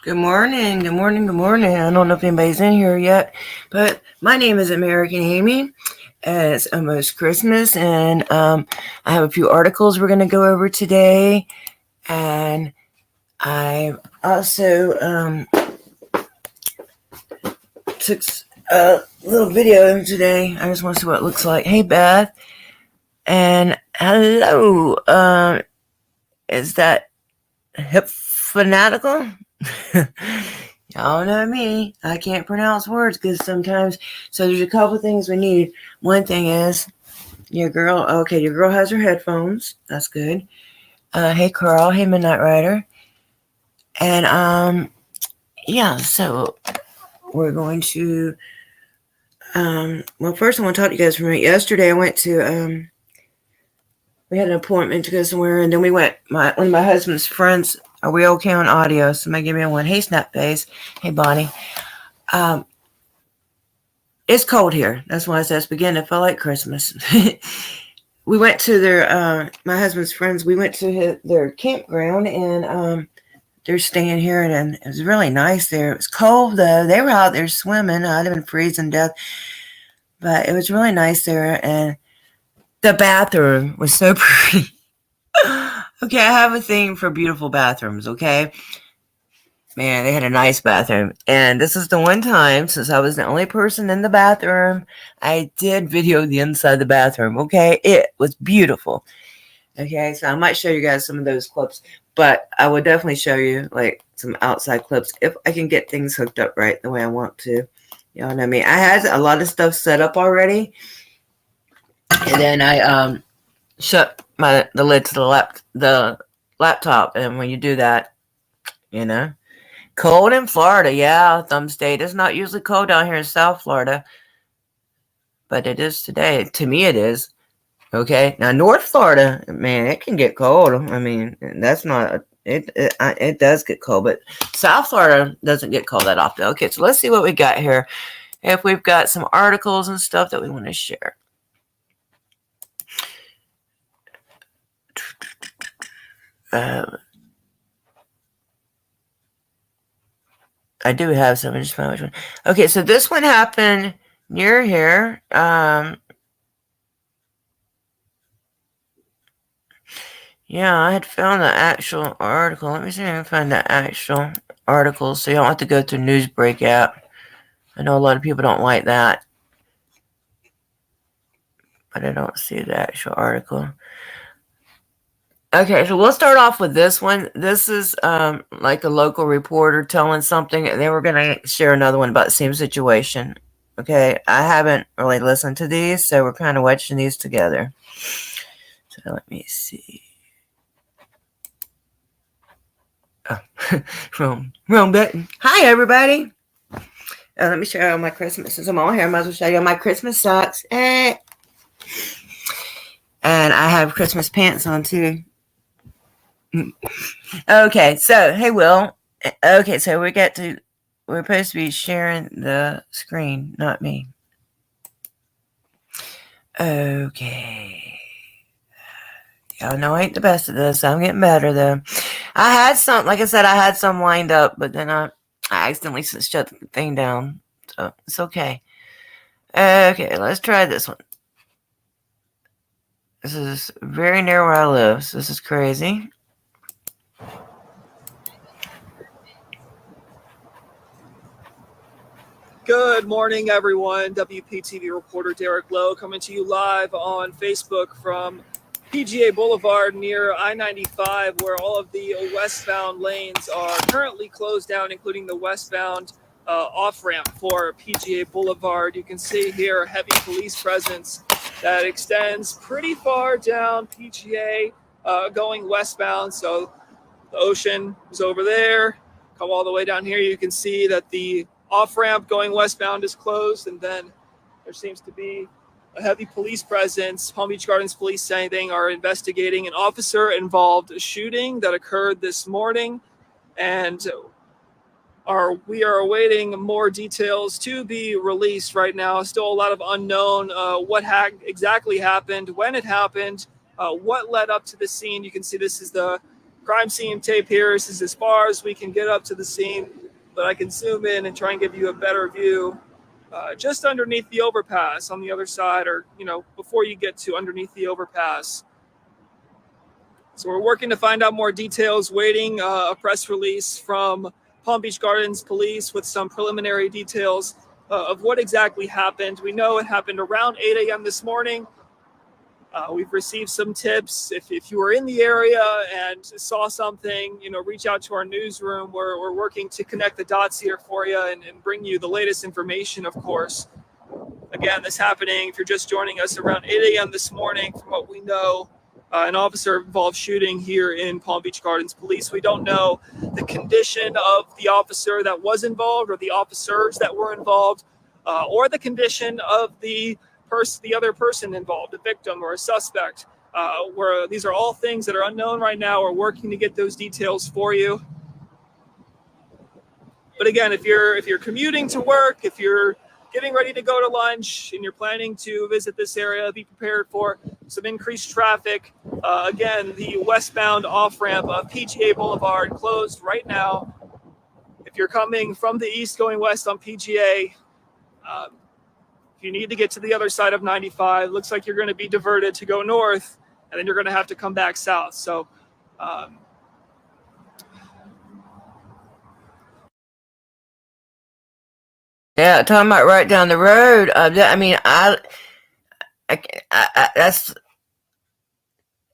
Good morning, good morning, good morning. I don't know if anybody's in here yet, but my name is American Amy. It's almost Christmas, and I have a few articles we're going to go over today. And I also took a little video today. I just want to see what it looks like. Hey, Beth. And hello. Is that hip fanatical? Y'all know me. I can't pronounce words because sometimes. So there's a couple things we need. One thing is your girl. Okay, your girl has her headphones. That's good. Hey Carl. Hey Midnight Rider. And yeah. So we're going to. Well, first I want to talk to you guys for a minute. Yesterday I went to. We had an appointment to go somewhere, and then we went. One of my husband's friends. Are we okay on audio? Somebody give me one. Hey Snapface. Hey Bonnie. Um, It's cold here. That's why I said it's beginning to feel like Christmas. We went to my husband's friends. We went to their campground, and they're staying here, and it was really nice there. It was cold though. They were out there swimming. I'd have been freezing to death, but it was really nice there. And the bathroom was so pretty. Okay, I have a thing for beautiful bathrooms. Okay, man, they had a nice bathroom. And this is the one time, since I was the only person in the bathroom, I did video the inside of the bathroom. Okay. It was beautiful. Okay. So I might show you guys some of those clips, but I would definitely show you like some outside clips if I can get things hooked up right the way I want to. You know what I mean? I had a lot of stuff set up already. And then I shut the lid to the laptop. And when you do that, you know, cold in Florida, yeah, Thumb State. It's not usually cold down here in South Florida, but it is today. To me, it is. Okay, now North Florida, man, it can get cold. I mean, that's not it does get cold, but South Florida doesn't get cold that often. Okay, so let's see what we got here. If we've got some articles and stuff that we want to share. I do have some. I just found which one. Okay, so this one happened near here. Yeah, I had found the actual article. Let me see if I can find the actual article so you don't have to go through Newsbreak app. I know a lot of people don't like that, but I don't see the actual article. Okay, so we'll start off with this one. This is like a local reporter telling something, and then we're going to share another one about the same situation. Okay, I haven't really listened to these, so we're kind of watching these together. So let me see. Oh, wrong button. Hi, everybody. Let me show you all my Christmas. Since I'm on here, I might as well show you all my Christmas socks. And I have Christmas pants on, too. Okay, so, hey, Will. Okay, so we're supposed to be sharing the screen, not me. Okay. Y'all know I ain't the best at this. I'm getting better, though. I had some, like I said, I had some lined up, but then I accidentally shut the thing down. So it's okay. Okay, let's try this one. This is very near where I live, so this is crazy. Good morning, everyone. WPTV reporter Derek Lowe coming to you live on Facebook from PGA Boulevard near I-95, where all of the westbound lanes are currently closed down, including the westbound off-ramp for PGA Boulevard. You can see here heavy police presence that extends pretty far down PGA going westbound. So the ocean is over there. Come all the way down here. You can see that the off-ramp going westbound is closed, and then there seems to be a heavy police presence. Palm Beach Gardens police saying they are investigating an officer-involved shooting that occurred this morning, and we are awaiting more details to be released right now. Still a lot of unknown what exactly happened, when it happened, what led up to the scene. You can see this is the crime scene tape here. This is as far as we can get up to the scene, but I can zoom in and try and give you a better view. Just underneath the overpass on the other side, or before you get to underneath the overpass. So we're working to find out more details, waiting a press release from Palm Beach Gardens police with some preliminary details of what exactly happened. We know it happened around 8 a.m. this morning. We've received some tips. If you were in the area and saw something, reach out to our newsroom. We're working to connect the dots here for you and bring you the latest information, of course. Again, this happening, if you're just joining us, around 8 a.m. this morning. From what we know, an officer-involved shooting here in Palm Beach Gardens Police. We don't know the condition of the officer that was involved or the officers that were involved, or the condition of the other person involved, a victim or a suspect. Where these are all things that are unknown right now. We're working to get those details for you. But again, if you're commuting to work, if you're getting ready to go to lunch and you're planning to visit this area, be prepared for some increased traffic. Again, the westbound off-ramp of PGA Boulevard closed right now. If you're coming from the east going west on PGA, if you need to get to the other side of 95, looks like you're going to be diverted to go north, and then you're going to have to come back south. So yeah, talking about right down the road. That's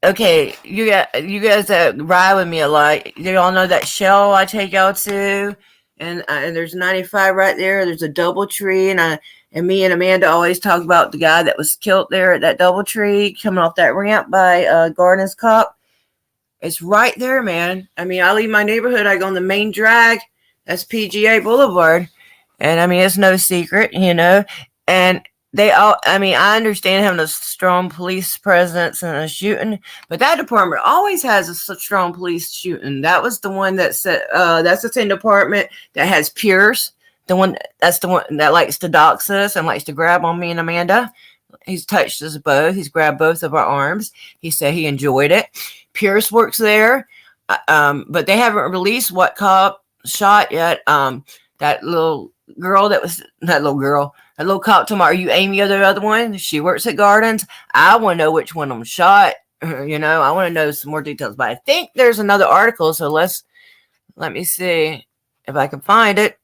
okay. You guys that ride with me a lot. You all know that Shell I take y'all to, and there's 95 right there. There's a DoubleTree, and me and Amanda always talk about the guy that was killed there at that DoubleTree coming off that ramp by Gardens Cup. It's right there, man. I mean, I leave my neighborhood. I go on the main drag. That's PGA Boulevard. And I mean, it's no secret, and I understand having a strong police presence and a shooting, but that department always has a strong police shooting. That was the one that said, that's the same department that has Pierce, that's the one that likes to dox us and likes to grab on me and Amanda. He's touched us both. He's grabbed both of our arms. He said he enjoyed it. Pierce works there, but they haven't released what cop shot yet. That little cop tomorrow. Are you Amy or the other one? She works at Gardens. I want to know which one of them shot. I want to know some more details. But I think there's another article. So let me see if I can find it.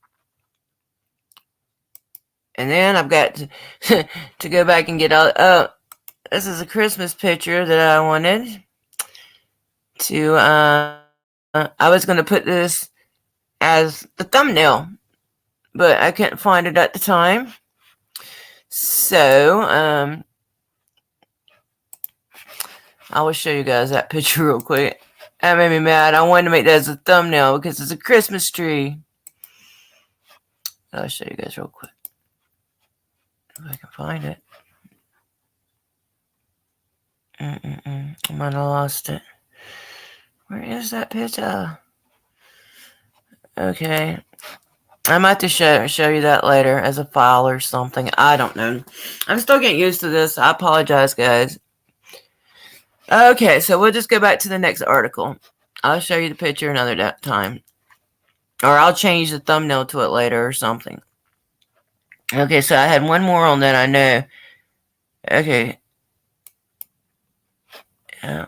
And then I've got to go back and get out. This is a Christmas picture that I wanted to. I was going to put this as the thumbnail, but I couldn't find it at the time. So, I will show you guys that picture real quick. That made me mad. I wanted to make that as a thumbnail because it's a Christmas tree. I'll show you guys real quick. If I can find it. I might have lost it. Where is that picture? Okay. I might have to show you that later as a file or something. I don't know. I'm still getting used to this. I apologize, guys. Okay, so we'll just go back to the next article. I'll show you the picture another time. Or I'll change the thumbnail to it later or something. Okay, so I had one more on that I know. Okay. Yeah.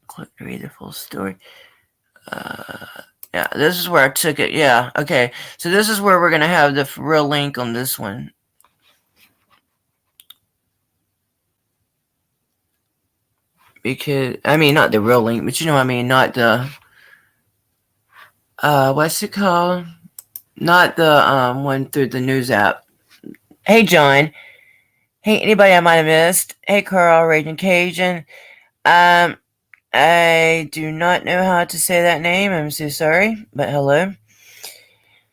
Click to read the full story. Yeah, this is where I took it. Yeah, okay. So this is where we're going to have the real link on this one. Because, not the real link, but not the, what's it called? Not the one through the news app. Hey, John. Hey, anybody I might have missed? Hey, Carl, Raging Cajun. I do not know how to say that name. I'm so sorry, but hello.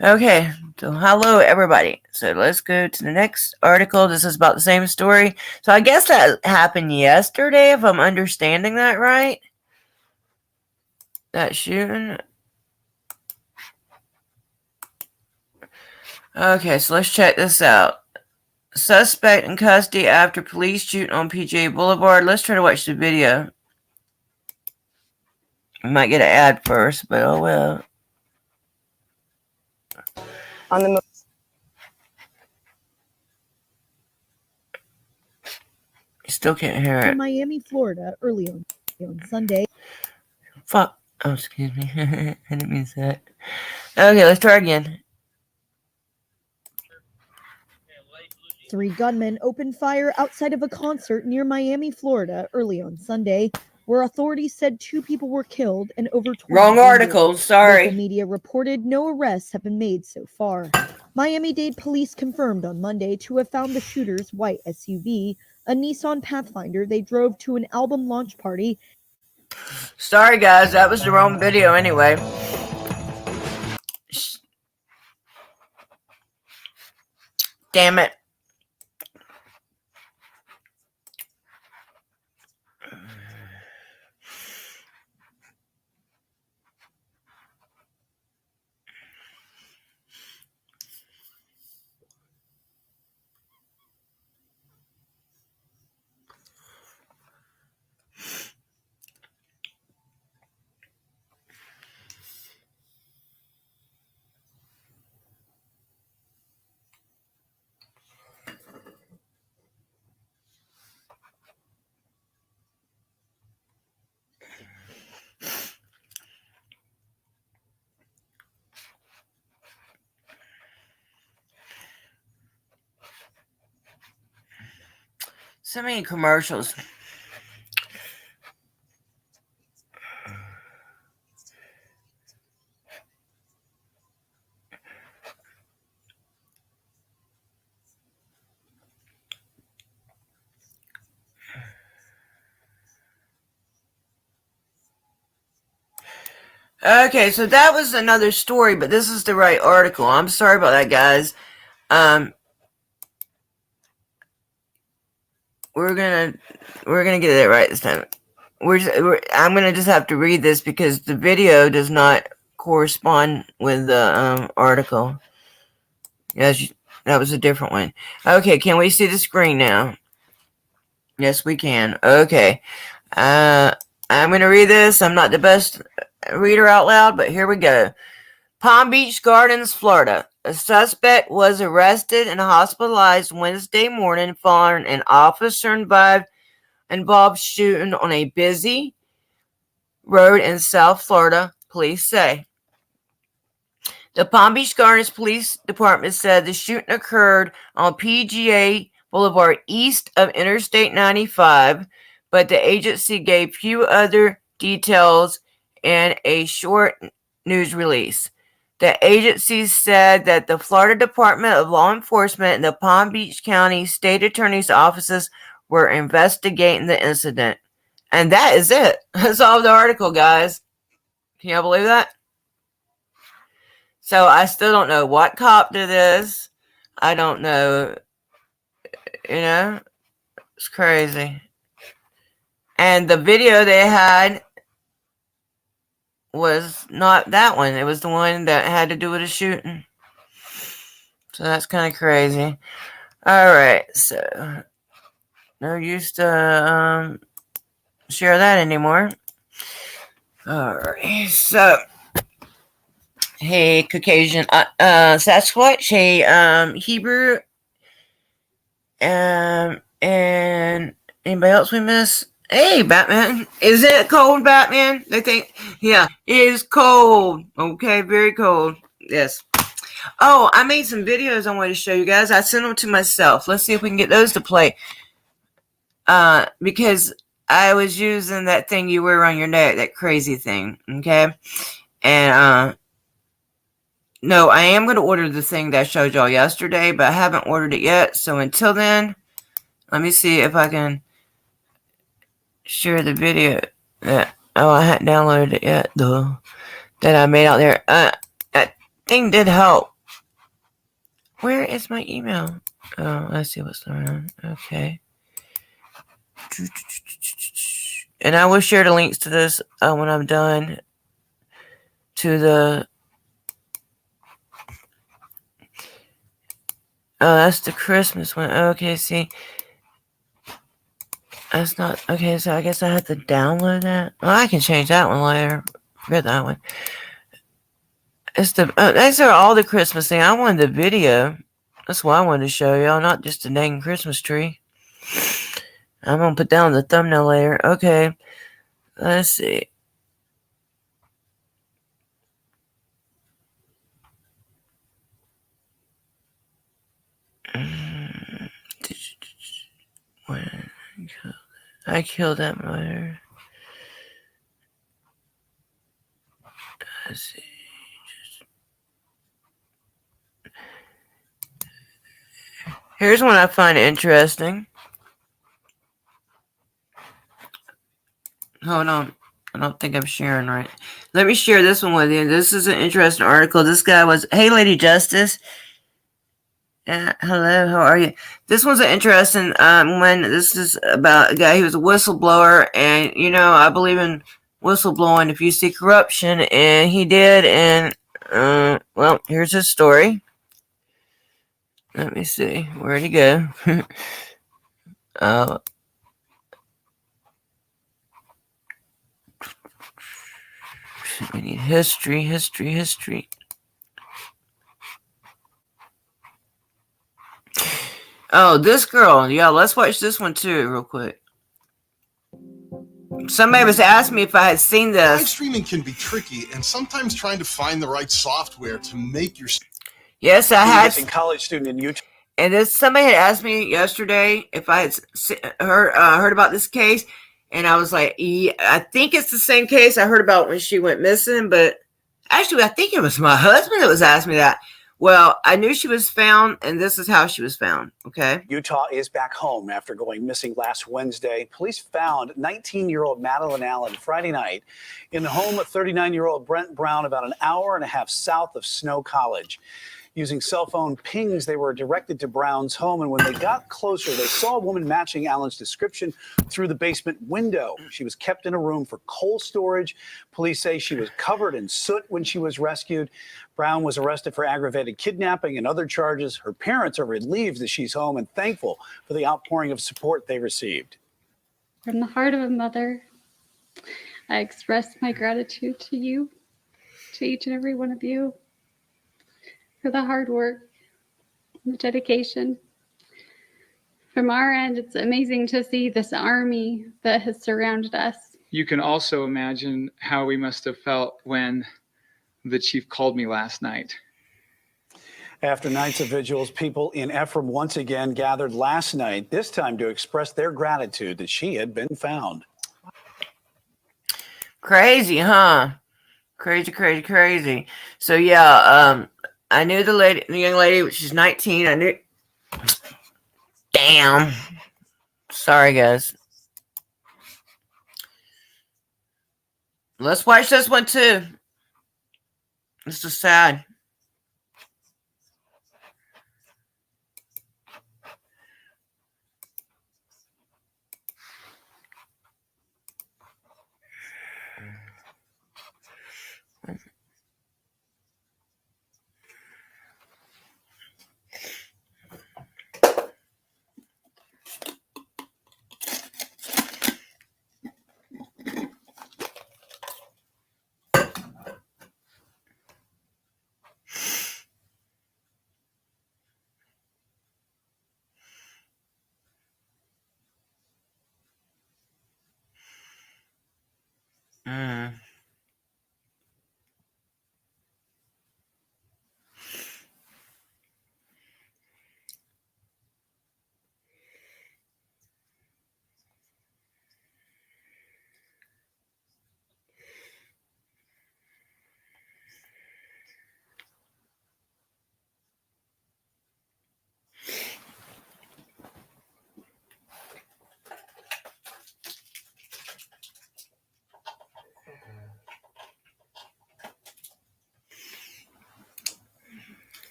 Okay, so hello, everybody. So let's go to the next article. This is about the same story. So I guess that happened yesterday, if I'm understanding that right. That shooting. Okay, so let's check this out. Suspect in custody after police shooting on PGA Boulevard. Let's try to watch the video. We might get an ad first, but oh well. On the You still can't hear to it. Miami, Florida, early on Sunday. Fuck. Oh, excuse me. I didn't mean to say that. Okay, let's try again. 3 gunmen opened fire outside of a concert near Miami, Florida, early on Sunday, where authorities said 2 people were killed and over 20 Wrong wounded. article. Sorry. Local media reported no arrests have been made so far. Miami-Dade police confirmed on Monday to have found the shooter's white SUV, a Nissan Pathfinder they drove to an album launch party. Sorry, guys. That was the wrong video anyway. Damn it. So many commercials. Okay, so that was another story, but this is the right article. I'm sorry about that, guys. We're gonna get it right this time. I'm gonna just have to read this because the video does not correspond with the article. Yes, that was a different one. Okay, can we see the screen now? Yes, we can. Okay. I'm gonna read this. I'm not the best reader out loud, but here we go. Palm Beach Gardens, Florida. A suspect was arrested and hospitalized Wednesday morning following an officer-involved shooting on a busy road in South Florida, police say. The Palm Beach Gardens Police Department said the shooting occurred on PGA Boulevard east of Interstate 95, but the agency gave few other details in a short news release. The agency said that the Florida Department of Law Enforcement and the Palm Beach County State Attorney's offices were investigating the incident. And that is it. That's all the article, guys. Can y'all believe that? So I still don't know what cop did this. I don't know. You know? It's crazy. And the video they had was not that one. It was the one that had to do with a shooting. So that's kind of crazy. Alright, so no use to share that anymore. Alright, so hey, Caucasian, Sasquatch, hey, Hebrew, and anybody else we miss? Hey, Batman. Is it cold, Batman? They think, yeah, it is cold. Okay, very cold. Yes. Oh, I made some videos I wanted to show you guys. I sent them to myself. Let's see if we can get those to play. Because I was using that thing you wear around your neck, that crazy thing. Okay. And, no, I am going to order the thing that I showed y'all yesterday, but I haven't ordered it yet. So until then, let me see if I can share the video that I hadn't downloaded it yet though, that I made out there. That thing did help. Where is my email? Oh, let's see what's going on. Okay. And I will share the links to this when I'm done to the that's the Christmas one. Okay, see. That's not okay, so I guess I have to download that. Well, I can change that one later. Read that one. It's the these are all the Christmas thing. I wanted the video. That's why I wanted to show y'all, not just the dang Christmas tree. I'm gonna put down the thumbnail later. Okay, let's see. When I killed that mother. Let's see. Here's one I find interesting. Hold on. I don't think I'm sharing right. Let me share this one with you. This is an interesting article. This guy was, hey, Lady Justice. Hello, how are you? This one's an interesting one. This is about a guy who was a whistleblower, and I believe in whistleblowing if you see corruption, and he did. And well, here's his story. Let me see, where'd he go? We need history. Oh, this girl. Yeah, let's watch this one too, real quick. Somebody was asking me if I had seen this. Live streaming can be tricky, and sometimes trying to find the right software to make your... Yes, I had. A college student in Utah. And somebody had asked me yesterday if I had heard about this case, and I was like, yeah, I think it's the same case I heard about when she went missing, but actually, I think it was my husband that was asking me that. Well, I knew she was found, and this is how she was found, okay? Utah is back home after going missing last Wednesday. Police found 19-year-old Madeline Allen Friday night in the home of 39-year-old Brent Brown about an hour and a half south of Snow College. Using cell phone pings, they were directed to Brown's home, and when they got closer, they saw a woman matching Allen's description through the basement window. She was kept in a room for coal storage. Police say she was covered in soot when she was rescued. Brown was arrested for aggravated kidnapping and other charges. Her parents are relieved that she's home and thankful for the outpouring of support they received. From the heart of a mother, I express my gratitude to you, to each and every one of you, for the hard work and the dedication. From our end, it's amazing to see this army that has surrounded us. You can also imagine how we must have felt when the chief called me last night. After nights of vigils, people in Ephraim once again gathered last night, this time to express their gratitude that she had been found. Crazy, huh? Crazy. So yeah, I knew the young lady. She's 19. I knew. Damn. Sorry, guys. Let's watch this one too. This is sad.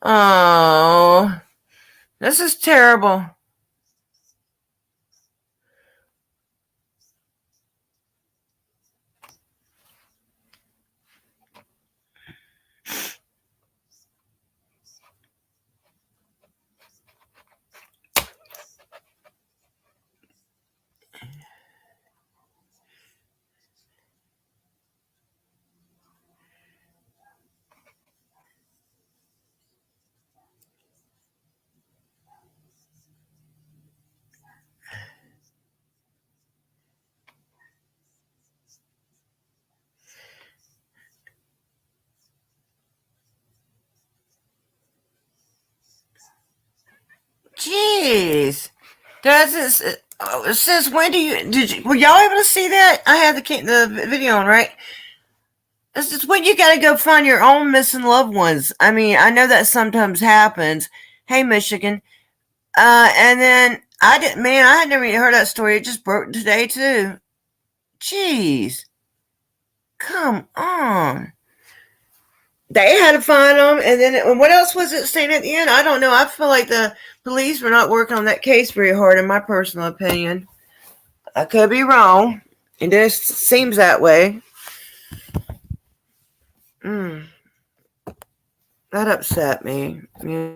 Oh, this is terrible. Jeez. Since when were y'all able to see that? I had the video on, right? This is when you got to go find your own missing loved ones. I mean, I know that sometimes happens. Hey, Michigan. And then I had never even heard that story. It just broke today too. Jeez. Come on. They had to find them, and then what else was it saying at the end? I don't know. I feel like the police were not working on that case very hard, in my personal opinion. I could be wrong. It just seems that way. That upset me. Yeah,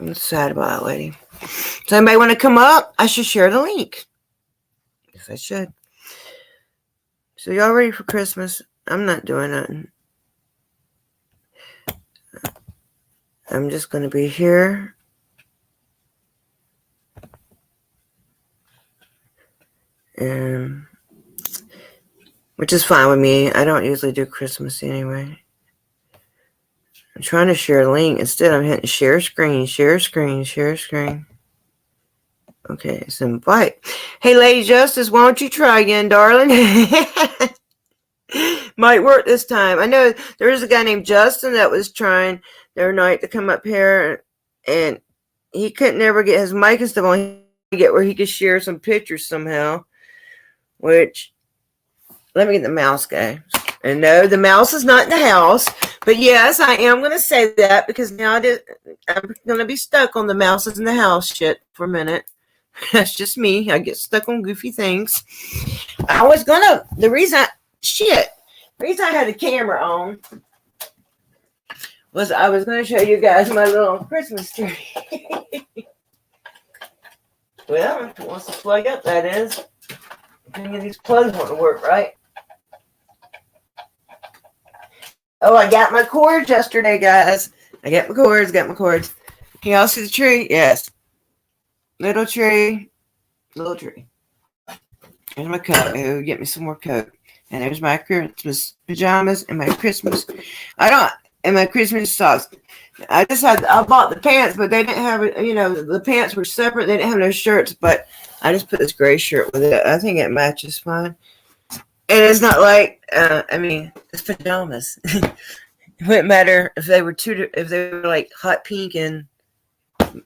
I'm sad about that lady. Does anybody want to come up? I should share the link. Yes, I should. So y'all ready for Christmas? I'm not doing nothing. I'm just going to be here. Which is fine with me. I don't usually do Christmas anyway. I'm trying to share a link. Instead, I'm hitting share screen, share screen, share screen. Okay, so invite. Hey, Lady Justice, why don't you try again, darling? Might work this time. I know there was a guy named Justin that was trying the other night to come up here, and he couldn't ever get his mic and stuff on. He get where he could share some pictures somehow. Which, let me get the mouse guy. And no, the mouse is not in the house. But yes, I am going to say that because now I'm going to be stuck on the mouse is in the house shit for a minute. That's just me. I get stuck on goofy things. The reason I had the camera on was I was going to show you guys my little Christmas tree. Well, if it wants to plug up, that is. Any of these plugs want to work, right? Oh, I got my cords yesterday, guys. I got my cords, Can y'all see the tree? Yes. Little tree. There's my coat. Oh, get me some more coat. And there's my Christmas pajamas and my Christmas. And my Christmas socks. I bought the pants, but they didn't have it. The pants were separate. They didn't have no shirts, but I just put this gray shirt with it. I think it matches fine. And it's not like, it's pajamas. It wouldn't matter if they were like hot pink and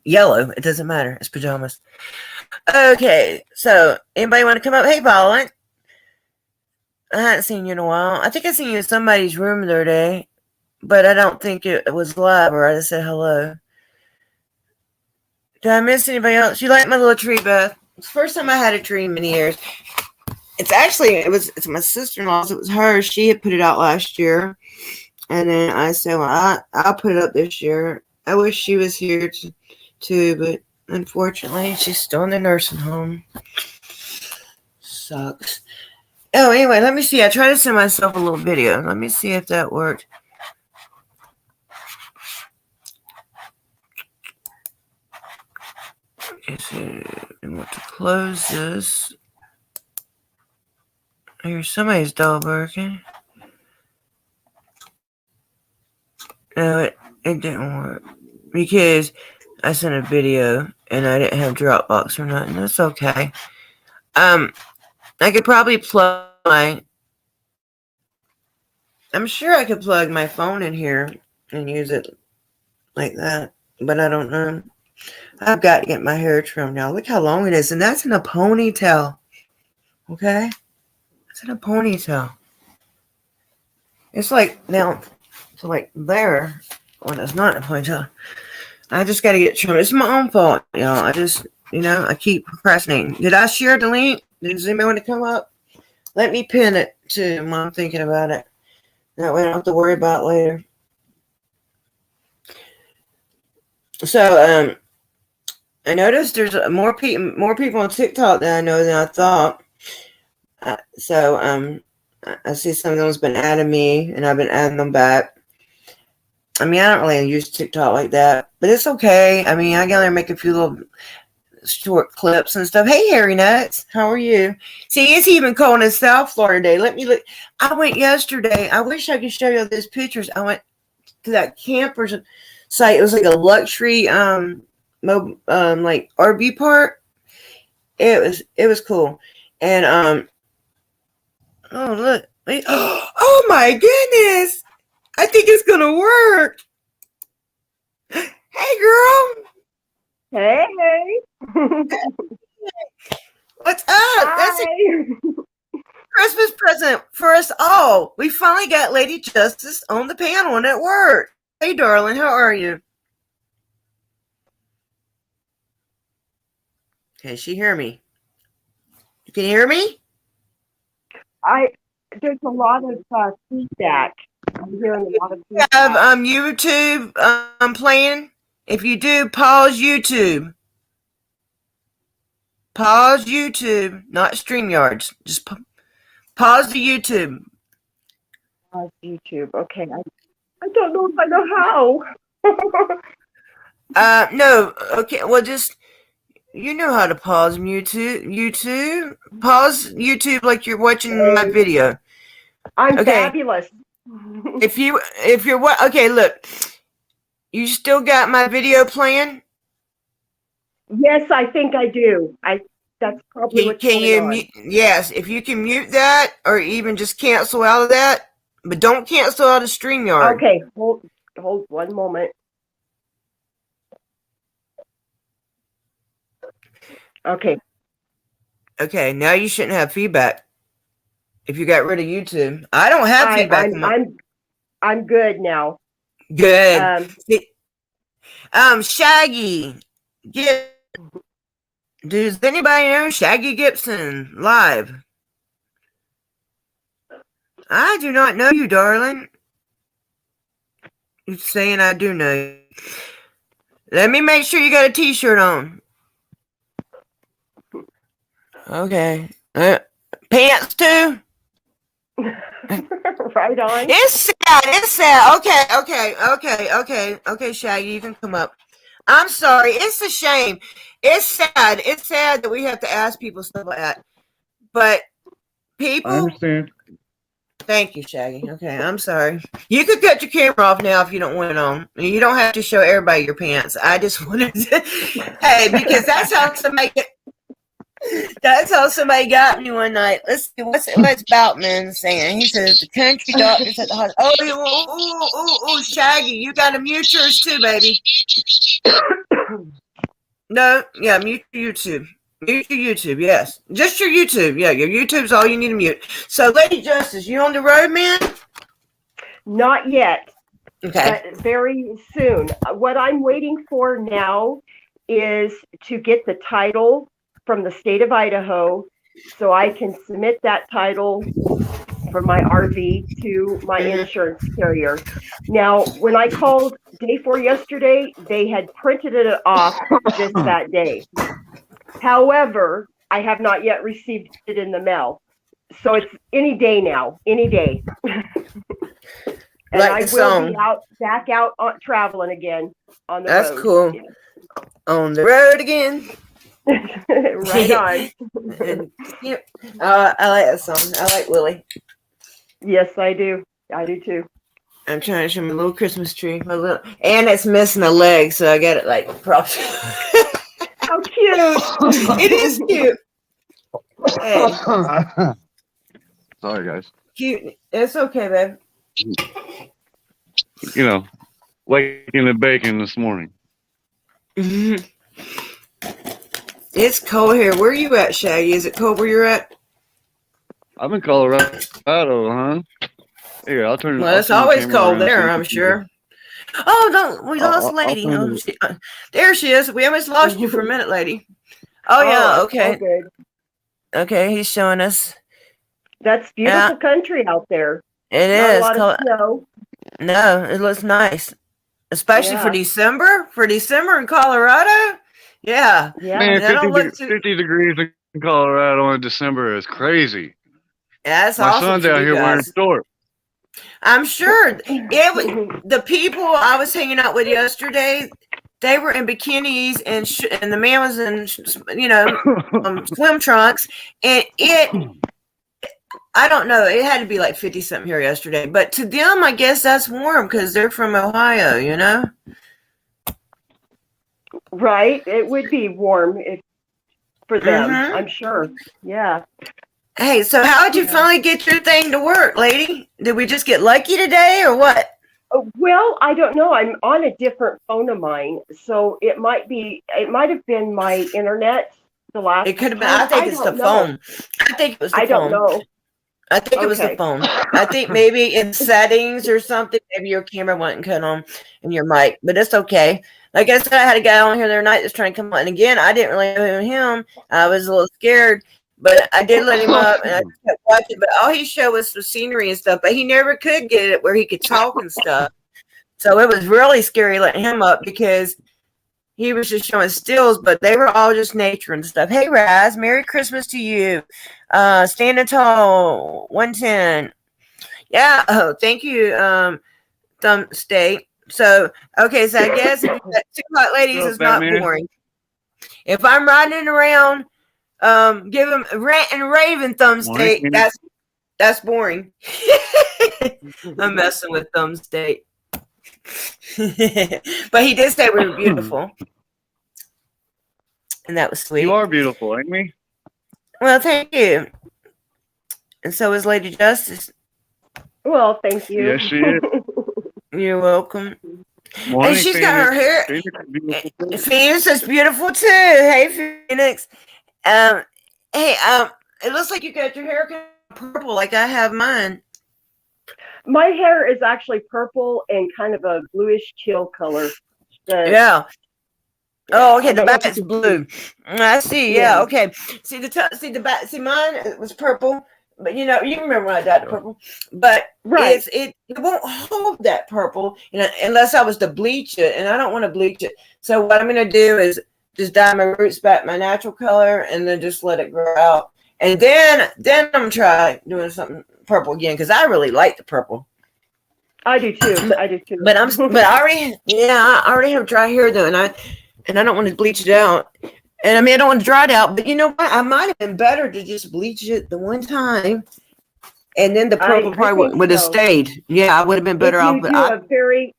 yellow. It doesn't matter. It's pajamas. Okay, so anybody want to come up? Hey, Violent. I hadn't seen you in a while. I think I seen you in somebody's room the other day, but I don't think it was live, or I just said hello. Did I miss anybody else? You like my little tree, Beth? It's the first time I had a tree in many years. It's my sister-in-law's. It was hers. She had put it out last year. And then I said, well, I'll put it up this year. I wish she was here too, but unfortunately, she's still in the nursing home. Sucks. Oh, anyway, let me see. I tried to send myself a little video. Let me see if that worked. Okay, so I want to close this. Here's somebody's dog barking. No, it didn't work because I sent a video and I didn't have Dropbox or nothing. That's okay. I could probably I'm sure I could plug my phone in here and use it like that, but I don't know. I've got to get my hair trimmed now. Look how long it is, and that's in a ponytail. Okay? It's in a ponytail. It's like now, it's like there when it's not in a ponytail. I just got to get trimmed. It's my own fault, y'all. I keep procrastinating. Did I share the link? Does anybody want to come up? Let me pin it too while I'm thinking about it. That way I don't have to worry about it later. So, I noticed there's more people on TikTok than I know than I thought. I see some of them's been adding me, and I've been adding them back. I don't really use TikTok like that, but it's okay. I gotta make a few little short clips and stuff. Hey, Harry Nuts, how are you? See, it's even cold in South Florida today. Let me look. I went yesterday. I wish I could show you those pictures. I went to that camper's site. It was like a luxury like RV park. It was cool. And oh look. Oh my goodness. I think it's gonna work. Hey girl. Hey. What's up? That's a Christmas present for us all. We finally got Lady Justice on the panel and it worked. Hey darling, how are you? Can she hear me? You can hear me? There's a lot of feedback. I'm hearing a lot of You feedback. have YouTube playing. If you do, pause YouTube. Pause YouTube, not StreamYards. Just pause the YouTube. YouTube. Okay. I don't know if I know how. No. Okay. Well, just you know how to pause YouTube. Pause YouTube like you're watching my video. I'm Okay. fabulous. If you're okay, look. You still got my video playing? Yes, I think I do. That's probably what's Can going you on. mute? Yes, if you can mute that, or even just cancel out of that, but don't cancel out of StreamYard. Okay, hold one moment. Okay. Okay, now you shouldn't have feedback. If you got rid of YouTube, I don't have feedback. I'm good now. Good. Shaggy. Does anybody know Shaggy Gibson live? I do not know you, darling. You're saying I do know you. Let me make sure you got a t-shirt on. Okay. Pants too? Right on. It's sad. Okay, Shaggy, you can come up. I'm sorry. It's a shame. It's sad. It's sad that we have to ask people stuff like that. But people. I understand. Thank you, Shaggy. Okay, I'm sorry. You could cut your camera off now if you don't want it on. You don't have to show everybody your pants. I just wanted to. Hey, because that's how somebody. That's how somebody got me one night. Let's see what's Boutman saying. He says the country doctors at the hospital. Oh, Shaggy, you got to mute yours too, baby. No, yeah, mute your YouTube. Mute your YouTube, yes. Just your YouTube. Yeah, your YouTube's all you need to mute. So, Lady Justice, you on the road, man? Not yet. Okay. But very soon. What I'm waiting for now is to get the title from the state of Idaho so I can submit that title for my RV to my insurance carrier. Now, when I called day 4 yesterday, they had printed it off just that day. However, I have not yet received it in the mail. So it's any day now, any day. And Like I the will song. be back out on traveling again on the That's road. cool. Yeah. On the road again. Right on. And, I like that song. I like Willie. Yes, I do. I do too. I'm trying to show my little Christmas tree. And it's missing a leg, so I got it like propped. How cute. It is cute. Hey, Sorry, guys. cute. It's okay, babe. You know, waking the bacon this morning. It's cold here. Where are you at, Shaggy? Is it cold where you're at? I'm in Colorado, huh? Here, I'll turn. Well, I'll it's turn the always camera cold around so there, you I'm can see sure. Oh, don't. We lost I'll Lady. turn Oh, the- there she is. We almost lost you for a minute, Lady. Oh, yeah. Okay. Oh, good. Okay. He's showing us. That's beautiful country out there. It Not is. a lot of snow. No, it looks nice. Especially for Yeah. December. For December in Colorado. Yeah. Yeah. Man, That don't look 50 degrees in Colorado in December is crazy. That's My awesome. son's for out you here wearing guys. shorts. I'm sure the people I was hanging out with yesterday, they were in bikinis and the man was in, swim trunks. And I don't know, it had to be like 50 something here yesterday. But to them, I guess that's warm because they're from Ohio, you know? Right? It would be warm for them, Mhm. I'm sure. Yeah. Hey, so how did you Yeah. finally get your thing to work, lady? Did we just get lucky today or what? Well, I don't know. I'm on a different phone of mine, so it might have been my internet the last It could have been. time. I think it's the don't know. phone. I think it was the I don't phone. know. I think it was the Okay. phone. I think maybe in settings or something, maybe your camera wasn't cut on and your mic, but it's okay. Like I said, I had a guy on here the other night that's trying to come on. And again, I didn't really know him. I was a little scared, but I did let him up and I just kept watching. But all he showed was the scenery and stuff, but he never could get it where he could talk and stuff. So it was really scary letting him up because he was just showing stills, but they were all just nature and stuff. Hey, Raz, Merry Christmas to you. Standing tall, 110. Yeah. Oh, thank you, Thumb State. So, okay. So I guess if you got 2 hot ladies, What's it's up, not Batman? boring. If I'm riding around, give them rant and raving, Thumb State. Morning. That's boring. I'm messing with Thumb State. But he did say we were beautiful. And that was sweet. You are beautiful, ain't we? Well, thank you. And so is Lady Justice. Well, thank you. Yes, she is. You're welcome. Morning, And she's got her hair. Phoenix is beautiful too. Phoenix is beautiful too. Hey, Phoenix. It looks like you got your hair kind of purple like I have mine. My hair is actually purple and kind of a bluish teal color. Yeah. Oh, okay. I The don't know if back is you can blue. I see. Yeah. Yeah. Okay. See the back. See mine. It was purple, but you remember when I dyed the purple. But Right. it won't hold that purple, unless I was to bleach it, and I don't want to bleach it. So what I'm gonna do is just dye my roots back my natural color, and then just let it grow out, and then I'm gonna try doing something purple again because I really like the purple. I do too. But I already have dry hair though, and I don't want to bleach it out. And I mean, I don't want to dry it out, but you know what? I might have been better to just bleach it the one time, and then the purple I probably think would have so. stayed. Yeah, I would have been better If off. you But do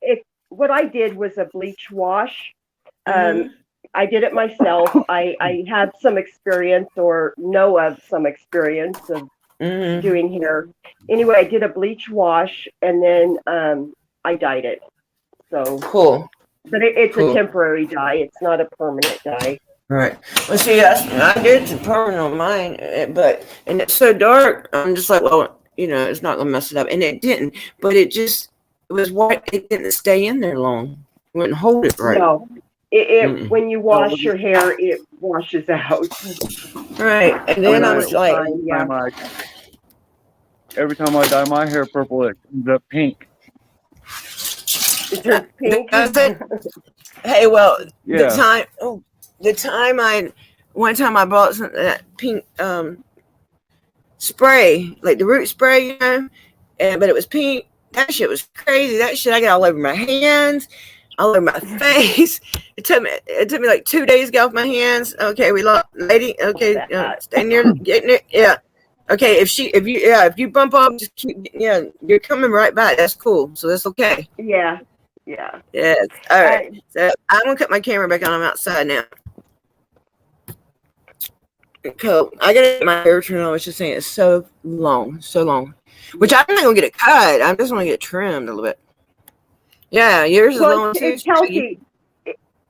what I did was a bleach wash. I did it myself. I had some experience or know of some experience of doing hair. Anyway, I did a bleach wash and then I dyed it. So cool. But it's Cool. a temporary dye. It's not a permanent dye. Right. Well, see, I did some permanent on mine, and it's so dark. I'm just like, well, it's not gonna mess it up, and it didn't. But it was white. It didn't stay in there long. It wouldn't hold it right. No. When you wash your hair, it washes out. Right. And then I was like, Every time I dye my hair purple, it comes up pink. It turns pink. hey, well, Yeah. one time I bought some that pink spray, like the root spray, but it was pink. That shit was crazy. That shit I got all over my hands, all over my face. It took me like 2 days to get off my hands. Okay, we lost lady. Okay, stay near getting it. Yeah. Okay, if you bump up, just you're coming right back. That's cool. So that's okay. Yeah. Yes. All right. So I'm gonna cut my camera back on. I'm outside now. Cool. I gotta get my hair trimmed. I was just saying it's so long. Which I'm not gonna get it cut. I'm just gonna get it trimmed a little bit. Yeah, yours is long too. It's healthy.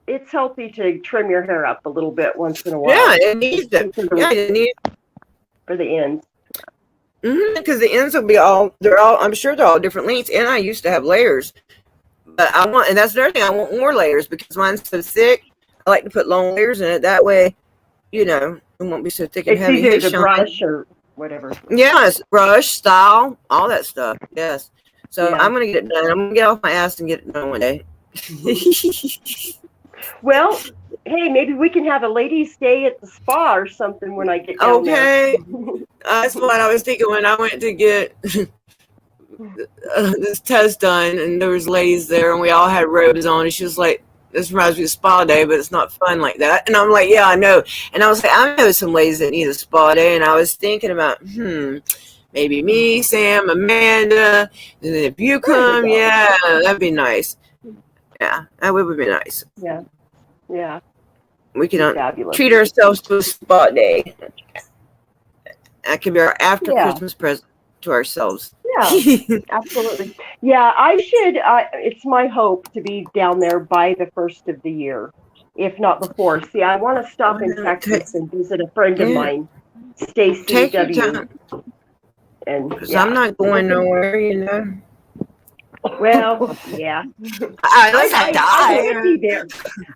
It's healthy to trim your hair up a little bit once in a while. Yeah, it needs to. Yeah, it needs for the ends. Because the ends will be I'm sure they're all different lengths, and I used to have layers, but and that's the other thing, I want more layers because mine's so thick. I like to put long layers in it. That way, it won't be so thick and It's heavy. easier to brush or whatever. Yes, brush, style, all that stuff. Yes. So I'm gonna get it done. I'm gonna get off my ass and get it done one day. Well, hey, maybe we can have a ladies' day at the spa or something when I get down Okay. there. That's what I was thinking when I went to get this test done, and there was ladies there, and we all had robes on, and she was like, "This reminds me of spa day, but it's not fun like that." And I'm like, "Yeah, I know." And I was like, "I know some ladies that need a spa day," and I was thinking about, maybe me, Sam, Amanda, and then if you come, yeah, that'd be nice. Yeah, that would be nice. Yeah. We can Fabulous. treat ourselves to a spa day. That could be our after Yeah. Christmas present to ourselves. Yeah, absolutely. Yeah, I should. It's my hope to be down there by the first of the year, if not before. See, I want to stop in Texas and visit a friend of Yeah. mine, Stacy Take your W. time. And Because yeah, I'm not going nowhere, you know. well, yeah. Unless I I should die. be there.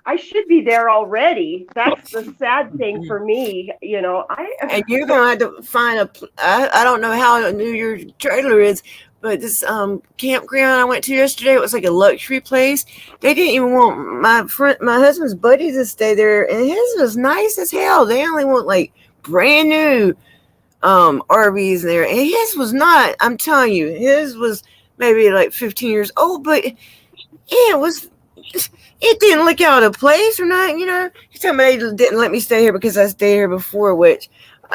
I should be there already. That's the sad thing for me. You know, And you're gonna have to find I don't know how new your trailer is, but this campground I went to yesterday, it was like a luxury place. They didn't even want my husband's buddy to stay there, and his was nice as hell. They only want like brand new RVs there, and his was not. I'm telling you, his was maybe like 15 years old, but yeah, it didn't look out of place or not, you know. He told me they didn't let me stay here because I stayed here before, which,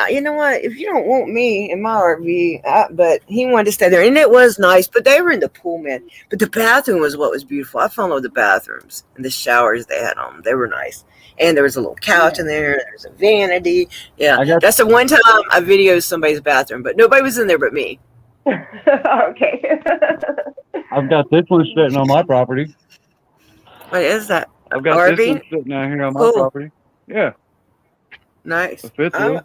you know what, if you don't want me in my RV, but he wanted to stay there, and it was nice, but they were in the pool, man. But the bathroom was what was beautiful. I fell in love with the bathrooms and the showers they had on them. They were nice. And there was a little couch in there. There's a vanity. Yeah, that's the one time I videoed somebody's bathroom, but nobody was in there but me. Okay. I've got this one sitting on my property. What is that? I've got RV? this one sitting out here on my Cool. property. Yeah. Nice. A fifth wheel.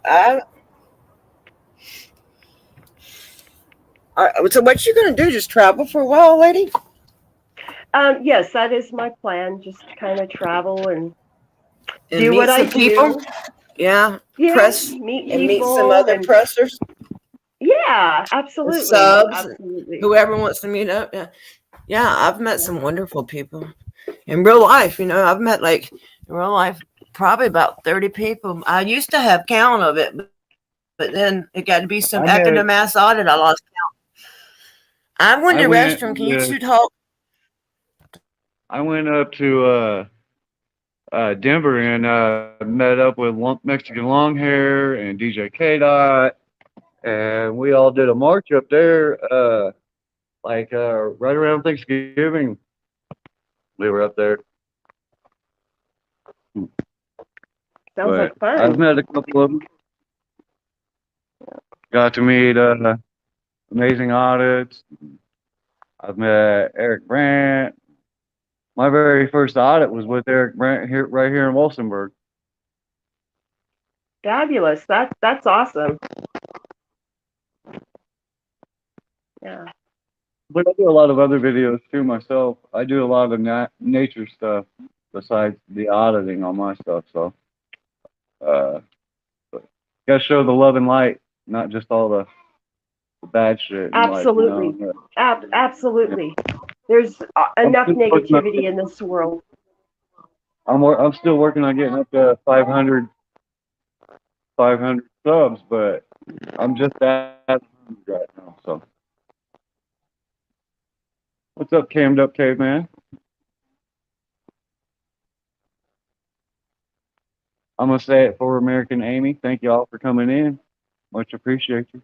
So what you gonna do? Just travel for a while, lady? Yes, that is my plan. Just kind of travel and do meet what I some people? do. Yeah. Yeah, Press meet and meet people some other and- pressers. Yeah, absolutely. Subs. Absolutely. Whoever wants to meet up. Yeah. I've met some wonderful people in real life. You know, I've met like in real life probably about 30 people. I used to have count of it, but then it got to be some after the mass audit. I lost count. I went to the restroom. Can you talk? I went up to Denver and met up with Mexican Longhair and DJ K-Dot, and we all did a march up there right around Thanksgiving. We were up there. Sounds like fun. I've met a couple of them. Got to meet Amazing Audits. I've met Eric Brandt. My very first audit was with Eric Brandt right here in Wilsonburg. Fabulous. That's awesome. Yeah. But I do a lot of other videos too myself. I do a lot of nature stuff besides the auditing on my stuff. So, but gotta show the love and light, not just all the bad shit. Absolutely. Life, you know? Absolutely. There's enough negativity in this world. I'm still working on getting up to 500 subs, but I'm just at 100 right now. So, what's up, Cammed Up Caveman? I'm gonna say it for American Amy. Thank you all for coming in. Much appreciate you.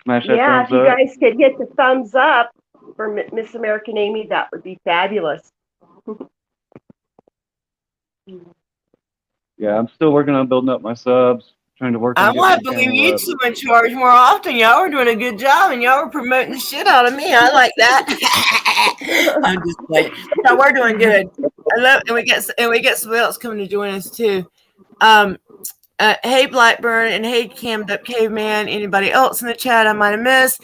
Smash that Yeah, if thumbs you up. guys could hit the thumbs up for Miss American Amy, that would be fabulous. Yeah, I'm still working on building up my subs. Trying to work on I want getting to my believe channel YouTube in charge more often. Y'all were doing a good job, and y'all were promoting the shit out of me. I like that. I'm just like, no, we're doing good. I love, and we get somebody else coming to join us too. Hey Blackburn and hey Cammed Up Caveman. Anybody else in the chat I might have missed?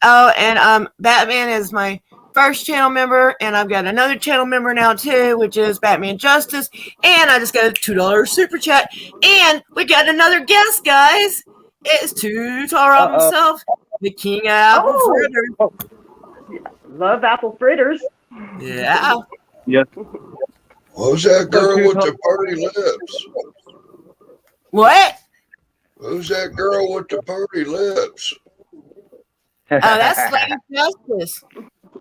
Oh, and Batman is my first channel member, and I've got another channel member now too, which is Batman Justice. And I just got a $2 super chat, and we got another guest, guys. It's Two Tall himself, the King of Apple Fritters. Love apple fritters. Yeah. Yes. Who's that girl with the pretty lips? What? Who's that girl with the pretty lips? Oh, that's Lady Justice.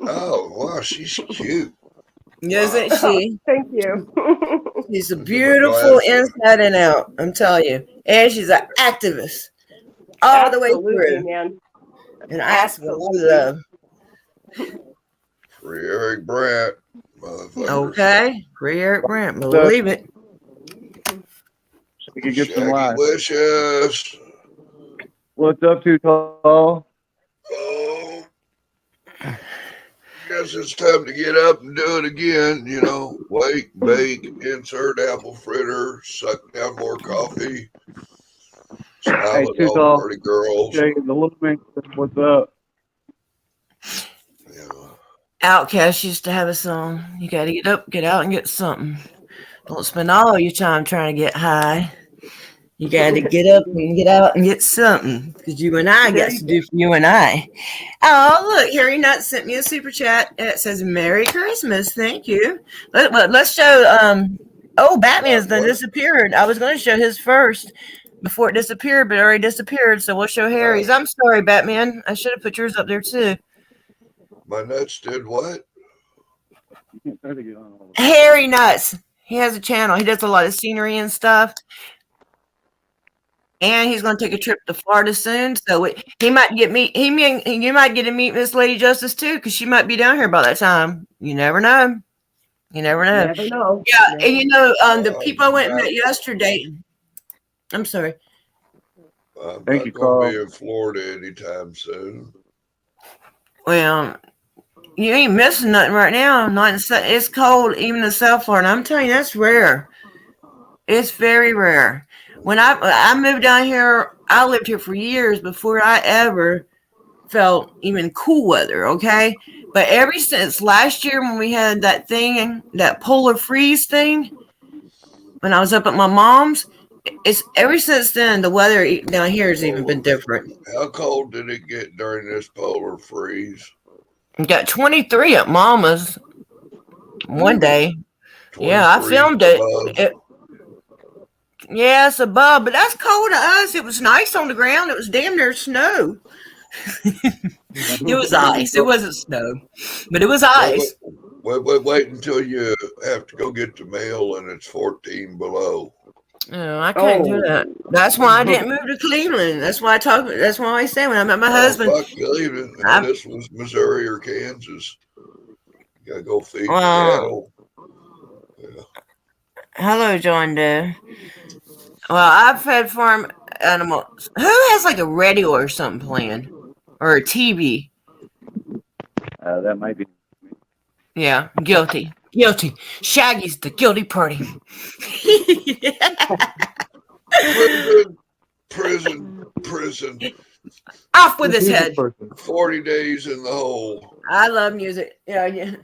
Oh, wow, she's cute. Isn't she? Thank you. She's a beautiful inside and out, I'm telling you. And she's an activist all the way through. Man. And I ask for a lot of love. Free Eric Brandt, motherfucker. Pathfinders. Okay. Free Eric Brandt. So Believe it. we could get some Shaggy live. wishes. What's up, Too Tall? Oh, guess it's time to get up and do it again. You know, wake, bake, insert apple fritter, suck down more coffee, smile Hey, at Too all the Tall. pretty girls. Shaggy, the little man. What's up? Yeah. Outcast used to have a song. You got to get up, get out, and get something. Don't spend all your time trying to get high. You got to get up and get out and get something. Because you and I got to do for you and I. Oh, look, Harry Nuts sent me a super chat. And it says, Merry Christmas. Thank you. Let's show, Batman's done disappeared. I was going to show his first before it disappeared, but it already disappeared. So we'll show Harry's. I'm sorry, Batman. I should have put yours up there too. My nuts did what? Harry Nuts. He has a channel. He does a lot of scenery and stuff. And he's going to take a trip to Florida soon, so he might get meet. You might get to meet Miss Lady Justice too, because she might be down here by that time. You never know. You never know. Never know. Yeah, Never and you know, the people I went and met yesterday. I'm sorry. I'm Thank not you, going Carl. to be in Florida anytime soon. Well, you ain't missing nothing right now. It's cold even in South Florida. I'm telling you, that's rare. It's very rare. When I moved down here, I lived here for years before I ever felt even cool weather, okay? But ever since last year when we had that thing, that polar freeze thing, when I was up at my mom's, it's ever since then the weather down here has even been different. How cold did it get during this polar freeze? We got 23 at Mama's one day. Yeah, I 23 filmed it. Yeah, it's above, but that's cold to us. It was nice on the ground. It was damn near snow. It was ice. It wasn't snow, but it was ice. Wait until you have to go get the mail and it's 14 below. Oh, I couldn't do that. That's why I didn't move to Cleveland. That's why I say when I met my husband. Fuck Cleveland. This was Missouri or Kansas. You gotta go feed the Well, cattle. Yeah. Hello, John Doe. Well, I've fed farm animals. Who has like a radio or something playing? Or a TV? That might be. Yeah, guilty. Guilty. Shaggy's the guilty party. Prison. Off with his head. 40 days in the hole. I love music. Yeah.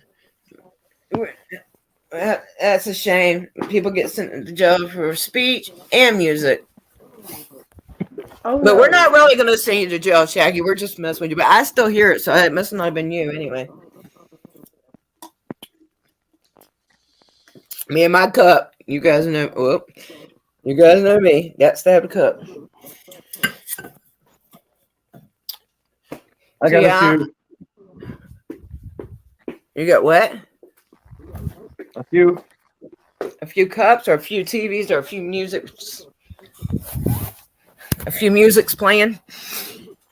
That's a shame. People get sent to jail for speech and music. Oh, But we're not really going to send you to jail, Shaggy. We're just messing with you. But I still hear it, so it must not have been you anyway. Me and my cup. You guys know. Whoop. You guys know me. Got to have a cup. I got a few. You got what? A few. A few cups, or a few TVs, or a few musics. A few musics playing.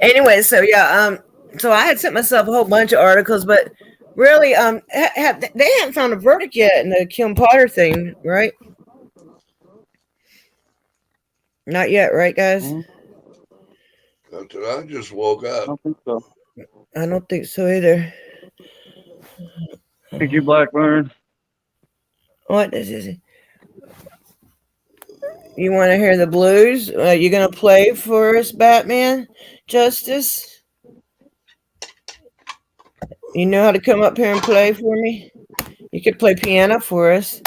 Anyway, so yeah, so I had sent myself a whole bunch of articles, but really, they haven't found a verdict yet in the Kim Potter thing, right? Not yet, right, guys? Not that I just woke up. I don't think so. I don't think so either. Thank you, Blackburn. What is this? You want to hear the blues? You gonna play for us, Batman? Justice? You know how to come up here and play for me? You could play piano for us.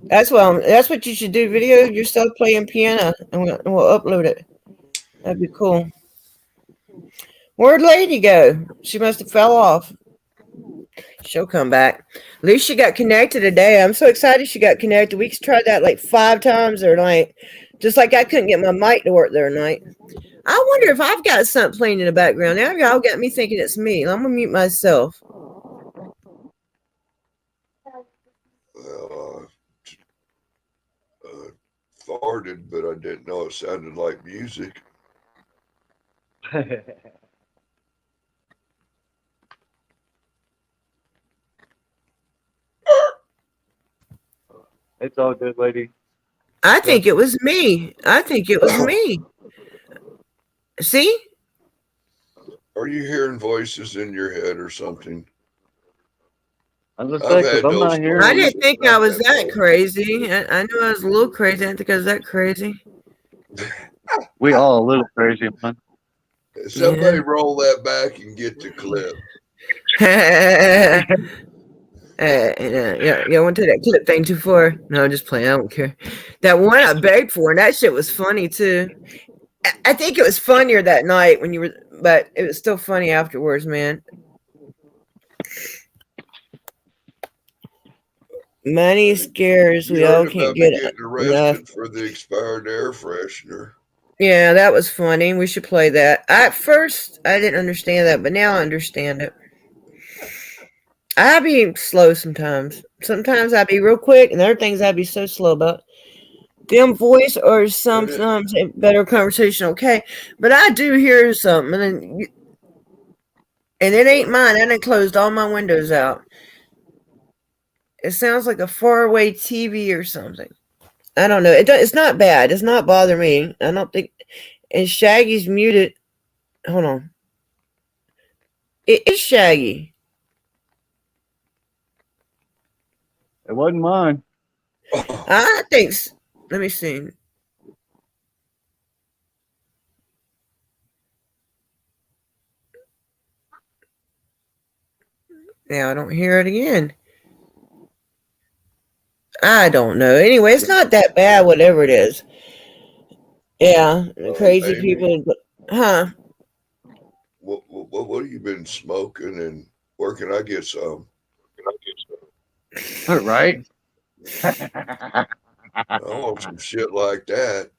That's what you should do. Video yourself playing piano, and we'll upload it. That'd be cool. Where'd Lady go? She must have fell off. She'll come back. At least she got connected today. I'm so excited she got connected. We tried that like 5 times or night. Just like I couldn't get my mic to work the other night. I wonder if I've got something playing in the background. Now y'all got me thinking it's me. I'm gonna mute myself. Well, farted, but I didn't know it sounded like music. It's all good, lady. I think it was me. I think it was me. See? Are you hearing voices in your head or something? I'm just I've saying, had because I'm those not here. I stories. didn't think I was that crazy. I knew I was a little crazy. I didn't think I was that crazy. We all a little crazy, man. Somebody roll that back and get the clip. Yeah, I went to that clip thing too far. No, I'm just playing. I don't care. That one I begged for, and that shit was funny too. I think it was funnier that night when you were, but it was still funny afterwards, man. Money scares. You We all heard can't about me get getting enough. arrested for the expired air freshener. Yeah, that was funny. We should play that. At first, I didn't understand that, but now I understand it. I be slow sometimes. Sometimes I be real quick, and other things I be so slow about. Dim voice or sometimes a better conversation, okay? But I do hear something, and it ain't mine. I done closed all my windows out. It sounds like a faraway TV or something. I don't know. It's not bad. It's not bothering me. I don't think. And Shaggy's muted. Hold on. It is Shaggy. It wasn't mine. I think. Let me see. Now I don't hear it again. I don't know. Anyway, it's not that bad, whatever it is. Yeah, crazy Amy, people. Huh? What have you been smoking, and where can I get some? All right. I want some shit like that.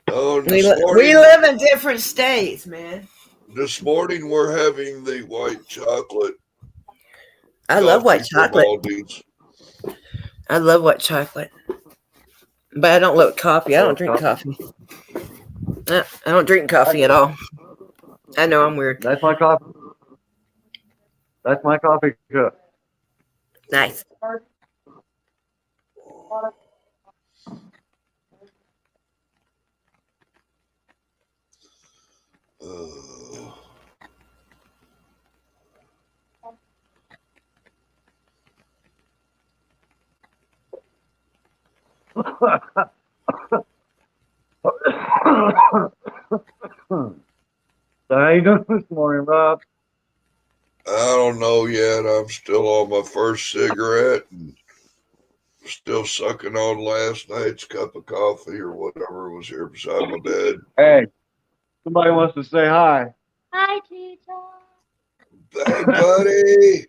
We live in different states, man. This morning we're having the white chocolate. I love white chocolate. I love white chocolate. But I don't love coffee. I don't drink coffee. I don't drink coffee at all. I know I'm weird. That's my coffee. That's my coffee cup. Nice. So how you doing this morning, Rob? I don't know yet. I'm still on my first cigarette and still sucking on last night's cup of coffee or whatever was here beside my bed. Hey, somebody wants to say hi. Hi, teacher. Hey, buddy.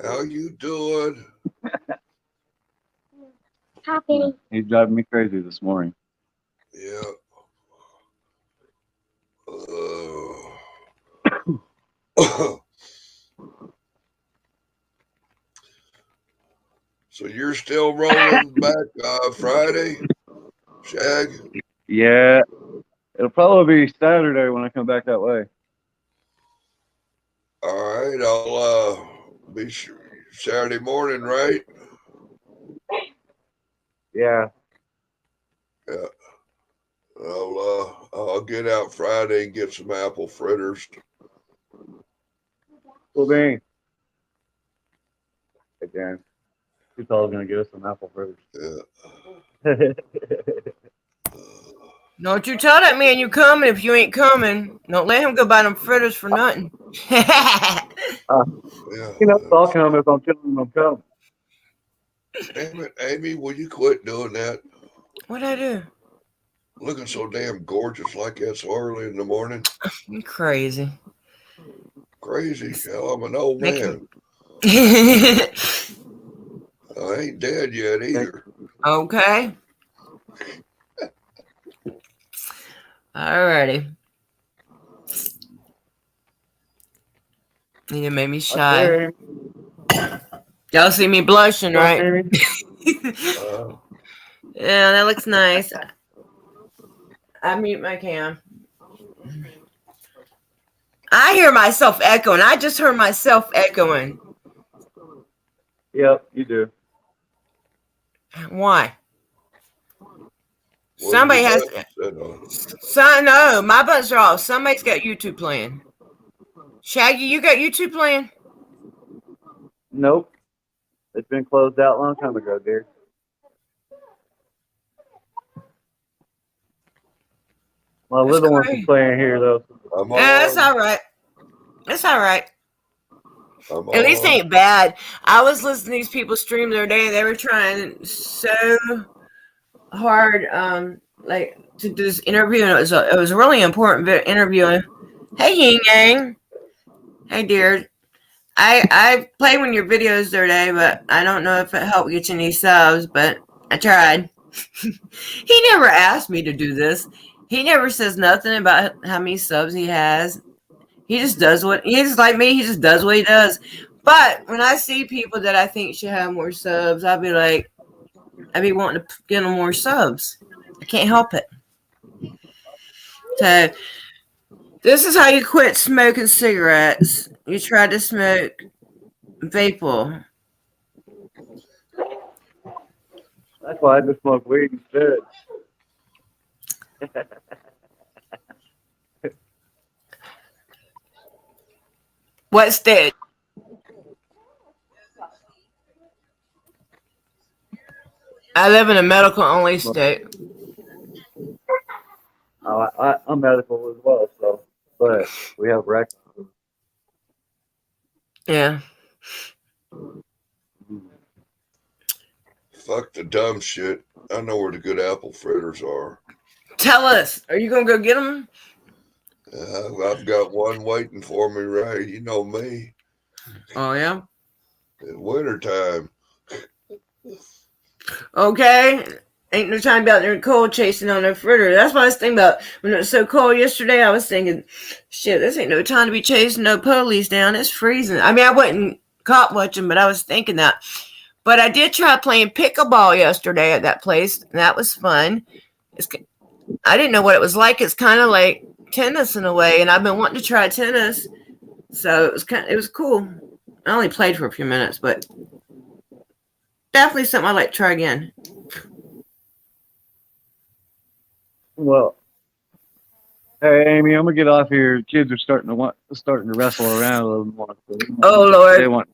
How you doing? Happy. He's driving me crazy this morning. Yeah. So you're still rolling back Friday, Shag? Yeah. It'll probably be Saturday when I come back that way. All right, I'll be sure Saturday morning, right? Yeah. Yeah. I'll get out Friday and get some apple fritters. Cool bean. Again. He's probably gonna get us some apple fritters. Yeah. Don't you tell that man you coming if you ain't coming. Don't let him go buy them fritters for nothing. Yeah. You know, I'll come if I'm telling him I'm coming. Damn it, Amy, will you quit doing that? What'd I do? Looking so damn gorgeous like that so early in the morning. You crazy. Crazy. Hell, I'm an old man. I ain't dead yet either. Okay. Alrighty. You made me shy. Y'all see me blushing, right? Yeah, that looks nice. I mute my cam. I hear myself echoing. I just heard myself echoing. Yep, you do. Why? Was Somebody your has button set on? no, my buttons are off. Somebody's got YouTube playing. Shaggy, you got YouTube playing? Nope. It's been closed out a long time ago, dear. My That's little one's crazy. playing here, though. I'm Yeah, that's on. all right. That's all right. I'm At least it on. ain't bad. I was listening to these people stream the other day, and they were trying so hard, like to do this interview, and it was a really important interview. Hey, Yin Yang. Hey, dear. I played one of your videos the other day, but I don't know if it helped get you any subs, but I tried. He never asked me to do this. He never says nothing about how many subs he has. He just does he's like me. He just does what he does. But when I see people that I think should have more subs, I'd be wanting to get them more subs. I can't help it. So this is how you quit smoking cigarettes. You try to smoke vapor. That's why I just smoke weed instead. What state? I live in a medical only state. I'm medical as well, so but we have rec. Yeah. Fuck the dumb shit. I know where the good apple fritters are. Tell us. Are you gonna go get them? I've got one waiting for me, right? You know me. Oh yeah. In wintertime. Okay. Ain't no time about there cold chasing on a fritter. That's what I was thinking about. When it was so cold yesterday, I was thinking, shit, this ain't no time to be chasing no police down. It's freezing. I mean, I wasn't cop watching, but I was thinking that. But I did try playing pickleball yesterday at that place, and that was fun. I didn't know what it was like. It's kind of like tennis in a way, and I've been wanting to try tennis, so it was cool. I only played for a few minutes, but definitely something I'd like to try again. Well, hey Amy, I'm gonna get off here. Kids are starting to wrestle around a little more. So Oh Lord. They want.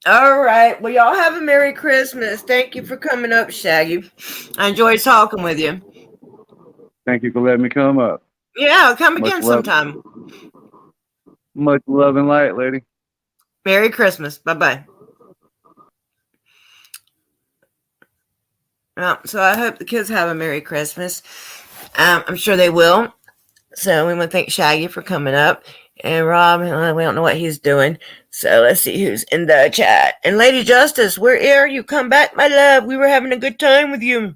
All right. Well, y'all have a Merry Christmas. Thank you for coming up, Shaggy. I enjoyed talking with you. Thank you for letting me come up. Yeah, I'll come Much again love. sometime. Much love and light, lady. Merry Christmas. Bye-bye. So I hope the kids have a Merry Christmas. I'm sure they will. So we want to thank Shaggy for coming up. And Rob, we don't know what he's doing. So let's see who's in the chat. And Lady Justice, where are you? Come back, my love. We were having a good time with you.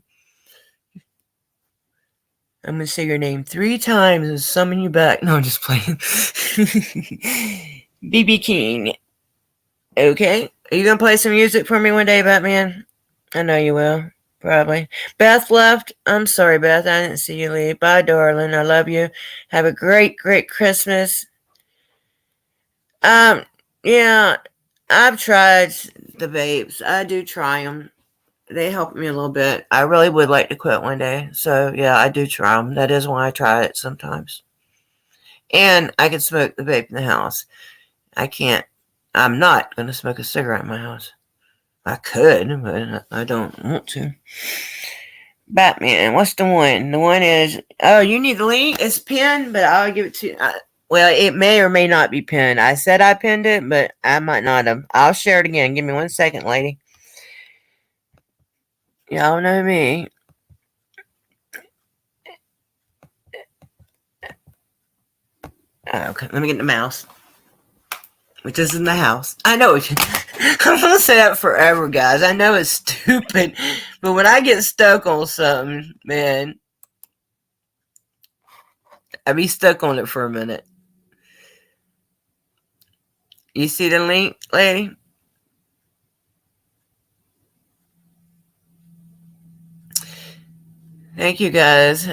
I'm going to say your name 3 times and summon you back. No, I'm just playing. BB King. Okay. Are you going to play some music for me one day, Batman? I know you will. Probably. Beth left. I'm sorry, Beth. I didn't see you leave. Bye, darling. I love you. Have a great, great Christmas. Yeah, I've tried the vapes. I do try them. They help me a little bit. I really would like to quit one day. So, yeah, I do try them. That is why I try it sometimes. And I can smoke the vape in the house. I'm not going to smoke a cigarette in my house. I could, but I don't want to. Batman, what's the one? The one is, oh, you need the link? It's pinned, but I'll give it to you. Well, it may or may not be pinned. I said I pinned it, but I might not have. I'll share it again. Give me 1 second, lady. Y'all know me. Okay, let me get the mouse. Which is in the house. I know it. I'm going to say that forever, guys. I know it's stupid. But when I get stuck on something, man, I be stuck on it for a minute. You see the link, lady? Thank you, guys.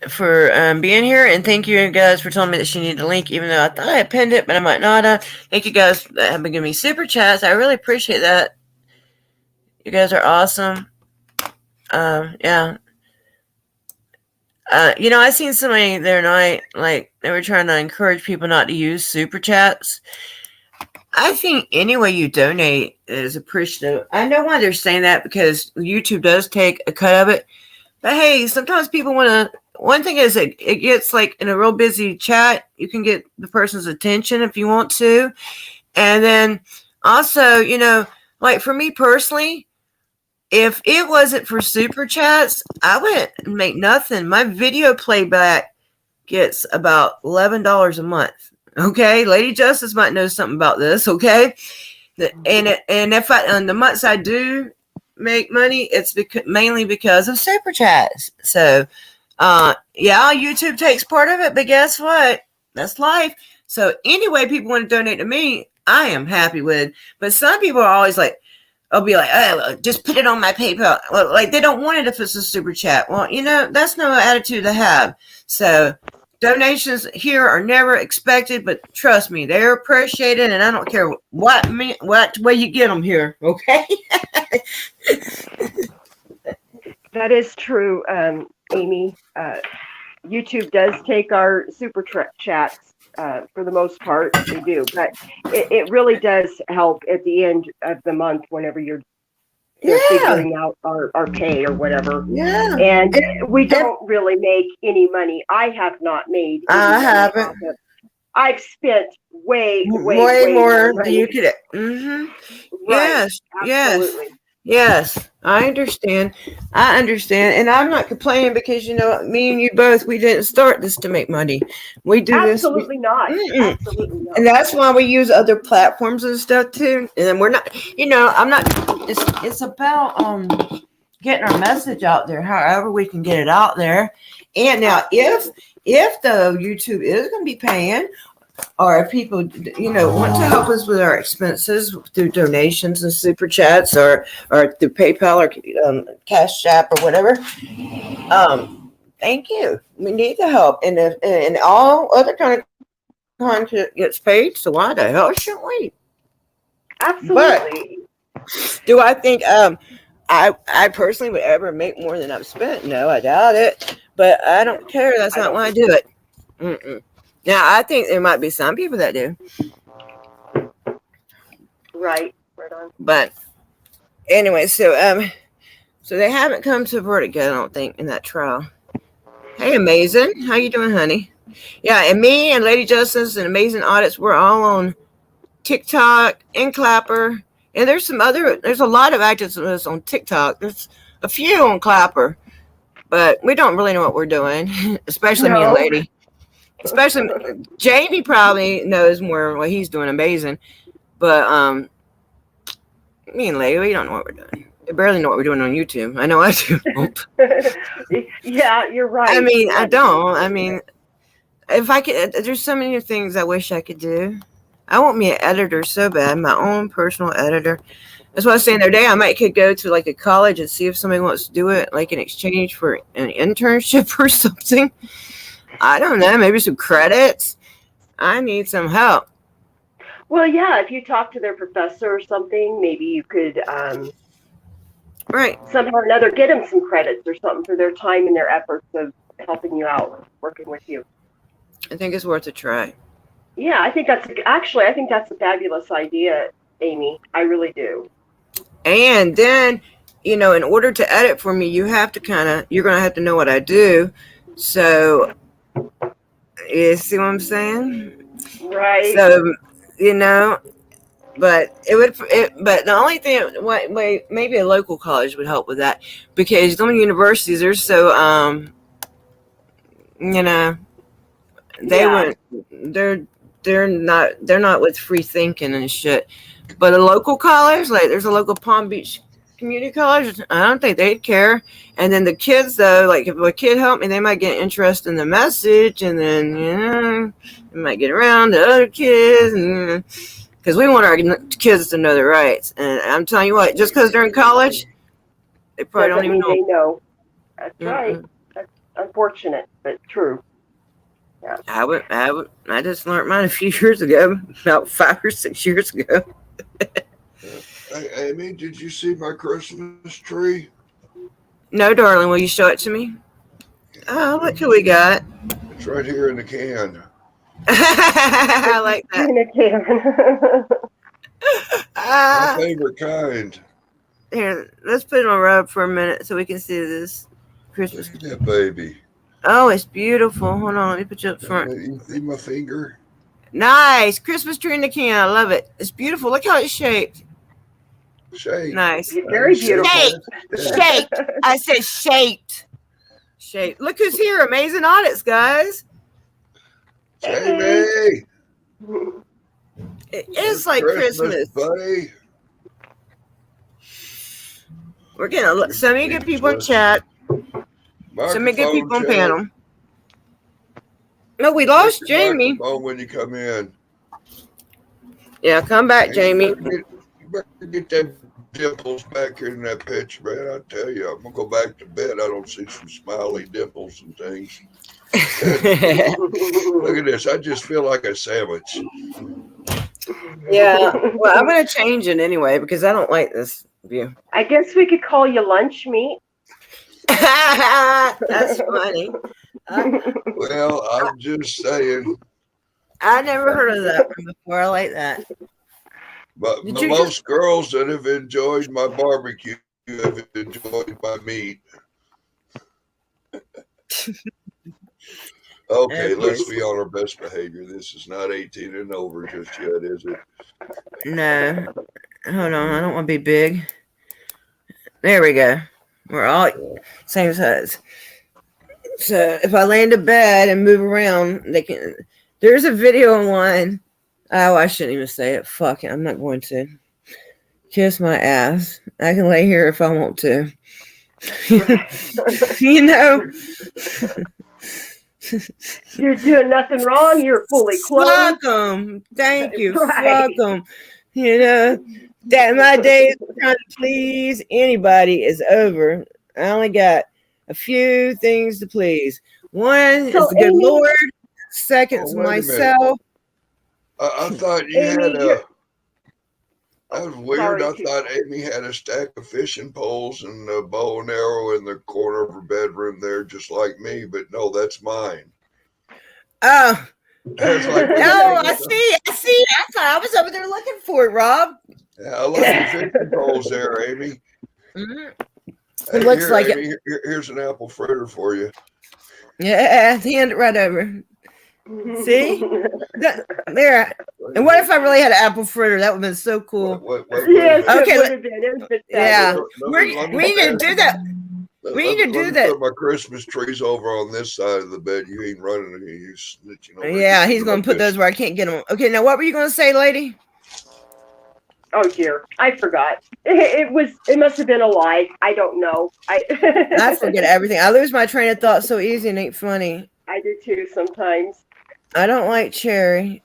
being here, and thank you guys for telling me that she needed a link, even though I thought I had pinned it, but I might not have. Thank you guys that have been giving me super chats. I really appreciate that. You guys are awesome. Yeah. I seen somebody the other night, like, they were trying to encourage people not to use super chats. I think any way you donate is appreciative. I know why they're saying that, because YouTube does take a cut of it. But hey, sometimes people want to. One thing is, it gets, like, in a real busy chat, you can get the person's attention if you want to. And then also, like, for me personally, if it wasn't for super chats, I wouldn't make nothing. My video playback gets about $11 a month. Okay, Lady Justice might know something about this. Okay, and if on the months I do make money, it's mainly because of super chats. So, yeah, YouTube takes part of it, but guess what? That's life. So anyway, people want to donate to me, I am happy with. But some people are always like, I'll be like, oh, just put it on my PayPal. Well, like, they don't want it if it's a super chat. Well, that's no attitude to have. So donations here are never expected, but trust me, they're appreciated, and I don't care what way you get them here. Okay. That is true, Amy. YouTube does take our super chats for the most part. They do, but it really does help at the end of the month whenever you're figuring out our pay or whatever. Yeah. And we don't really make any money. I have not made any I money haven't. off it. I've spent way more money. than you could. Mm-hmm. Right. Yes. Absolutely. Yes, I understand. And I'm not complaining, because me and you both, we didn't start this to make money. We do Absolutely this. not. Mm-mm. Absolutely not. And that's why we use other platforms and stuff too. And we're not, I'm not. It's about getting our message out there, however we can get it out there. And now, if the YouTube is going to be paying, or if people, want to help us with our expenses through donations and super chats, or through PayPal or Cash App or whatever, thank you. We need the help, and all other kind of content gets paid. So why the hell shouldn't we? Absolutely. But do I think I personally would ever make more than I've spent? No, I doubt it. But I don't care. That's not why I do it. Mm-mm. Now, I think there might be some people that do. Right on. But anyway, so they haven't come to a verdict yet, I don't think, in that trial. Hey, Amazing. How you doing, honey? Yeah, and me and Lady Justice and Amazing Audits, we're all on TikTok and Clapper. And there's a lot of activists on TikTok. There's a few on Clapper. But we don't really know what we're doing, especially me and Lady. Especially Jamie probably knows more what he's doing. Amazing. But me and Lady, we don't know what we're doing. We barely know what we're doing on YouTube. I know I do. Yeah, you're right. I mean, I don't. I mean, if I could, there's so many things I wish I could do. I want me an editor so bad, my own personal editor. That's what I was saying the other day. I might could go to like a college and see if somebody wants to do it, like in exchange for an internship or something. I don't know, maybe some credits. I need some help. Well, yeah, if you talk to their professor or something, maybe you could right, somehow or another get them some credits or something for their time and their efforts of helping you out, working with you. I think it's worth a try. Yeah, I think that's a fabulous idea, Amy. I really do. And then, in order to edit for me, you're going to have to know what I do. So, you see what I'm saying? Right. So, but but the only thing, maybe a local college would help with that, because some universities are so, they wouldn't, they're not with free thinking and shit. But a local college, like there's a local Palm Beach Community College, I don't think they'd care. And then the kids, though, like if a kid helped me, they might get interested in the message, and then they might get around to other kids, because we want our kids to know their rights. And I'm telling you what, just because they're in college, they probably don't even know. They know. That's right. Unfortunate, but true. Yeah. I just learned mine a few years ago, about 5 or 6 years ago. Hey, Amy, did you see my Christmas tree? No, darling, will you show it to me? Oh, look who we got. It's right here in the can. I like that. In a can. My favorite kind. Here, let's put it on rub for a minute so we can see this Christmas. Look at that baby. Oh, it's beautiful. Hold on, let me put you up front. You see my finger? Nice. Christmas tree in the can. I love it. It's beautiful. Look how it's shaped. Shaped. Nice. Very beautiful. Shaped. I said shaped. Shaped. Look who's here. Amazing audits, guys. Jamie. It is like Christmas. Buddy. We're getting so many good people in chat. So many good people in panel. No, we lost Jamie. When you come in. Yeah, come back, Jamie. You better get them dimples back here in that picture, man. I tell you, I'm gonna go back to bed. I don't see some smiley dimples and things. Look at this. I just feel like a sandwich. Yeah. Well, I'm gonna change it anyway because I don't like this view. I guess we could call you lunch meat. That's funny. Well, I'm just saying. I never heard of that one before. I like that. But most girls that have enjoyed my barbecue have enjoyed my meat. Okay, let's be on our best behavior. This is not 18 and over just yet, is it? No. Hold on. I don't want to be big. There we go. We're all same size. So if I lay in bed and move around, they can. There's a video online. Oh, I shouldn't even say it. Fuck it. I'm not going to. Kiss my ass. I can lay here if I want to. You know. You're doing nothing wrong. You're fully clothed. Fuck 'em. Thank you. Right. Fuck 'em. You know, that my days of trying to please anybody is over. I only got a few things to please. One is the good Lord. Second is wait a myself. I thought you Amy, had you're- That was weird. Sorry, I thought Amy had a stack of fishing poles and a bow and arrow in the corner of her bedroom there, just like me. But no, that's mine. Oh. That's like No, I see. I thought I was over there looking for it, Rob. Yeah, I love your fishing poles there, Amy. Mhm. Hey, It looks here, like Amy, here's an apple fritter for you. Yeah, hand it right over. See? There. And what if I really had an apple fritter? That would have been so cool. Yes, Okay, it would have been. It would have been yeah. fabulous. We need to do that. We need to Let do me that. Put my Christmas trees over on this side of the bed. You ain't running. You snitching over. Yeah, he's going to put those where I can't get them. Okay, now what were you going to say, lady? Oh dear, I forgot. It must have been a lie. I don't know. I forget everything. I lose my train of thought so easy and ain't funny. I do too sometimes. I don't like cherry.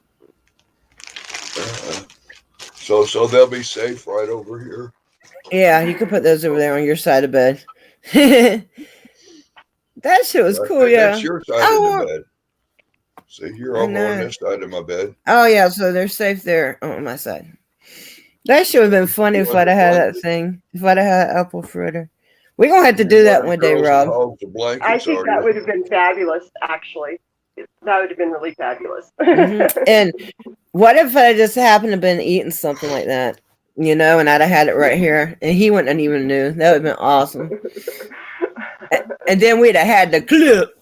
So they'll be safe right over here. Yeah, you can put those over there on your side of bed. That shit was cool, yeah. That's your side of the bed. See, you're over on this side of my bed. Oh yeah, so they're safe there on my side. That should have been funny if I'd have had that thing. If I'd have had apple fritter. We're gonna have to do that one day, Rob. I think that would have been fabulous, actually. That would have been really fabulous. Mhm. And what if I just happened to been eating something like that, you know, and I'd have had it right here, and he wouldn't have even knew. That would have been awesome. And then we'd have had the clip.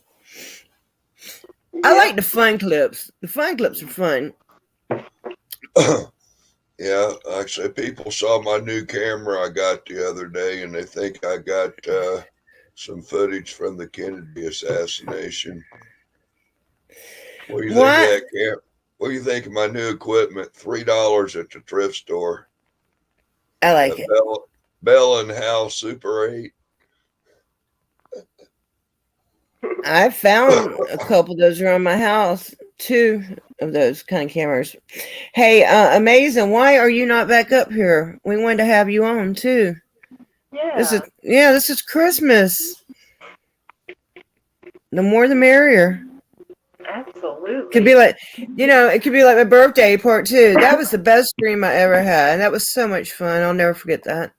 I like the fun clips. The fun clips are fun. Yeah, actually, people saw my new camera I got the other day, and they think I got some footage from the Kennedy assassination. What do you think of that camera? What do you think of my new equipment? $3 at the thrift store. I like it. Bell and Howell Super 8. I found a couple of those around my house. 2 of those kind of cameras. Hey, Amazing, why are you not back up here? We wanted to have you on too. Yeah. This is Christmas. the more the merrier. Absolutely. Could be like, it could be like my birthday part 2. That was the best dream I ever had. And that was so much fun. I'll never forget that.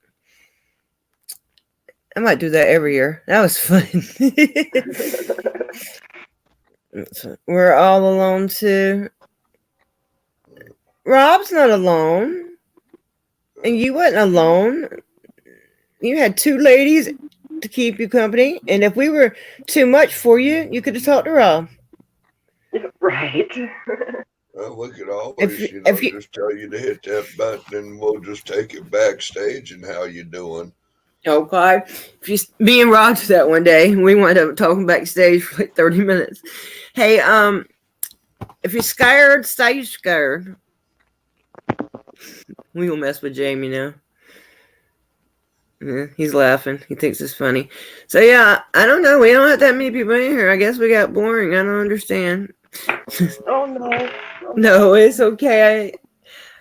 I might do that every year. That was fun. We're all alone too. Rob's not alone. And you wasn't alone. You had 2 ladies to keep you company. And if we were too much for you, you could have talked to Rob. Right. Well, we could always, If you- just tell you to hit that button and we'll just take it backstage and how you doing. Okay. Me and Rob did that one day. We wound up talking backstage for like 30 minutes. Hey, if you're scared, stay scared. We gonna mess with Jamie now. Yeah, he's laughing. He thinks it's funny. So yeah, I don't know. We don't have that many people in here. I guess we got boring. I don't understand. Oh no. No, it's okay.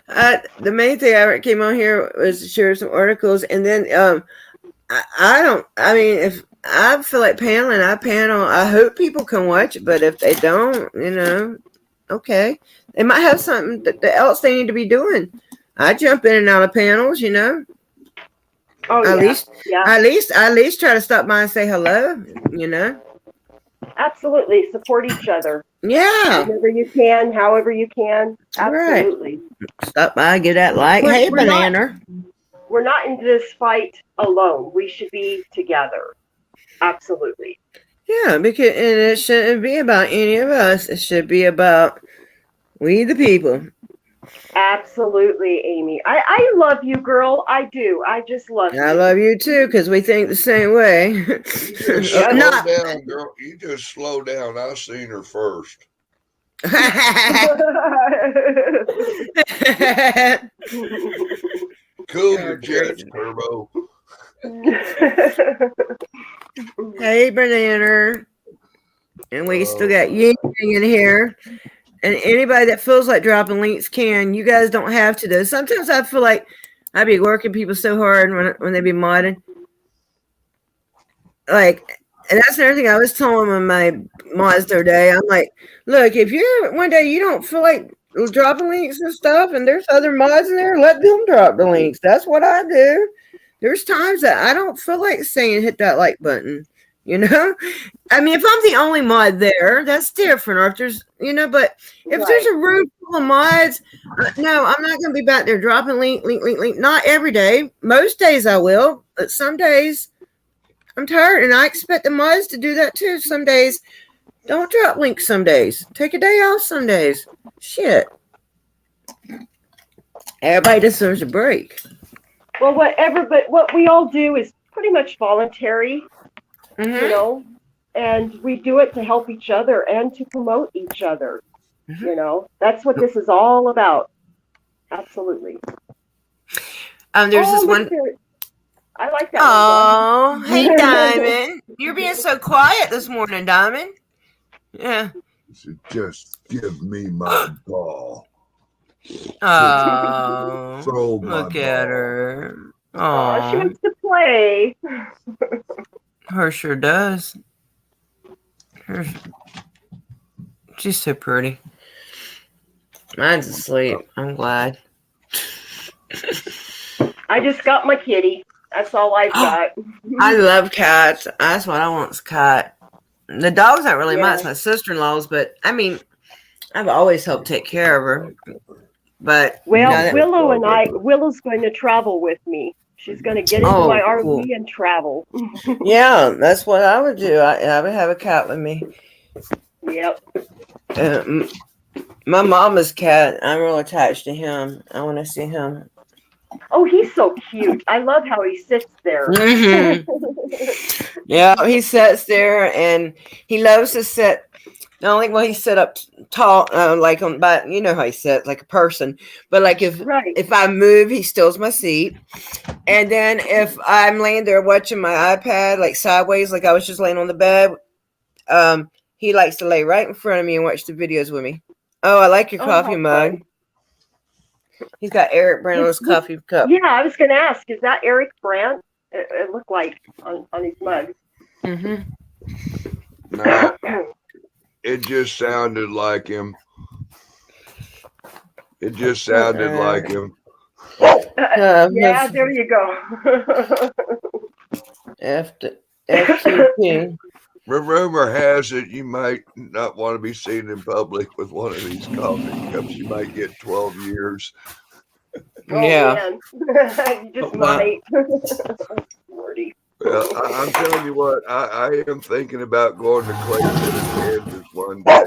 The main thing I came on here was to share some articles, and then if I feel like paneling, I panel. I hope people can watch it, but if they don't, okay, they might have something else they need to be doing. I jump in and out of panels, Oh, at yeah. least try to stop by and say hello, Absolutely. Support each other. Yeah. Whenever you can, however you can. Absolutely. Right. Stop by, get that like. Hey, banana. We're not in this fight alone. We should be together. Absolutely. Yeah, because and it shouldn't be about any of us. It should be about we the people. Absolutely, Amy. I love you, girl. I do. I just love you. I love you too, because we think the same way. You just slow down, girl. You just slow down. I seen her first. Cool your jets, Turbo. Hey, banana. And we still got Ying in here. And anybody that feels like dropping links can. You guys don't have to, though. Sometimes I feel like I be working people so hard when they be modding. Like, and that's another thing I was telling on my mods the other day. I'm like, look, if you're one day you don't feel like dropping links and stuff, and there's other mods in there, let them drop the links. That's what I do. There's times that I don't feel like saying hit that like button. I mean, if I'm the only mod there, that's different. Or if there's, but if there's a room full of mods, no, I'm not going to be back there dropping link. Not every day. Most days I will, but some days I'm tired, and I expect the mods to do that too. Some days, don't drop links. Some days, take a day off. Some days, shit. Everybody deserves a break. Well, whatever, but what we all do is pretty much voluntary. Mm-hmm. And we do it to help each other and to promote each other. Mm-hmm. That's what this is all about. Absolutely. There's this one. I like that. Oh, hey, Diamond. You're being so quiet this morning, Diamond. Yeah. Just give me my ball. Oh, Throw my look at her. Oh, she Oh, wants to play. her sure does. She's so pretty. Mine's asleep. I'm glad. I just got my kitty. That's all I've got. I love cats. That's what I want is a cat. The dog's not really mine. It's Yeah. my sister-in-law's, but I mean, I've always helped take care of her. But Well, now that- Willow's going to travel with me. She's going to get into Oh, my cool. RV and travel. Yeah, that's what I would do. I would have a cat with me. Yep. My mama's cat, I'm real attached to him. I want to see him. Oh, he's so cute. I love how he sits there. Mhm. Yeah, he sits there and he loves to sit. Not only will he sit up tall, like on, but you know how he sits, like a person. But like if I move, he steals my seat. And then if I'm laying there watching my iPad, like sideways, like I was just laying on the bed, he likes to lay right in front of me and watch the videos with me. Oh, I like your Oh, coffee how mug. He's got Eric Brandt on his coffee cup. Yeah, I was going to ask, is that Eric Brandt? It looked like on his mug. Mm-hmm. No, it just sounded like him. It just sounded like him. Yeah, there you go. FTP. Rumor has it you might not want to be seen in public with one of these coffee cups. You might get 12 years. Oh, Yeah. man. You just might. Lordy. Well, I'm telling you what, I am thinking about going to Clayton, Kansas one day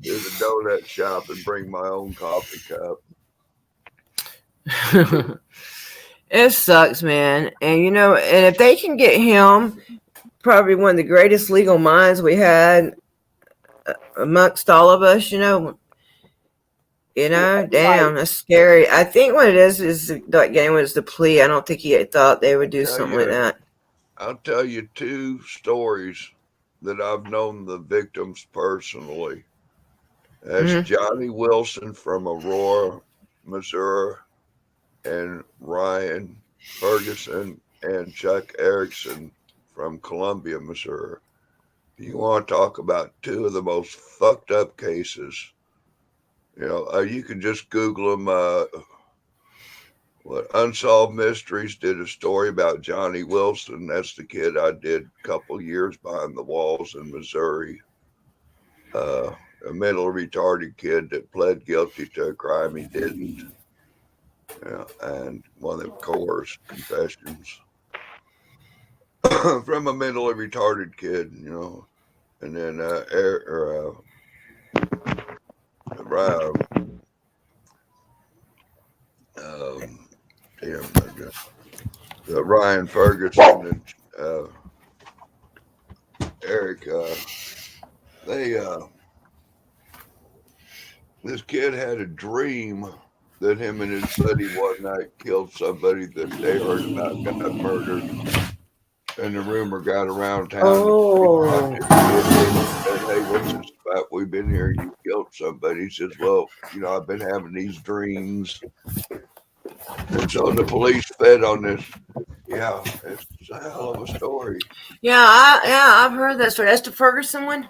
to the donut shop and bring my own coffee cup. It sucks, man. And you know, and if they can get him, probably one of the greatest legal minds we had amongst all of us, damn, that's scary. I think what it is like getting was the plea. I don't think he thought they would do something like that. I'll tell you 2 stories that I've known the victims personally. That's Johnny Wilson from Aurora, Missouri, and Ryan Ferguson and Chuck Erickson from Columbia, Missouri. You want to talk about 2 of the most fucked up cases. You can just Google them. Unsolved Mysteries did a story about Johnny Wilson. That's the kid I did a couple years behind the walls in Missouri. A mentally retarded kid that pled guilty to a crime he didn't. And one of them coerced confessions from a mentally retarded kid, and then Ryan Ferguson and Eric. This kid had a dream that him and his buddy one night killed somebody that they heard about got murdered, and the rumor got around town. Oh. Hey, what's this about? We've been here. You killed somebody. He says, well, I've been having these dreams. And so the police fed on this. Yeah, it's a hell of a story. Yeah, I've heard that story. That's the Ferguson one?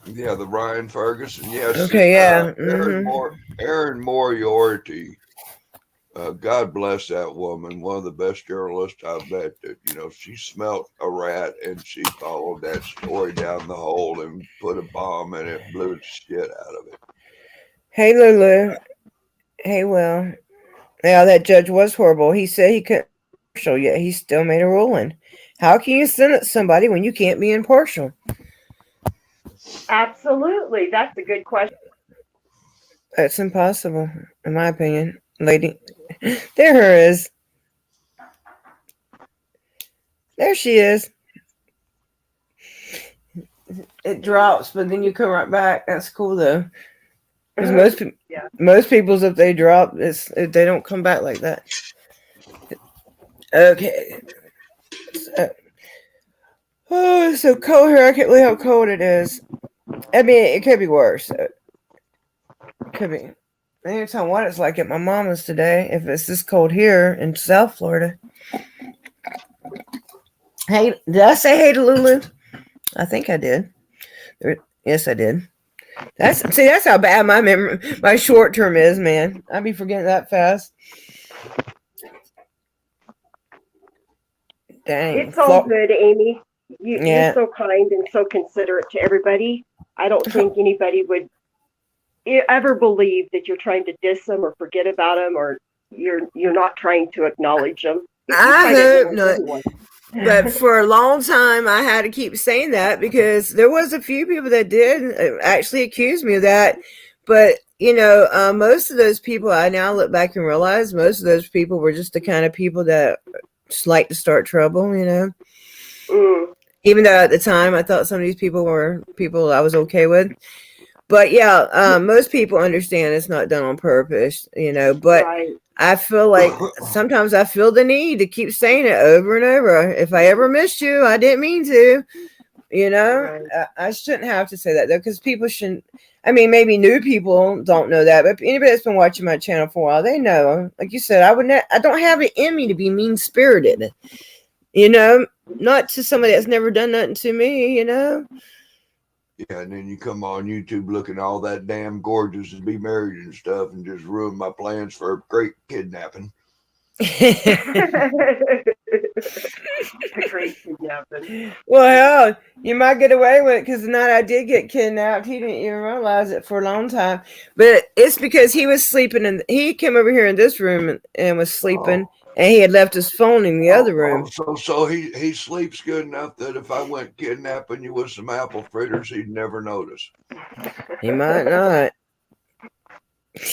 Yeah, the Ryan Ferguson. Yes. Okay, yeah. Erin Moriarty. God bless that woman. One of the best journalists I've met. That she smelt a rat and she followed that story down the hole and put a bomb in it, blew the shit out of it. Hey, Lulu. Hey, Will. Yeah, that judge was horrible. He said he couldn't be impartial, yet he still made a ruling. How can you sentence somebody when you can't be impartial? Absolutely. That's a good question. That's impossible, in my opinion. Lady, there her is. There she is. It drops, but then you come right back. That's cool, though. Because most people's, if they drop, they don't come back like that. Okay. So cold here. I can't believe how cold it is. I mean, it could be worse. It could be. I can't tell what it's like at my mama's today. If it's this cold here in South Florida. Hey, did I say hey to Lulu? I think I did. Yes, I did. That's how bad my memory, my short term is, man. I'd be forgetting that fast. Dang. It's all good, Amy. You're so kind and so considerate to everybody. I don't think anybody would ever believe that you're trying to diss them or forget about them, or you're not trying to acknowledge them. I hope not. But for a long time, I had to keep saying that because there was a few people that did actually accuse me of that. But, most of those people, I now look back and realize most of those people were just the kind of people that just like to start trouble, Even though at the time I thought some of these people were people I was okay with. But yeah, most people understand it's not done on purpose, but right. I feel like sometimes I feel the need to keep saying it over and over. If I ever missed you, I didn't mean to, right. I shouldn't have to say that though, because people shouldn't. I mean, maybe new people don't know that, but anybody that's been watching my channel for a while, they know. Like you said, I don't have it in me to be mean spirited. You know, not to somebody that's never done nothing to me, you know. Yeah, and then you come on YouTube looking all that damn gorgeous and be married and stuff and just ruin my plans for a great kidnapping. Great kidnapping. Well, hell, you might get away with it because the night I did get kidnapped, he didn't even realize it for a long time. But it's because he was sleeping and he came over here in this room and was sleeping, and he had left his phone in the other room. So he sleeps good enough that if I went kidnapping you with some apple fritters, he'd never notice. He might not.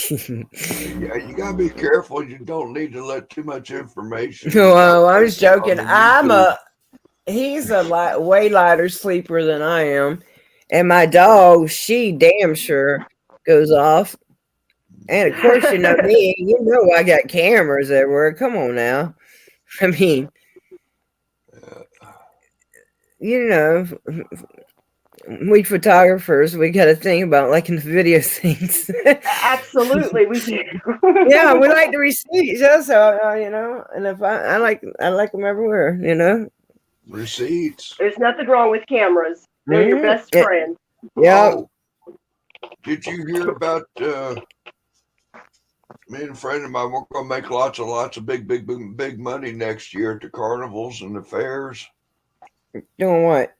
Yeah, you gotta be careful. You don't need to let too much information. Well, I was joking. He's a way lighter sleeper than I am, and my dog, she damn sure goes off. And of course, you know me. You know I got cameras everywhere. Come on now. I mean, you know, we photographers, we got to think about liking the video things. Absolutely, we do. Yeah, we like the receipts. Also, you know, and if I like them everywhere. You know, receipts. There's nothing wrong with cameras. They're your best friend. Yeah. Oh, did you hear about me and a friend of mine? We're gonna make lots of big money next year at the carnivals and the fairs. Doing what?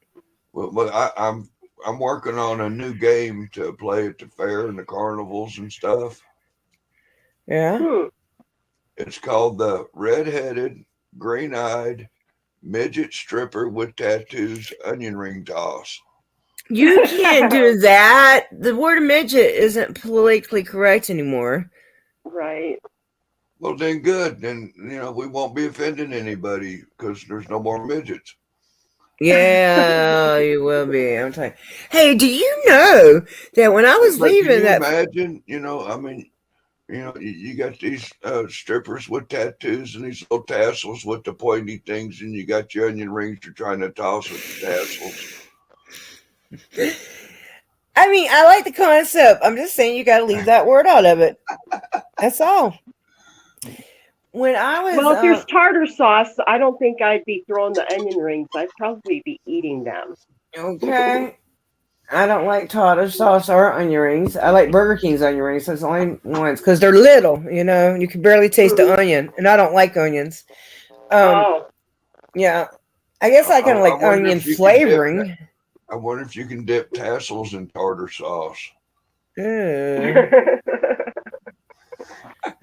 Well, I'm working on a new game to play at the fair and the carnivals and stuff. Yeah. It's called the Red-Headed, Green-Eyed Midget Stripper with Tattoos Onion Ring Toss. You can't do that. The word midget isn't politically correct anymore. Right. Well, then good. Then, you know, we won't be offending anybody because there's no more midgets. Yeah, you will be. I'm telling you. Hey, do you know that when I was leaving that... Imagine, you know, I mean, you know, you got these strippers with tattoos and these little tassels with the pointy things, and you got your onion rings you're trying to toss with the tassels. I mean, I like the concept. I'm just saying you got to leave that word out of it. That's all. When I was... Well, if there's tartar sauce, I don't think I'd be throwing the onion rings. I'd probably be eating them. Okay. I don't like tartar sauce or onion rings. I like Burger King's onion rings. That's the only ones because they're little, you know. You can barely taste the onion, and I don't like onions. Yeah. I guess I kind of like onion flavoring. I wonder if you can dip tassels in tartar sauce.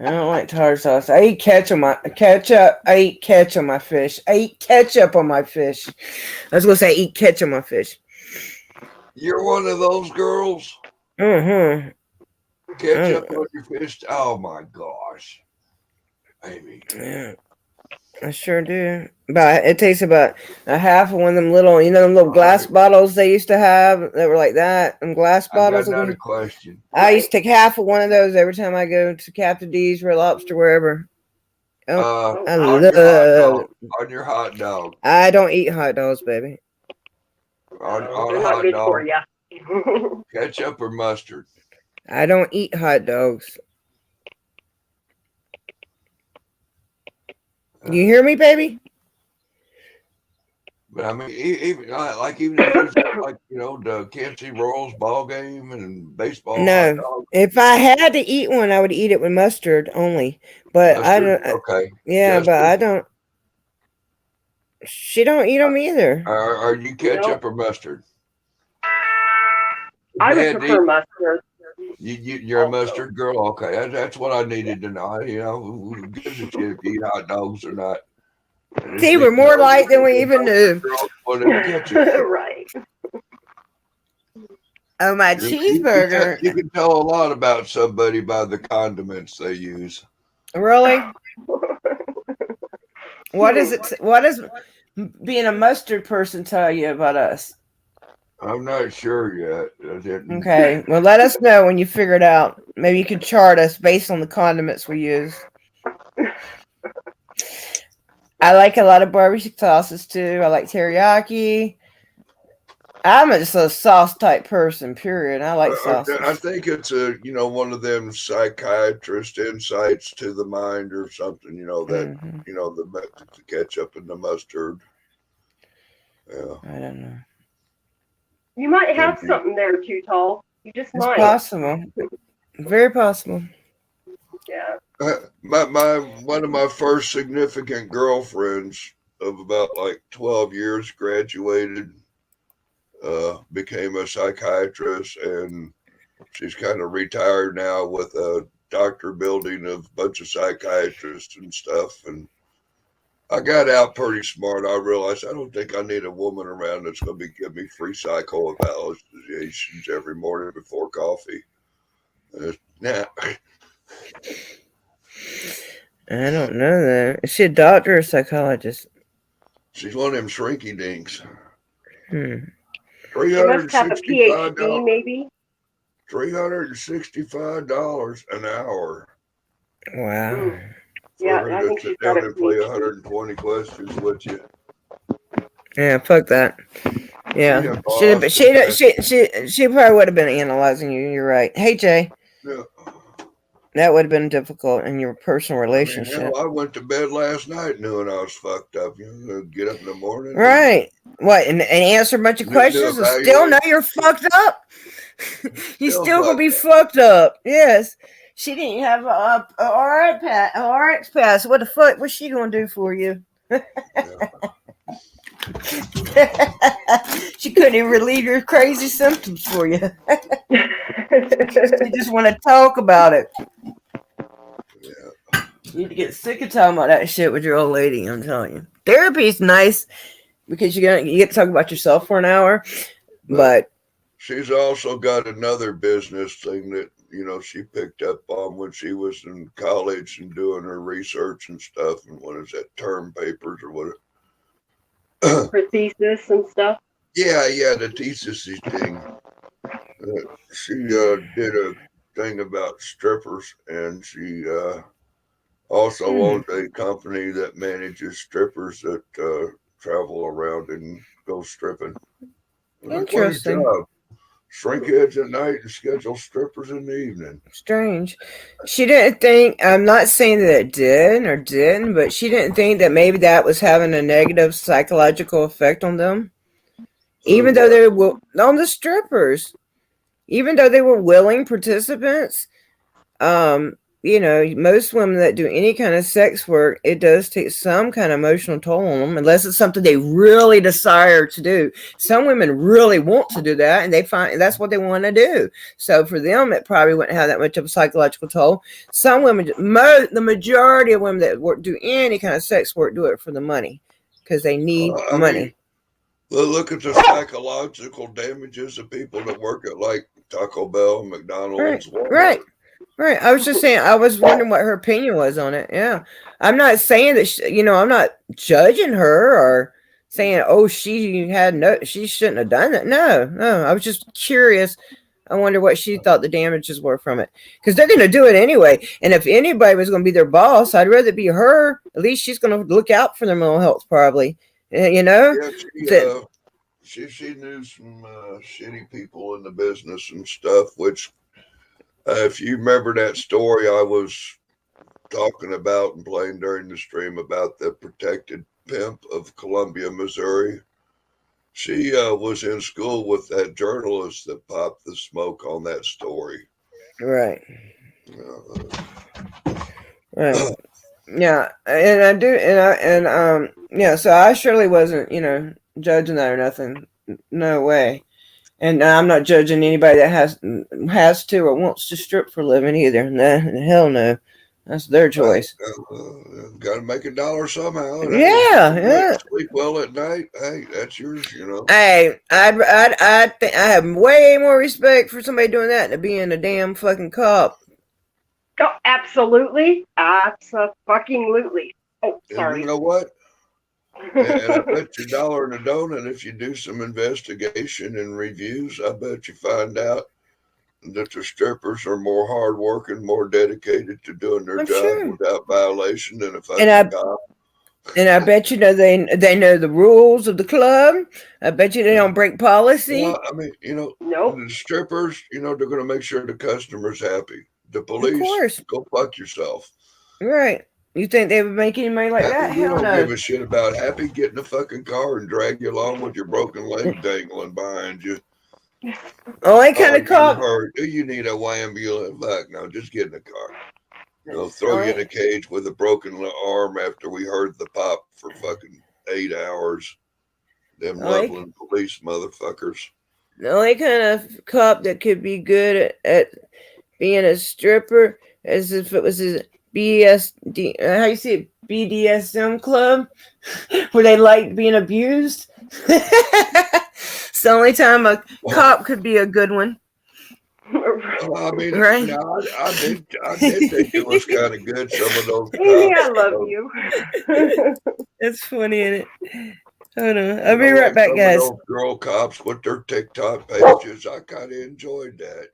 I don't like tartar sauce. I eat ketchup on my ketchup. I eat ketchup on my fish. I eat ketchup on my fish. I was gonna say eat ketchup on my fish. You're one of those girls. Mm-hmm. Ketchup on your fish. Oh my gosh, Amy. Yeah, I sure do. But it takes about a half of one of them little, you know, them little glass bottles they used to have that were like that. Them glass bottles. I got another question. I used to take half of one of those every time I go to Captain D's, Red Lobster, wherever. Oh, I love on your hot dog. I don't eat hot dogs, baby. On They're a not hot good dog. for you. Ketchup or mustard? I don't eat hot dogs. You hear me, baby? But I mean, even if it's like, you know, the Kansas City Royals ball game and baseball. hot No. dog. If I had to eat one, I would eat it with mustard only. But I Mustard? don't. Okay. Yeah, Just but I don't. She don't eat them either. Are you ketchup or mustard? I Bad would prefer eat- mustard. You're a mustard girl? Okay. That's what I needed to know. You know, who gives a shit if you eat hot dogs or not? See, we're more alike than we even knew. Right. Oh, my cheeseburger. You can tell a lot about somebody by the condiments they use. Really? What is it? What does being a mustard person tell you about us? I'm not sure yet. I didn't. Okay. Well, let us know when you figure it out. Maybe you could chart us based on the condiments we use. I like a lot of barbecue sauces too. I like teriyaki. I'm just a sauce type person, period. I like I sausage. think it's one of them psychiatrist insights to the mind or something. That Mhm. the ketchup and the mustard. Yeah, I don't know. You might have Indeed. something there, Too Tall. You just It's might. possible. Very possible. Yeah. One of my first significant girlfriends of about like 12 years graduated, became a psychiatrist, and she's kind of retired now with a doctor building of a bunch of psychiatrists and stuff. And I got out pretty smart. I realized I don't think I need a woman around that's going to be giving me free psycho evaluations every morning before coffee. Nah. I don't know that. Is she a doctor or a psychologist? She's one of them shrinky dinks. Hmm. She must have a PhD, maybe. $365 an hour. Wow. Yeah, For her I to think sit she's got down a and play PhD. 120 questions with you. Yeah, fuck that. Yeah, she probably would have been analyzing you. You're right. Hey, Jay. Yeah. That would have been difficult in your personal relationship. I mean, hell, I went to bed last night knowing I was fucked up. Get up in the morning. Right. What? And answer a bunch of questions and still know you're fucked up? You still gonna be fucked up. Yes. She didn't have a RX pass. What the fuck was she gonna do for you? She couldn't even relieve your crazy symptoms for you. She just want to talk about it. You need to get sick of talking about that shit with your old lady. I'm telling you, therapy's nice because you get to talk about yourself for an hour. But she's also got another business thing that she picked up on when she was in college and doing her research and stuff. And what is that, term papers or what? Her thesis and stuff. Yeah, the thesis thing. She did a thing about strippers, and she also owns a company that manages strippers that travel around and go stripping. Interesting. Quite a job. Shrink heads at night and schedule strippers in the evening. Strange. She didn't think, I'm not saying that it did or didn't, but she didn't think that maybe that was having a negative psychological effect on them. Even though they were on the strippers, even though they were willing participants, most women that do any kind of sex work, it does take some kind of emotional toll on them, unless it's something they really desire to do. Some women really want to do that, and they find that's what they want to do. So for them, it probably wouldn't have that much of a psychological toll. Some women, the majority of women that do any kind of sex work do it for the money because they need money. Look at the psychological damages of people that work at like Taco Bell, McDonald's, Walmart. Right. I was just saying, I was wondering what her opinion was on it. Yeah. I'm not saying that, I'm not judging her or saying, oh, she shouldn't have done that. No. I was just curious. I wonder what she thought the damages were from it. Because they're going to do it anyway. And if anybody was going to be their boss, I'd rather be her. At least she's going to look out for their mental health, probably. Yeah, she knew some shitty people in the business and stuff, which if you remember that story I was talking about and playing during the stream about the protected pimp of Columbia, Missouri, she was in school with that journalist that popped the smoke on that story. Right. Right. Yeah, and I do, so I surely wasn't, judging that or nothing. No way. And I'm not judging anybody that has to or wants to strip for a living either. Nah, hell no. That's their choice. Got to make $1 somehow. Yeah. Sleep well at night. Hey, that's yours, Hey, I have way more respect for somebody doing that than being a damn fucking cop. Oh, absolutely. Absolutely. Oh, sorry. And you know what? And I bet you $1 in a donut, if you do some investigation and reviews, I bet you find out that the strippers are more hardworking, more dedicated to doing their job without violation than a fucking cop. And I bet you know they know the rules of the club. I bet you they don't break policy. Well, I mean, Nope. the strippers, they're going to make sure the customer's happy. The Of police, course. go fuck yourself. Right. You think they would make any money like that? Happy, we Hell don't no. give a shit about Happy getting a fucking car and drag you along with your broken leg dangling behind you. Only kind of you cop. hurt. Do you need a ambulance? Fuck no, just get in the car. They'll throw you in a cage with a broken arm after we heard the pop for fucking 8 hours. Them Loveland police motherfuckers. The only kind of cop that could be good at being a stripper is if it was a BSD, how you say it, BDSM club, where they like being abused. It's the only time a cop could be a good one. I mean, right? No, I did think it was kind of good. Some of those. Amy, I love you. It's funny, isn't it? Hold on, I'll be right back, guys. Those girl cops with their TikTok pages, I kind of enjoyed that.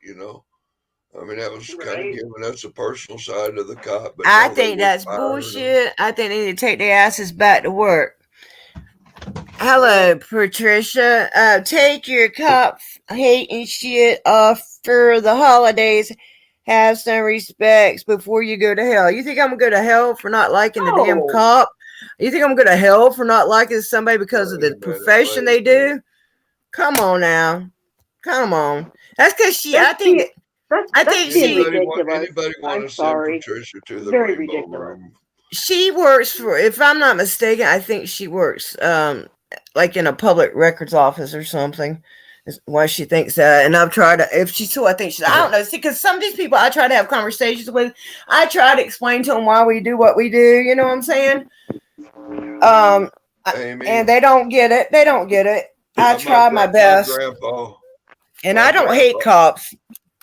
I mean, that was kind of giving us a personal side of the cop. But I think that's bullshit. I think they need to take their asses back to work. Hello, Patricia. Take your cop hating shit off for the holidays. Have some respects before you go to hell. You think I'm gonna go to hell for not liking the damn cop? You think I'm gonna go to hell for not liking somebody because of the profession they do? Come on now. Come on. That's because she, I think she, anybody want to send Patricia to the Rainbow Room? She works for, if I'm not mistaken, I think she works like in a public records office or something. Is why she thinks that. And I've tried to, if she's who I think she's, I don't know. See, because some of these people I try to have conversations with, I try to explain to them why we do what we do. You know what I'm saying? And they don't get it. They don't get it. I try my best. And I don't hate cops.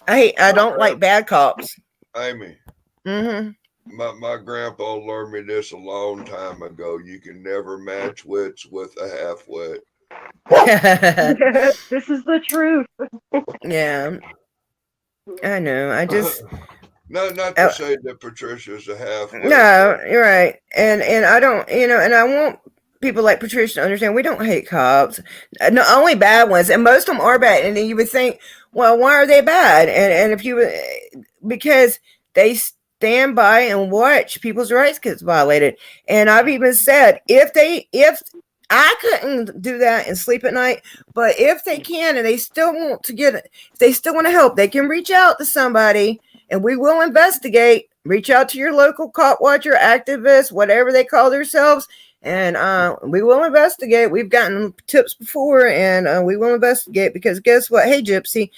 I don't like bad cops. Amy. My grandpa learned me this a long time ago. You can never match wits with a half wit. This is the truth. Yeah. I know. I just not to say that Patricia's a half wit. No, you're right. And I don't, and I want people like Patricia to understand we don't hate cops. No, only bad ones. And most of them are bad. And then you would think, well, why are they bad? And if you, because they stand by and watch people's rights get violated. And I've even said, if I couldn't do that and sleep at night, but if they can and they still want to get it, if they still want to help, they can reach out to somebody and we will investigate. Reach out to your local cop watcher, activist, whatever they call themselves, and we will investigate. We've gotten tips before, and we will investigate because guess what? Hey, Gypsy,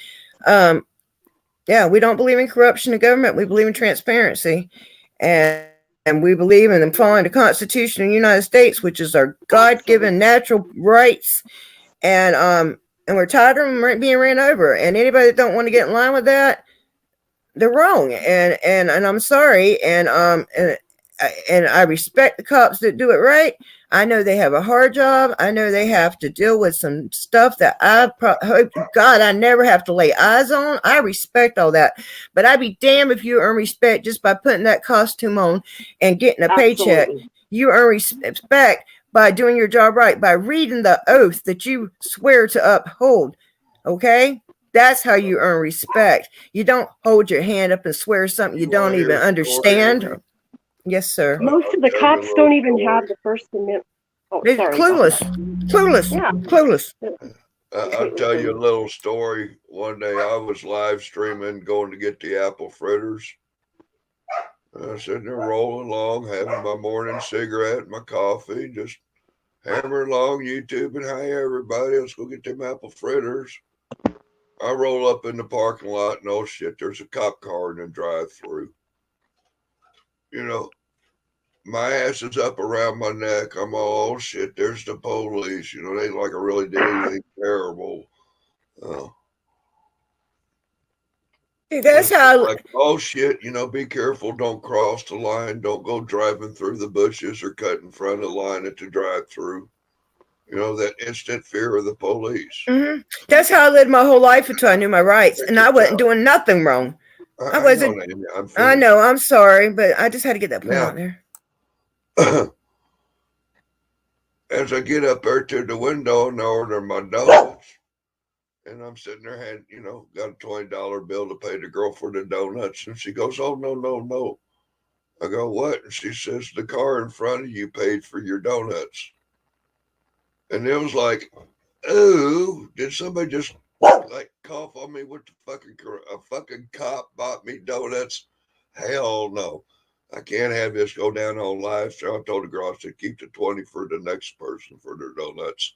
yeah, we don't believe in corruption in government. We believe in transparency, and we believe in following the Constitution of the United States, which is our God-given natural rights, and we're tired of them being ran over. And anybody that don't want to get in line with that, they're wrong. And I'm sorry, and I respect the cops that do it right. I know they have a hard job. I know they have to deal with some stuff that I hope God I never have to lay eyes on. I respect all that, but I'd be damned if you earn respect just by putting that costume on and getting a paycheck. You earn respect by doing your job right, by reading the oath that you swear to uphold. Okay? That's how you earn respect. You don't hold your hand up and swear something you don't even understand. Yes, sir. Most of the cops don't even have the First Amendment. Oh, They're sorry. clueless. Yeah. Clueless. I'll tell you a little story. One day I was live streaming, going to get the apple fritters. I was sitting there rolling along, having my morning cigarette, my coffee, just hammering along YouTube. And hey, everybody, let's go get them apple fritters. I roll up in the parking lot and oh shit, there's a cop car in the drive-through. My ass is up around my neck. I'm all, oh shit, there's the police. They like I really did anything terrible. That's how. Like, oh shit, be careful. Don't cross the line. Don't go driving through the bushes or cut in front of the line at the drive-through. That instant fear of the police. Mm-hmm. That's how I lived my whole life until I knew my rights, and I wasn't doing nothing wrong. I wasn't. I know. I'm sorry, but I just had to get that point out there. as I get up there to the window and I order my donuts, and I'm sitting there, got a $20 bill to pay the girl for the donuts, and she goes, "Oh, no, no, no." I go, "What?" And she says, "The car in front of you paid for your donuts." And it was like, oh, did somebody just like cough on me with the fucking cop bought me donuts? Hell no. I can't have this go down on live stream. I told the girl, I said, keep the 20 for the next person for their donuts.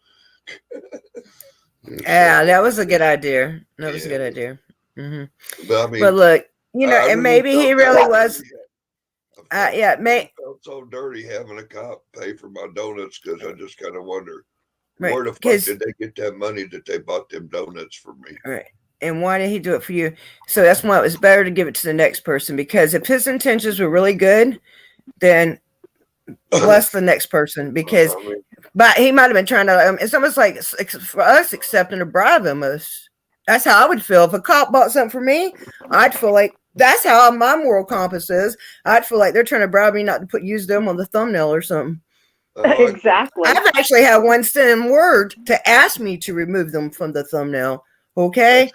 Yeah, that was a good idea. That was a good idea. But I mean, but look, and really maybe he felt really that was. I felt so dirty having a cop pay for my donuts because I just kind of wonder where the fuck did they get that money that they bought them donuts for me? Right. And why did he do it for you? So that's why it was better to give it to the next person, because if his intentions were really good, then bless the next person, because but he might have been trying to it's almost like for us accepting a bribe almost. That's how I would feel if a cop bought something for me. I'd feel like that's how my moral compass is. I'd feel like they're trying to bribe me not to use them on the thumbnail or something. Exactly. I've actually had one send in word to ask me to remove them from the thumbnail. Okay.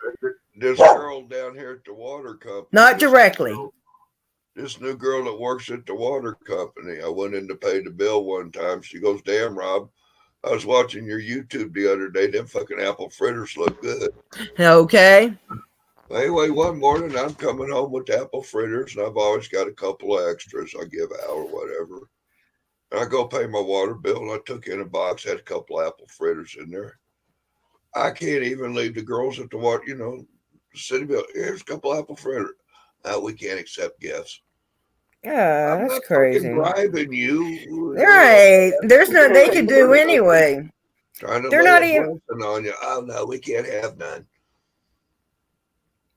This girl down here at the water company. Not directly. This new girl that works at the water company. I went in to pay the bill one time. She goes, "Damn, Rob, I was watching your YouTube the other day. Them fucking apple fritters look good." Okay. Anyway, one morning I'm coming home with apple fritters, and I've always got a couple of extras I give out or whatever. And I go pay my water bill, and I took in a box, had a couple of apple fritters in there. I can't even leave the girls at the water, the city bill. Here's a couple of apple fritters. We can't accept gifts. Yeah, I'm that's not crazy. Bribing you. Right. There's no they could do anyway. Trying to they're lay not a even blessing on you. Oh no, we can't have none.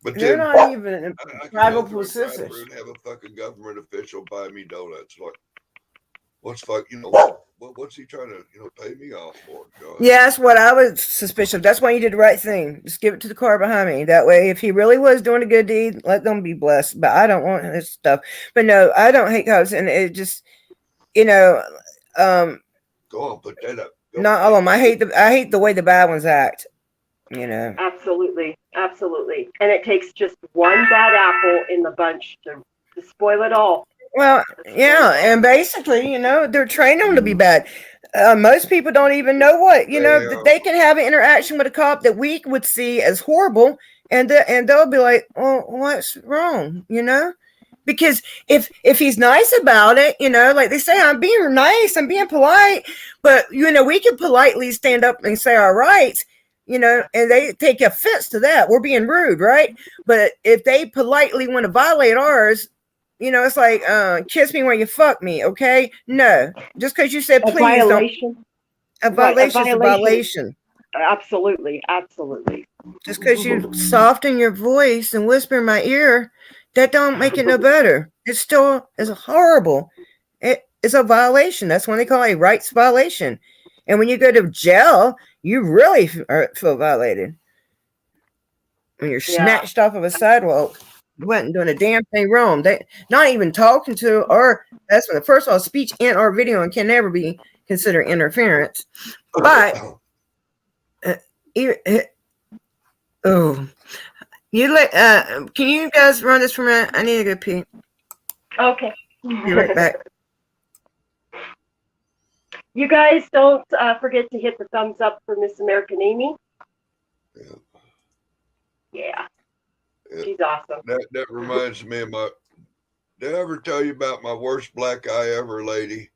But they're then, not even I tribal can go to a drive-thru procedures. and have a fucking government official buy me donuts. Like, what's he trying to pay me off for? God. Yeah, that's what I was suspicious of. That's why you did the right thing. Just give it to the car behind me. That way, if he really was doing a good deed, let them be blessed. But I don't want his stuff. But no, I don't hate cops, and it just, Go on, put that up. Not all of them. I hate the way the bad ones act. Absolutely. Absolutely. And it takes just one bad apple in the bunch to spoil it all. Well, yeah, and basically, they're trained them to be bad. Most people don't even know what, they can have an interaction with a cop that we would see as horrible, and they'll be like, "Oh, what's wrong?" Because if he's nice about it, like they say, I'm being nice, I'm being polite, but we can politely stand up and say our rights, and they take offense to that. We're being rude, right? But if they politely want to violate ours, it's like, kiss me when you fuck me, okay? No, just because you said please, violation. A violation is a violation. Absolutely, absolutely. Just because you soften your voice and whisper in my ear, that don't make it no better. It still is horrible. It's a violation. That's when they call it a rights violation. And when you go to jail, you really feel violated. When you're snatched off of a sidewalk. You wasn't doing a damn thing wrong. They not even talking to, or that's when first of all, speech and or video and can never be considered interference. But can you guys run this for a minute? I need to go pee. Okay. Be right back. You guys don't forget to hit the thumbs up for Miss American Amy. Yeah. She's awesome. That reminds me of did I ever tell you about my worst black eye ever, lady?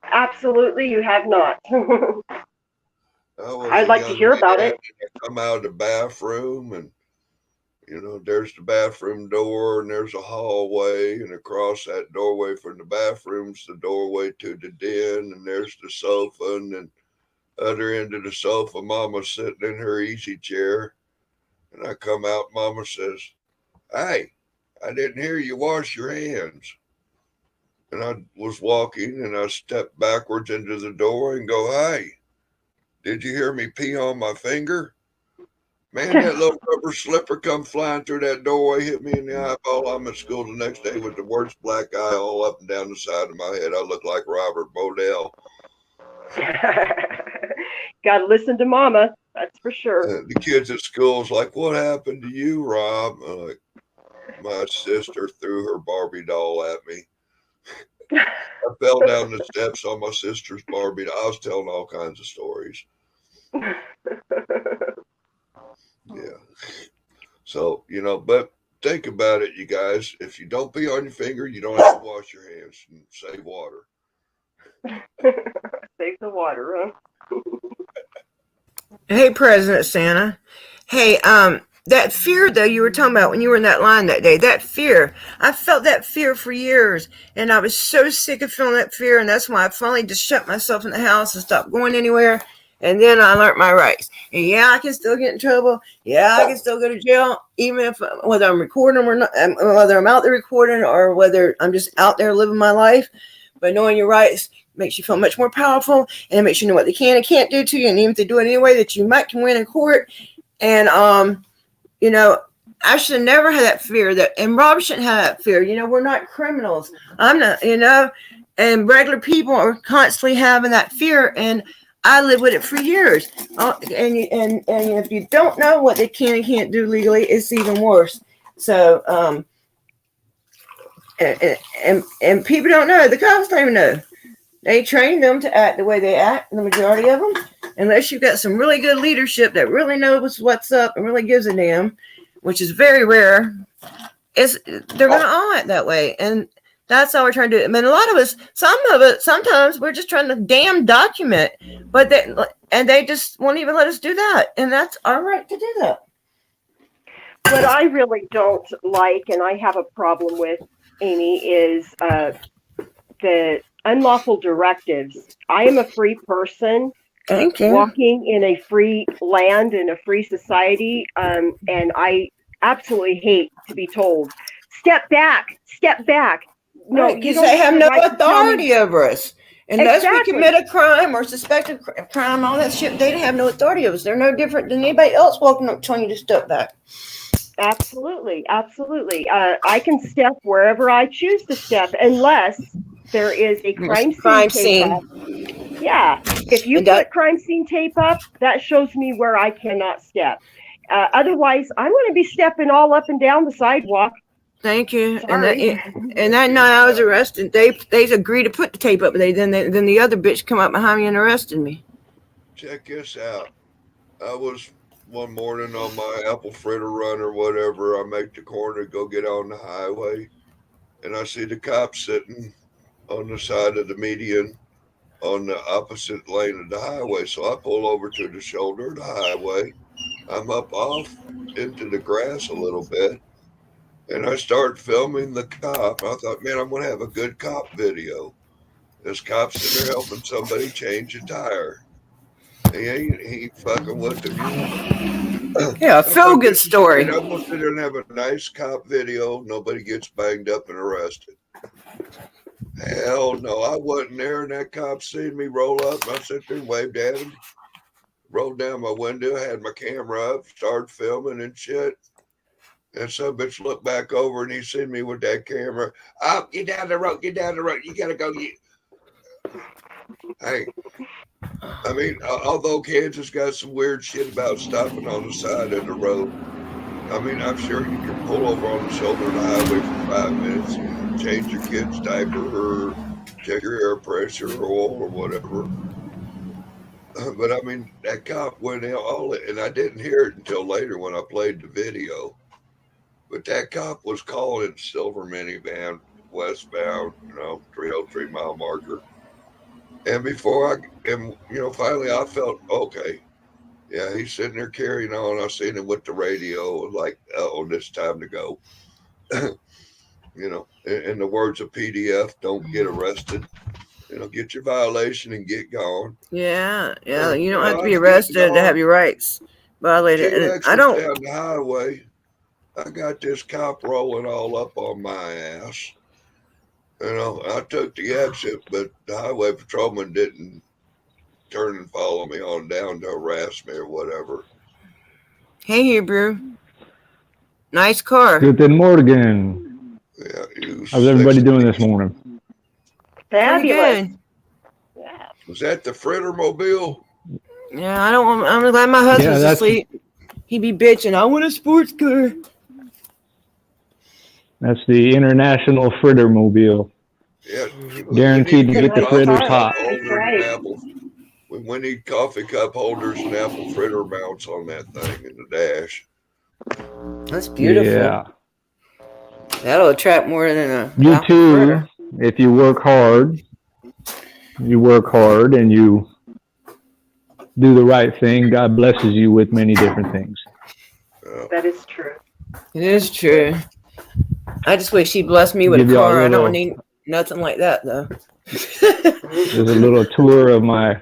Absolutely, you have not. I'd like to hear about it. I come out of the bathroom and, there's the bathroom door and there's a hallway, and across that doorway from the bathroom's the doorway to the den, and there's the sofa, and then other end of the sofa, Mama's sitting in her easy chair. And I come out, Mama says, "Hey, I didn't hear you wash your hands." And I was walking and I stepped backwards into the door and go, "Hey, did you hear me pee on my finger?" Man, that little rubber slipper come flying through that doorway, hit me in the eyeball. I'm at school the next day with the worst black eye all up and down the side of my head. I look like Robert Bodell. Got to listen to mama. That's for sure. The kids at school's like, "What happened to you, Rob?" I'm like, "My sister threw her Barbie doll at me. I fell down the steps on my sister's Barbie doll." I was telling all kinds of stories. Yeah. So, but think about it, you guys. If you don't pee on your finger, you don't have to wash your hands and save water. Save the water, huh? Hey, President Santa. Hey, that fear though you were talking about when you were in that line that day, that fear, I felt that fear for years, and I was so sick of feeling that fear, and that's why I finally just shut myself in the house and stopped going anywhere. And then I learned my rights. And yeah, I can still get in trouble. Yeah, I can still go to jail, even if whether I'm recording or not, whether I'm out there recording or whether I'm just out there living my life. But knowing your rights makes you feel much more powerful, and it makes you know what they can and can't do to you, and even if they do it anyway that you might can win in court. And I should have never had that fear, and Rob shouldn't have that fear. We're not criminals. I'm not, and regular people are constantly having that fear, and I lived with it for years. And if you don't know what they can and can't do legally, it's even worse. So, and people don't know. The cops don't even know. They train them to act the way they act, the majority of them, unless you've got some really good leadership that really knows what's up and really gives a damn, which is very rare. They're going to all act that way. And that's how we're trying to do it. I mean, a lot of us, sometimes we're just trying to damn document, but they just won't even let us do that. And that's our right to do that. What I really don't like, and I have a problem with, Amy, is the unlawful directives. I am a free person. Thank you. Walking in a free land, in a free society, and I absolutely hate to be told, step back. No, because they have no authority over us. Unless we commit a crime or suspect a crime, all that shit, they have no authority over us. They're no different than anybody else walking up telling you to step back. Absolutely. I can step wherever I choose to step, unless there is a crime scene tape up. Yeah, if you put crime scene tape up, that shows me where I cannot step. Otherwise, I'm going to be stepping all up and down the sidewalk. Thank you. Sorry. And that night I was arrested. They agreed to put the tape up, but then the other bitch come up behind me and arrested me. Check this out. I was one morning on my apple fritter run or whatever. I make the corner to go get on the highway, and I see the cops sitting on the side of the median on the opposite lane of the highway. So I pull over to the shoulder of the highway. I'm up off into the grass a little bit, and I start filming the cop. I thought, man, I'm going to have a good cop video. This cop's sitting there helping somebody change a tire. He ain't fucking with him. Yeah, a feel-good story. And I'm going to sit there and have a nice cop video. Nobody gets banged up and arrested. Hell no, I wasn't there, and that cop seen me roll up, and I sat there and waved at him. Rolled down my window, had my camera up, started filming and shit. And some bitch looked back over, and he seen me with that camera. Oh, get down the road, you gotta go get. Hey, I mean, although Kansas got some weird shit about stopping on the side of the road, I mean, I'm sure you can pull over on the shoulder of the highway for 5 minutes and change your kid's diaper or check your air pressure or oil or whatever. But I mean, that cop went out all it, and I didn't hear it until later when I played the video. But that cop was calling silver minivan westbound, 303 mile marker. And finally I felt okay. Yeah, he's sitting there carrying on. I seen him with the radio, like, oh, this time to go. In the words of PDF, don't get arrested. Get your violation and get gone. Yeah. You don't have to be arrested to have your rights violated. And I don't. Down the highway, I got this cop rolling all up on my ass. I took the exit, but the highway patrolman didn't turn and follow me on down to harass me or whatever. Hey, Hebrew. Nice car. Guten Morgen. Yeah, how's everybody doing this morning? Fabulous. Yeah. Was that the Frittermobile? Yeah, I don't want. I'm glad my husband's that's- asleep. He be bitching. I want a sports car. That's the International Frittermobile. Yeah. Guaranteed to get the fritters hot. We need coffee cup holders and apple fritter mounts on that thing in the dash. That's beautiful. Yeah. That'll attract more than a. You apple too, fritter. if you work hard and you do the right thing, God blesses you with many different things. That is true. It is true. I just wish he blessed me with Give a y'all a car. I little- don't need nothing like that though. There's a little tour of my.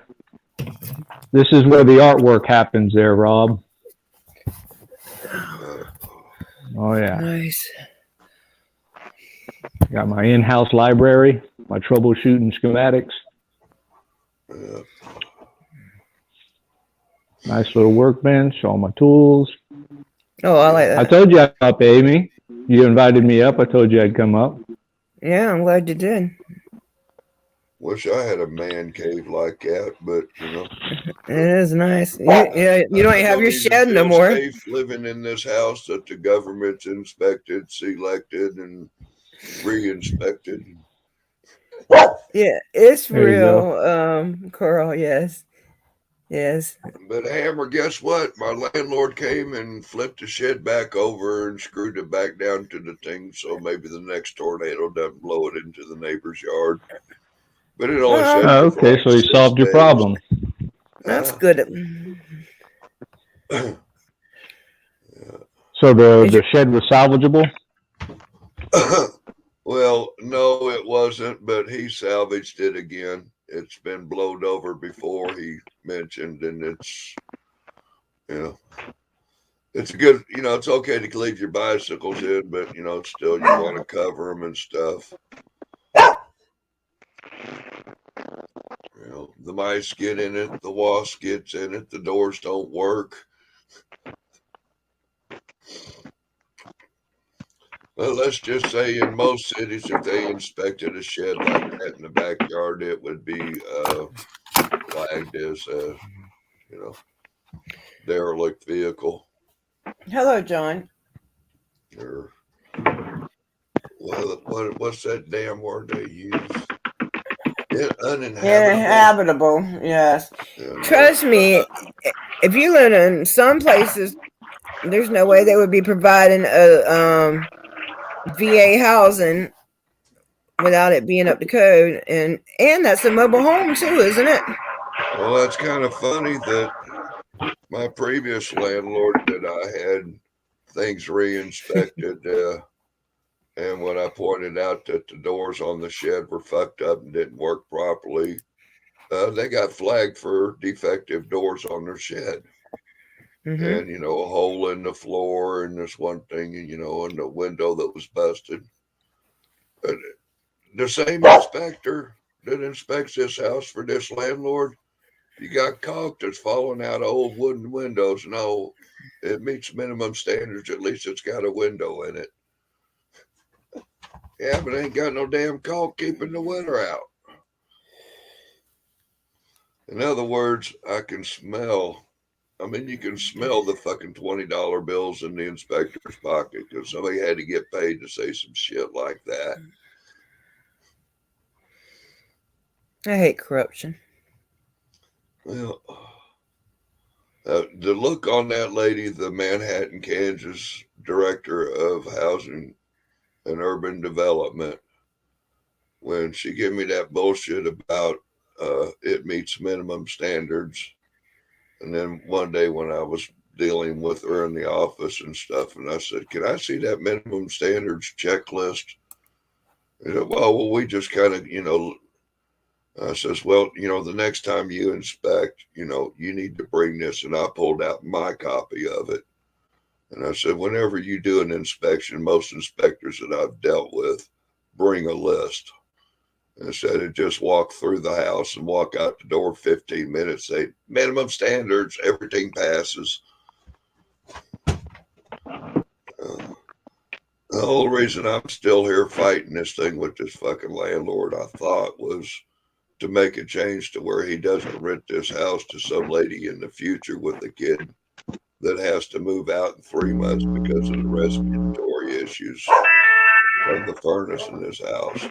This is where the artwork happens there, Rob. Oh, yeah. Nice. Got my in-house library, my troubleshooting schematics. Nice little workbench, all my tools. Oh, I like I that. told you I'd come up, Amy. You invited me up. I told you I'd come up. Yeah, I'm glad you did. Wish I had a man cave like that, but you know. It is nice. You don't have your shed no feel more. Safe living in this house that the government's inspected, selected, and re-inspected. Yeah, it's There you real, Carl. Yes. But Hammer, guess what? My landlord came and flipped the shed back over and screwed it back down to the thing, so maybe the next tornado doesn't blow it into the neighbor's yard. But it only said Oh, okay, so he solved your problem. That's good. So the shed was salvageable? Well, no, it wasn't, but he salvaged it again. It's been blowed over before, he mentioned, and it's, it's a good, it's okay to leave your bicycles in, but, still you want to cover them and stuff. The mice get in it, the wasp gets in it, the doors don't work. Well, let's just say in most cities, if they inspected a shed like that in the backyard, it would be flagged as a, derelict vehicle. Hello, John. Or what's that damn word they use? Inhabitable. Yes. Trust me, if you live in some places, there's no way they would be providing a VA housing without it being up to code, and that's a mobile home too, isn't it? Well, that's kind of funny that my previous landlord that I had things re-inspected, and when I pointed out that the doors on the shed were fucked up and didn't work properly, they got flagged for defective doors on their shed. Mm-hmm. And, a hole in the floor and this one thing, and, and the window that was busted. But the same inspector that inspects this house for this landlord, you got caulk that's falling out of old wooden windows. No, it meets minimum standards. At least it's got a window in it. Yeah, but it ain't got no damn caulk keeping the winter out. In other words, I can smell. I mean, you can smell the fucking $20 bills in the inspector's pocket because somebody had to get paid to say some shit like that. I hate corruption. Well, the look on that lady, the Manhattan, Kansas director of housing and urban development, when she gave me that bullshit about it meets minimum standards. And then one day when I was dealing with her in the office and stuff, and I said, "Can I see that minimum standards checklist?" And said, well, we just kind of, I says, well, the next time you inspect, you need to bring this. And I pulled out my copy of it. And I said, whenever you do an inspection, most inspectors that I've dealt with bring a list. Instead of just walk through the house and walk out the door 15 minutes, say minimum standards, everything passes. The whole reason I'm still here fighting this thing with this fucking landlord, I thought, was to make a change to where he doesn't rent this house to some lady in the future with a kid that has to move out in 3 months because of the respiratory issues of the furnace in this house.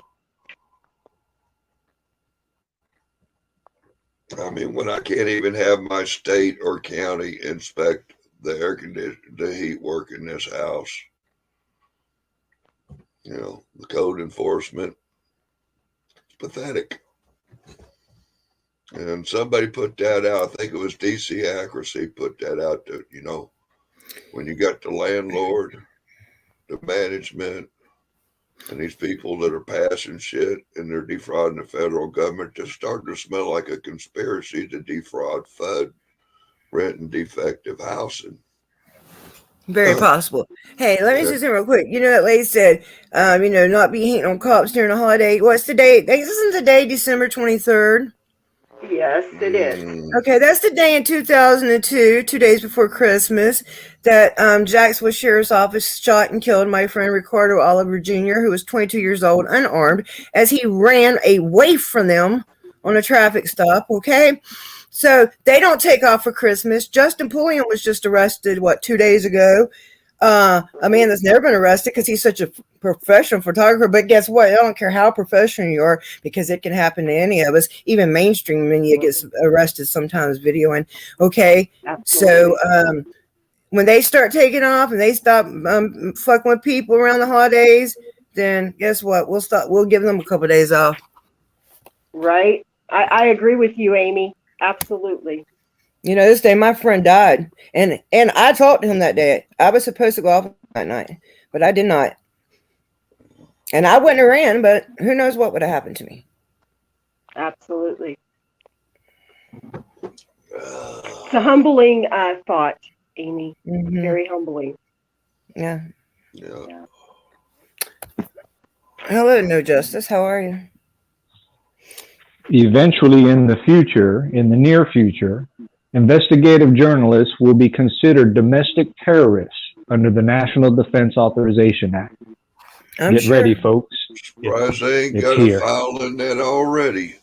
I mean, when I can't even have my state or county inspect the air condition, the heat work in this house, you know, the code enforcement, it's pathetic. And somebody put that out. I think it was DC Accuracy put that out that, you know, when you got the landlord, the management, and these people that are passing shit and they're defrauding the federal government, just starting to smell like a conspiracy to defraud FUD, rent and defective housing. Very possible. Hey, let me say something real quick. You know, that lady said, you know, not be hating on cops during the holiday. What's the date? Isn't the day December 23rd? Yes, it is. Okay, that's the day in 2002, 2 days before Christmas, that Jacksonville Sheriff's Office shot and killed my friend Ricardo Oliver Jr., who was 22 years old, unarmed, as he ran away from them on a traffic stop, okay? So they don't take off for Christmas. Justin Pulliam was just arrested, 2 days ago? A man that's never been arrested because he's such a professional photographer. But guess what? I don't care how professional you are, because it can happen to any of us. Even mainstream media gets arrested sometimes videoing. Okay, absolutely. So when they start taking off and they stop fucking with people around the holidays, then guess what? We'll give them a couple of days off. Right. I agree with you, Amy. Absolutely. You know, this day my friend died, and I talked to him that day. I was supposed to go off that night, but I did not. And I wouldn't have ran, but who knows what would have happened to me. Absolutely. It's a humbling thought, Amy. Mm-hmm. Very humbling. Yeah. Hello, No Justice. How are you? Eventually, in the future, in the near future, investigative journalists will be considered domestic terrorists under the National Defense Authorization Act. Get ready, folks. Surprised they ain't got a file in that already.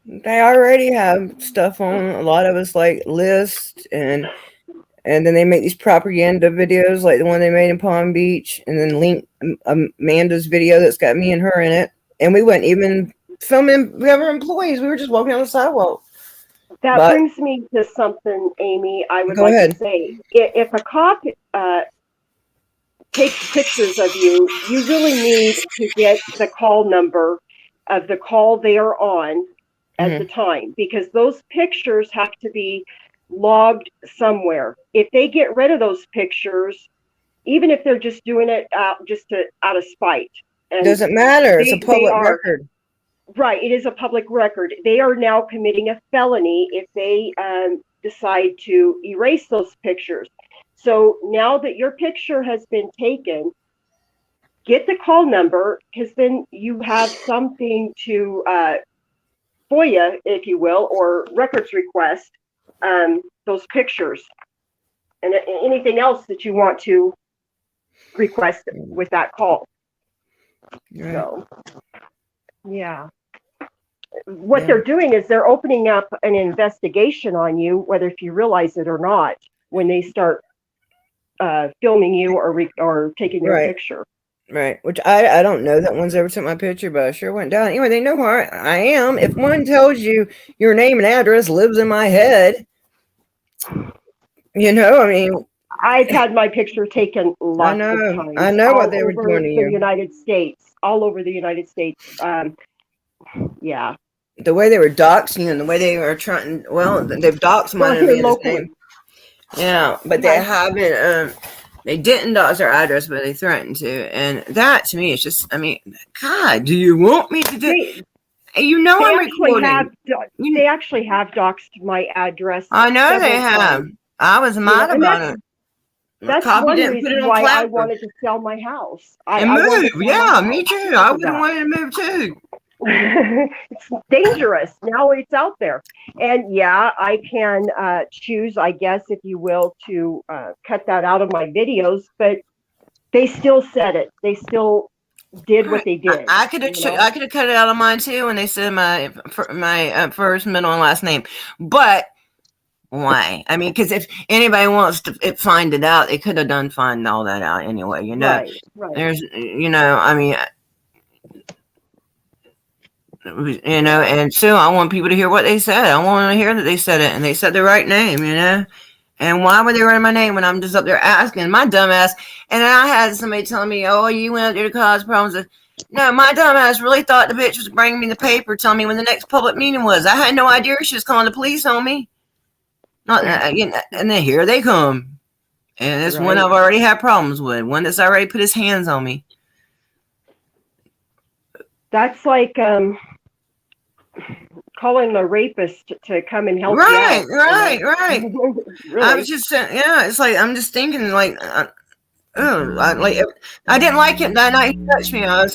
They already have stuff on a lot of us, like lists, and then they make these propaganda videos like the one they made in Palm Beach, and then link Amanda's video that's got me and her in it. And we wouldn't even filming. We have our employees. We were just walking on the sidewalk. That brings me to something, Amy, I would like to say. If a cop takes pictures of you, you really need to get the call number of the call they are on at the time, because those pictures have to be logged somewhere. If they get rid of those pictures, even if they're just doing it out of spite. It doesn't matter. It's a public record. Right, it is a public record. They are now committing a felony if they decide to erase those pictures. So now that your picture has been taken, get the call number, because then you have something to FOIA, if you will, or records request those pictures and anything else that you want to request with that call. Right. So, yeah. What they're doing is they're opening up an investigation on you, whether if you realize it or not, when they start filming you or taking your picture. Right. Which I don't know that one's ever took my picture, but I sure went down. Anyway, they know who I am. If one tells you your name and address lives in my head, you know, I mean, I've had my picture taken lots of times. I know what they were doing to you. United States, all over the United States. Yeah. The way they were doxing and the way they were trying, they've doxed my name. Yeah, but they haven't, they didn't dox their address, but they threatened to. And that, to me, is just, I mean, God, do you want me to do? You know I'm recording. They actually have doxed my address. I know they have. I was mad about it. That's one reason why I wanted to sell my house. And move. Yeah, me too. I wouldn't want to move too. It's dangerous. Now it's out there. And yeah, I can choose, I guess, if you will, to cut that out of my videos, but they still said it. They still did what they did. I could have you know? I could have cut it out of mine too when they said my first, middle, and last name. But why? I mean, because if anybody wants to find it out, they could have find all that out anyway. You know, Right. there's, I mean, and so I want people to hear what they said. I want to hear that they said it and they said the right name, And why were they writing my name when I'm just up there asking my dumbass? And I had somebody telling me, "Oh, you went up there to cause problems." No, my dumbass really thought the bitch was bringing me the paper, telling me when the next public meeting was. I had no idea she was calling the police on me. And then here they come, and it's one I've already had problems with. One that's already put his hands on me. That's like calling a rapist to come and help you out. Right. Really? I was just saying, it's like I'm just thinking, like, I didn't like it that night. He touched me. I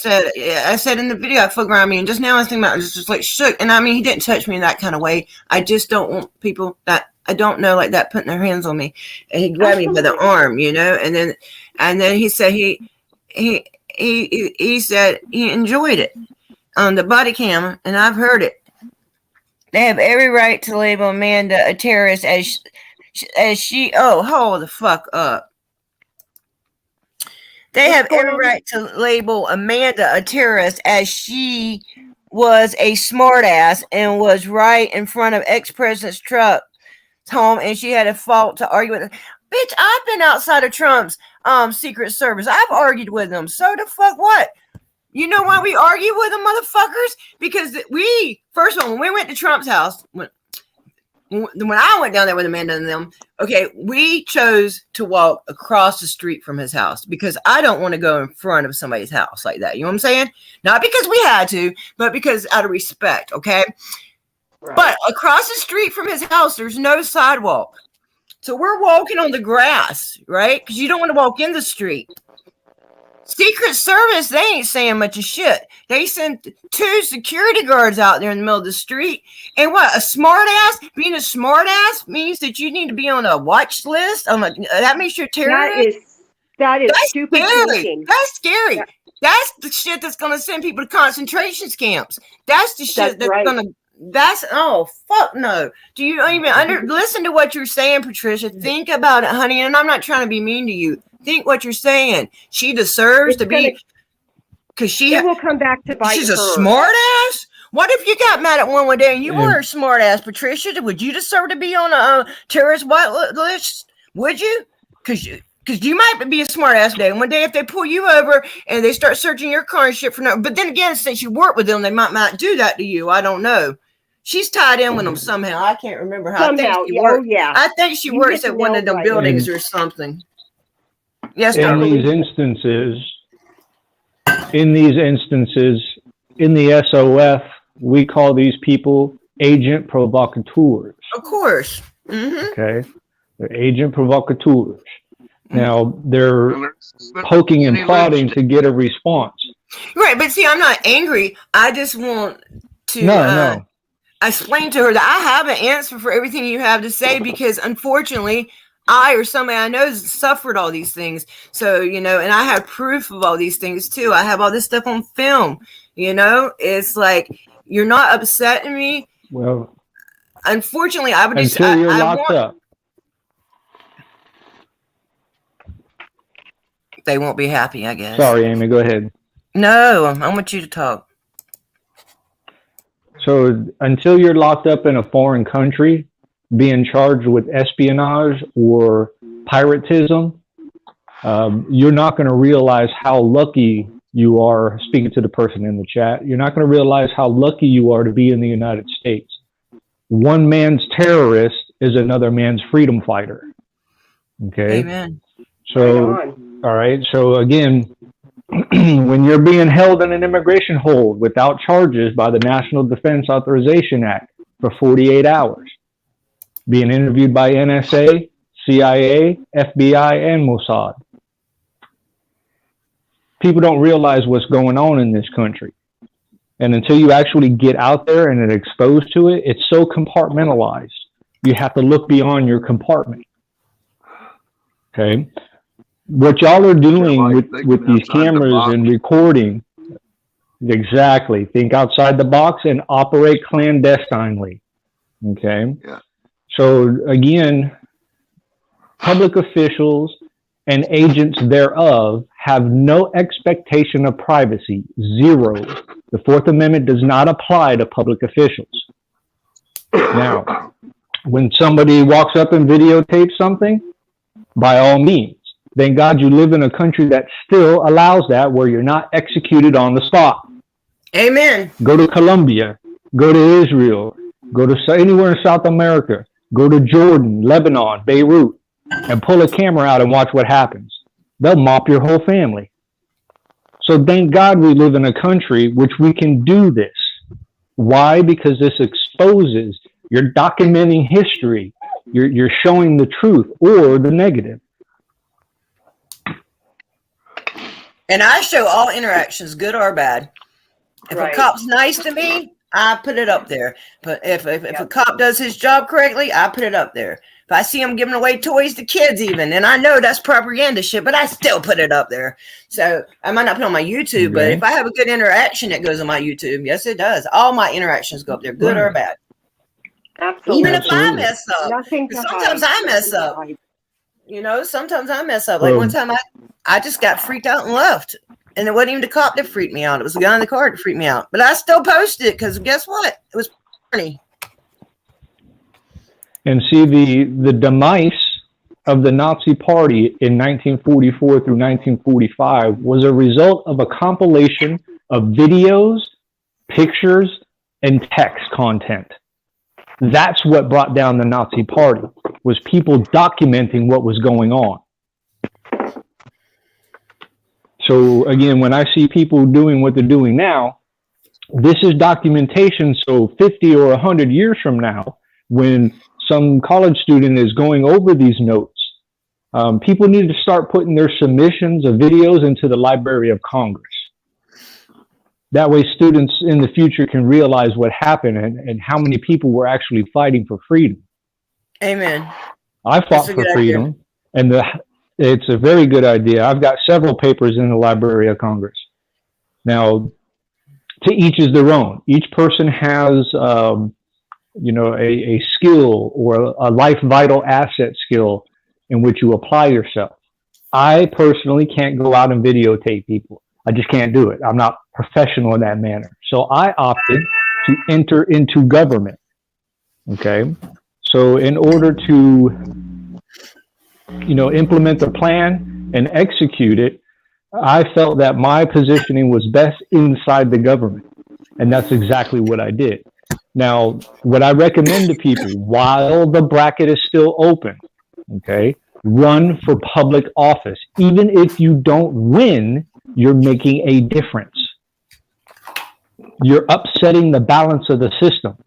said in the video, I fuck around me, and just now I was thinking about it, just like shook. And I mean, he didn't touch me in that kind of way. I just don't want people that I don't know like that putting their hands on me. And he grabbed me by the arm, and then he said he said he enjoyed it on the body cam, and I've heard it. They have every right to label Amanda a terrorist as she. Oh, hold the fuck up. They have every right to label Amanda a terrorist as she was a smartass and was right in front of ex-President Trump's home, and she had a fault to argue with him. Bitch, I've been outside of Trump's Secret Service. I've argued with them. So the fuck what? You know why we argue with them, motherfuckers? Because first of all, when we went to Trump's house, when I went down there with Amanda and them, okay, we chose to walk across the street from his house because I don't want to go in front of somebody's house like that. You know what I'm saying? Not because we had to, but because out of respect, okay? Right. But across the street from his house, there's no sidewalk. So we're walking on the grass, right? Because you don't want to walk in the street. Secret Service, they ain't saying much of shit. They sent 2 security guards out there in the middle of the street. And what, a smart ass? Being a smart ass means that you need to be on a watch list? That makes you a terrorist? That's stupid scary. thinking. That's scary. That's the shit that's going to send people to concentration camps. That's the shit that's going to... oh, fuck no. Do you even listen to what you're saying, Patricia? Think about it, honey. And I'm not trying to be mean to you. Think what you're saying. She deserves to be, because she will come back to bite she's her. A smart ass. What if you got mad at one day and you were a smart ass, Patricia? Would you deserve to be on a terrorist white list? Would you? Because you might be a smart ass today. And one day if they pull you over and they start searching your car and shit for no, but then again, since you work with them, they might not do that to you. I don't know. She's tied in with them somehow. I can't remember how. Somehow, I think she works at one of the buildings or something. Yes, in these instances, in the SOF, we call these people agent provocateurs. Of course. Mm-hmm. Okay. They're agent provocateurs. Now, they're poking and prodding to get a response. Right, but see, I'm not angry. I just want to explain to her that I have an answer for everything you have to say because, unfortunately, I or somebody I know has suffered all these things. So, and I have proof of all these things too. I have all this stuff on film, It's like, you're not upsetting me. Well, unfortunately, I would just... Until you're locked up. They won't be happy, I guess. Sorry, Amy, go ahead. No, I want you to talk. So, until you're locked up in a foreign country, being charged with espionage or piratism, you're not going to realize how lucky you are, speaking to the person in the chat, you're not going to realize how lucky you are to be in the United States. One man's terrorist is another man's freedom fighter. Okay? Amen. So, all right. So again, when you're being held in an immigration hold without charges by the National Defense Authorization Act for 48 hours, being interviewed by NSA, CIA, FBI, and Mossad. People don't realize what's going on in this country. And until you actually get out there and are exposed to it, it's so compartmentalized. You have to look beyond your compartment. Okay? What y'all are doing with these cameras and recording Exactly. Think outside the box and operate clandestinely. Okay. Yeah. So again, public officials and agents thereof have no expectation of privacy. Zero. The Fourth Amendment does not apply to public officials. Now, when somebody walks up and videotapes something, by all means, thank God you live in a country that still allows that, where you're not executed on the spot. Amen. Go to Colombia, go to Israel, go to anywhere in South America, go to Jordan, Lebanon, Beirut, and pull a camera out and watch what happens. They'll mop your whole family. So thank God we live in a country which we can do this. Why? Because this exposes, you're documenting history. You're showing the truth or the negative. And I show all interactions, good or bad. If Right. a cop's nice to me, I put it up there. But if a cop does his job correctly, I put it up there. If I see him giving away toys to kids even, and I know that's propaganda shit, but I still put it up there. So I might not put it on my YouTube, but if I have a good interaction, it goes on my YouTube. Yes, it does. All my interactions go up there, good or bad. Absolutely. Even if I mess up. Nothing to Sometimes hide. I mess up. You know, sometimes I mess up. Like one time I just got freaked out and left. And it wasn't even the cop that freaked me out. It was the guy in the car that freaked me out. But I still posted it because guess what? It was funny. And see, the demise of the Nazi Party in 1944 through 1945 was a result of a compilation of videos, pictures, and text content. That's what brought down the Nazi Party, was people documenting what was going on. So again, when I see people doing what they're doing now, this is documentation. So 50 or 100 years from now, when some college student is going over these notes, people need to start putting their submissions of videos into the Library of Congress. That way students in the future can realize what happened and how many people were actually fighting for freedom. Amen. I fought for freedom, and it's a very good idea. I've got several papers in the Library of Congress. Now, to each is their own. Each person has, a skill or a life vital asset skill in which you apply yourself. I personally can't go out and videotape people. I just can't do it. I'm not professional in that manner. So I opted to enter into government. Okay. So in order to, implement the plan and execute it, I felt that my positioning was best inside the government. And that's exactly what I did. Now, what I recommend to people, while the bracket is still open, okay, run for public office. Even if you don't win, you're making a difference. You're upsetting the balance of the system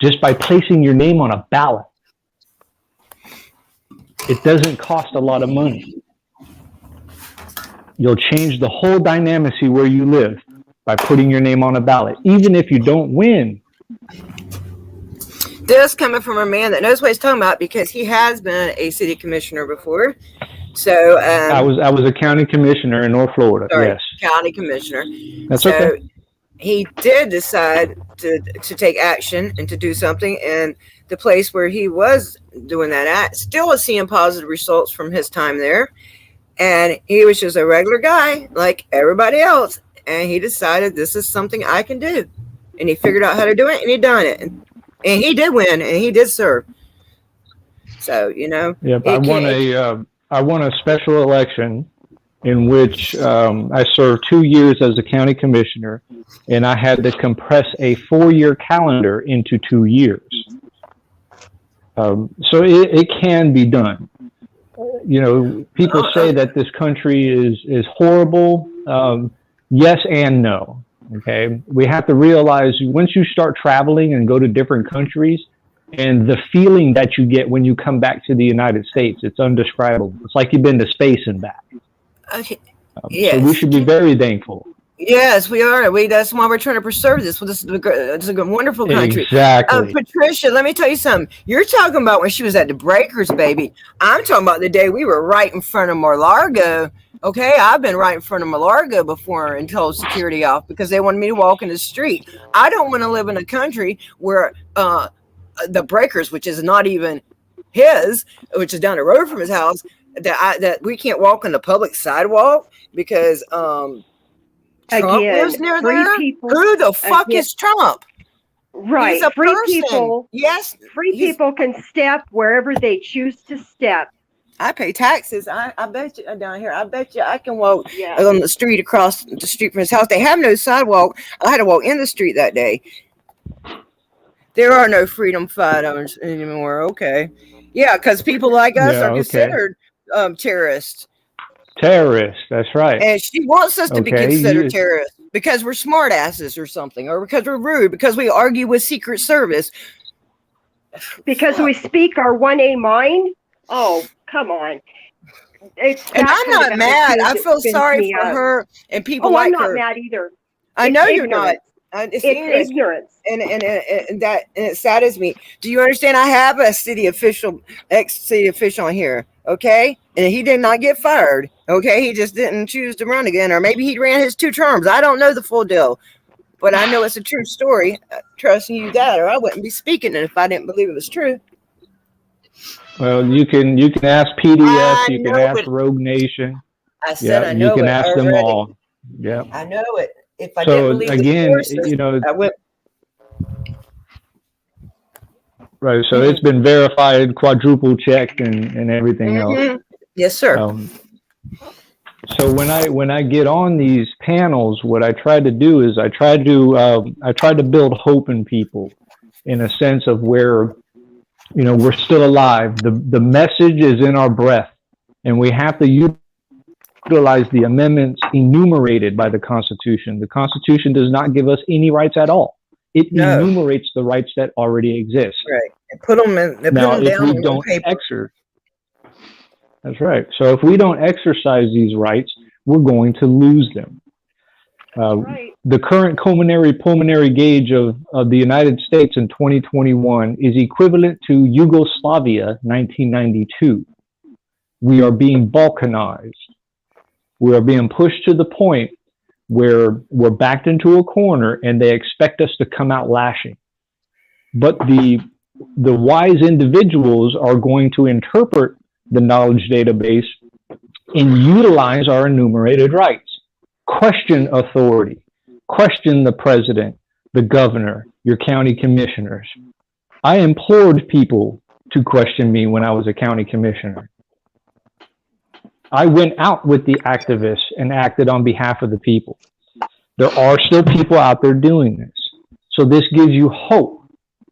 just by placing your name on a ballot. It doesn't cost a lot of money. You'll change the whole dynamic where you live by putting your name on a ballot, even if you don't win. This coming from a man that knows what he's talking about because he has been a city commissioner before. So I was a county commissioner in North Florida. Yes, county commissioner. That's okay. He did decide to take action and to do something, and the place where he was doing that at still is seeing positive results from his time there. And he was just a regular guy like everybody else, and he decided this is something I can do, and he figured out how to do it, and he done it, and he did win, and he did serve. So Yep, I won a special election in which I served 2 years as a county commissioner, and I had to compress a 4-year calendar into 2 years. So it can be done. People say that this country is horrible. Yes and no. Okay, we have to realize once you start traveling and go to different countries, and the feeling that you get when you come back to the United States, it's indescribable. It's like you've been to space and back. Okay. So we should be very thankful. Yes, we are. That's why we're trying to preserve this. Well, it's a wonderful country. Exactly. Patricia, let me tell you something. You're talking about when she was at the Breakers, baby. I'm talking about the day we were right in front of Mar-Largo. Okay, I've been right in front of Mar-Largo before and told security off because they wanted me to walk in the street. I don't want to live in a country where the Breakers, which is not even his, which is down the road from his house, that we can't walk on the public sidewalk because Trump lives near there. People, who the fuck is Trump? Right, He's a free person. people. Yes, free people can step wherever they choose to step. I pay taxes. I bet you down here. I bet you I can walk on the street across the street from his house. They have no sidewalk. I had to walk in the street that day. There are no freedom fighters anymore. Okay, yeah, because people like us are considered terrorists. Terrorists, that's right. And she wants us to be considered terrorists because we're smart asses or something, or because we're rude, because we argue with Secret Service. Because we speak our 1A mind? Oh, come on. And I'm not mad. I feel sorry for her and people like her. I'm not mad either. I know you're not. It's ignorance. And it saddens me. Do you understand? I have a ex-city official here, okay? And he did not get fired, okay? He just didn't choose to run again, or maybe he ran his 2 terms. I don't know the full deal, but I know it's a true story. Trusting you that, or I wouldn't be speaking it if I didn't believe it was true. Well, you can ask PDF, you can ask Rogue Nation. I said I know you can it ask already. them all. Yeah. I know it. If I didn't believe again, the sources, I would. Right. So it's been verified, quadruple checked, and everything else. Yes, sir. So when I get on these panels, what I try to do is I try to build hope in people, in a sense of where, we're still alive. The message is in our breath, and we have to utilize the amendments enumerated by the Constitution. The Constitution does not give us any rights at all. It enumerates the rights that already exist. Right. And put them down on paper. That's right. So if we don't exercise these rights, we're going to lose them. The current pulmonary gauge of the United States in 2021 is equivalent to Yugoslavia 1992. We are being balkanized. We are being pushed to the point where we're backed into a corner and they expect us to come out lashing. But the wise individuals are going to interpret the knowledge database and utilize our enumerated rights. Question authority. Question the president, the governor, your county commissioners. I implored people to question me when I was a county commissioner. I went out with the activists and acted on behalf of the people. There are still people out there doing this. So this gives you hope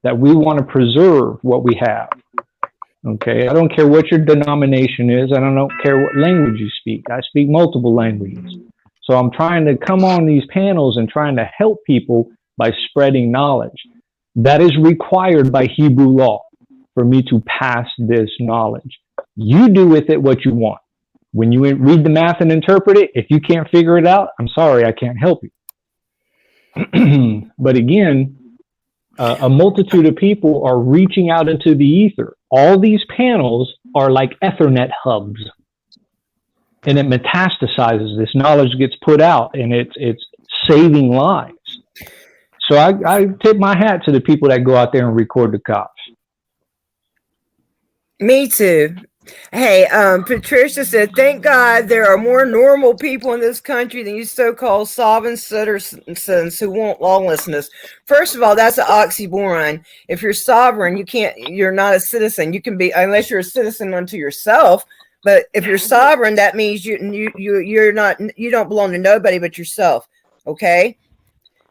that we want to preserve what we have. Okay, I don't care what your denomination is. I don't care what language you speak. I speak multiple languages. So I'm trying to come on these panels and trying to help people by spreading knowledge. That is required by Hebrew law for me to pass this knowledge. You do with it what you want. When you read the math and interpret it, if you can't figure it out, I'm sorry, I can't help you. But again, a multitude of people are reaching out into the ether. All these panels are like Ethernet hubs, and it metastasizes. This knowledge gets put out, and it's saving lives. So I tip my hat to the people that go out there and record the cops. Me too. Hey, Patricia said, thank God there are more normal people in this country than you so-called sovereign citizens who want lawlessness. First of all, that's an oxymoron. If you're sovereign, you're not a citizen. You can be, unless you're a citizen unto yourself. But if you're sovereign, that means you don't belong to nobody but yourself. Okay?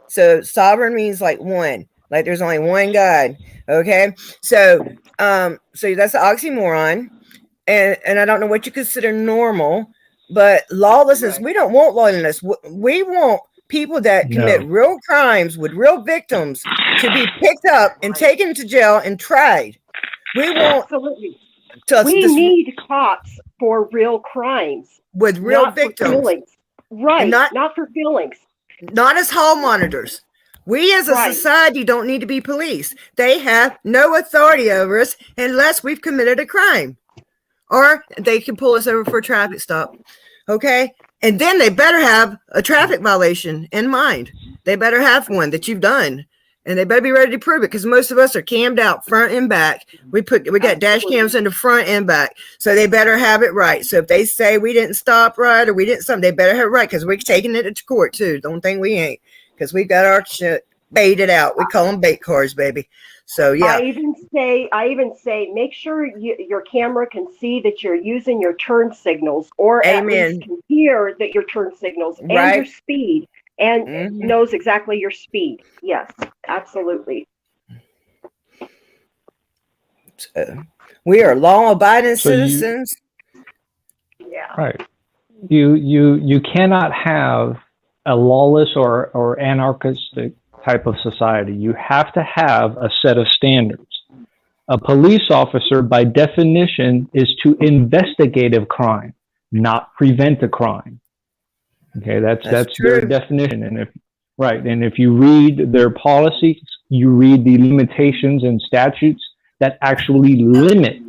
So sovereign means like one. Like there's only one God. Okay? So that's an oxymoron. And I don't know what you consider normal, but lawlessness, we don't want lawlessness. We want people that commit real crimes with real victims to be picked up and taken to jail and tried. We want we need cops for real crimes. With real victims. For feelings. Right, not for feelings. not as hall monitors. We as a Right. society don't need to be police. They have no authority over us unless we've committed a crime. Or they can pull us over for a traffic stop. Okay? And then they better have a traffic violation in mind. They better have one that you've done. And they better be ready to prove it, because most of us are cammed out front and back. We got dash cams in the front and back. So they better have it right. So if they say we didn't stop right or we didn't something, they better have it right, because we're taking it to court too. Don't think we ain't, because we got our shit baited out. We call them bait cars, baby. So yeah. I even say, make sure your camera can see that you're using your turn signals, or at least can hear that your turn signals and your speed, and knows exactly your speed. Yes, absolutely. We are law-abiding citizens. Yeah. Right. You cannot have a lawless or anarchistic type of society. You have to have a set of standards. A police officer, by definition, is to investigate a crime, not prevent a crime. Okay, that's their definition. And if you read their policies, you read the limitations and statutes that actually limit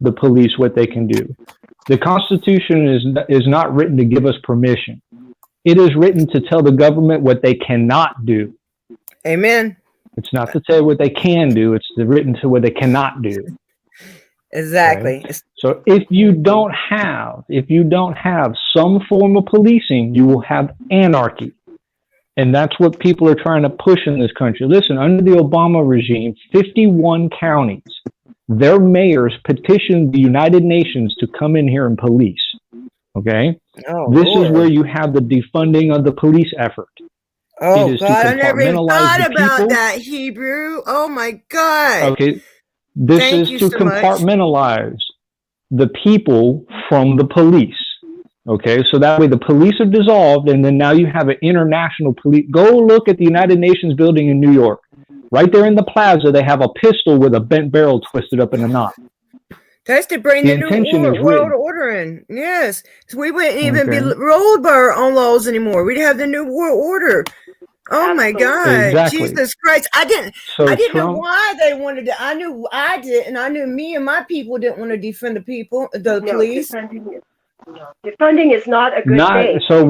the police what they can do. The Constitution is not written to give us permission. It is written to tell the government what they cannot do. Amen. It's not to tell what they can do. It's written to what they cannot do. Exactly. Okay? So if you don't have some form of policing, you will have anarchy. And that's what people are trying to push in this country. Listen, under the Obama regime, 51 counties, their mayors petitioned the United Nations to come in here and police. Okay? This is where you have the defunding of the police effort. Oh, God, I never even thought about that, Hebrew. Oh, my God. Okay. This is to compartmentalize the people from the police. Okay, so that way the police are dissolved, and then now you have an international police. Go look at the United Nations building in New York. Right there in the plaza, they have a pistol with a bent barrel twisted up in a knot. That's to bring the new world order in. Yes. So we wouldn't even be ruled by our own laws anymore. We'd have the new world order. Oh my God. Exactly. Jesus Christ. I didn't know why they wanted to. I knew I did, and I knew me and my people didn't want to defend the people, the police. Defunding is not a good thing. So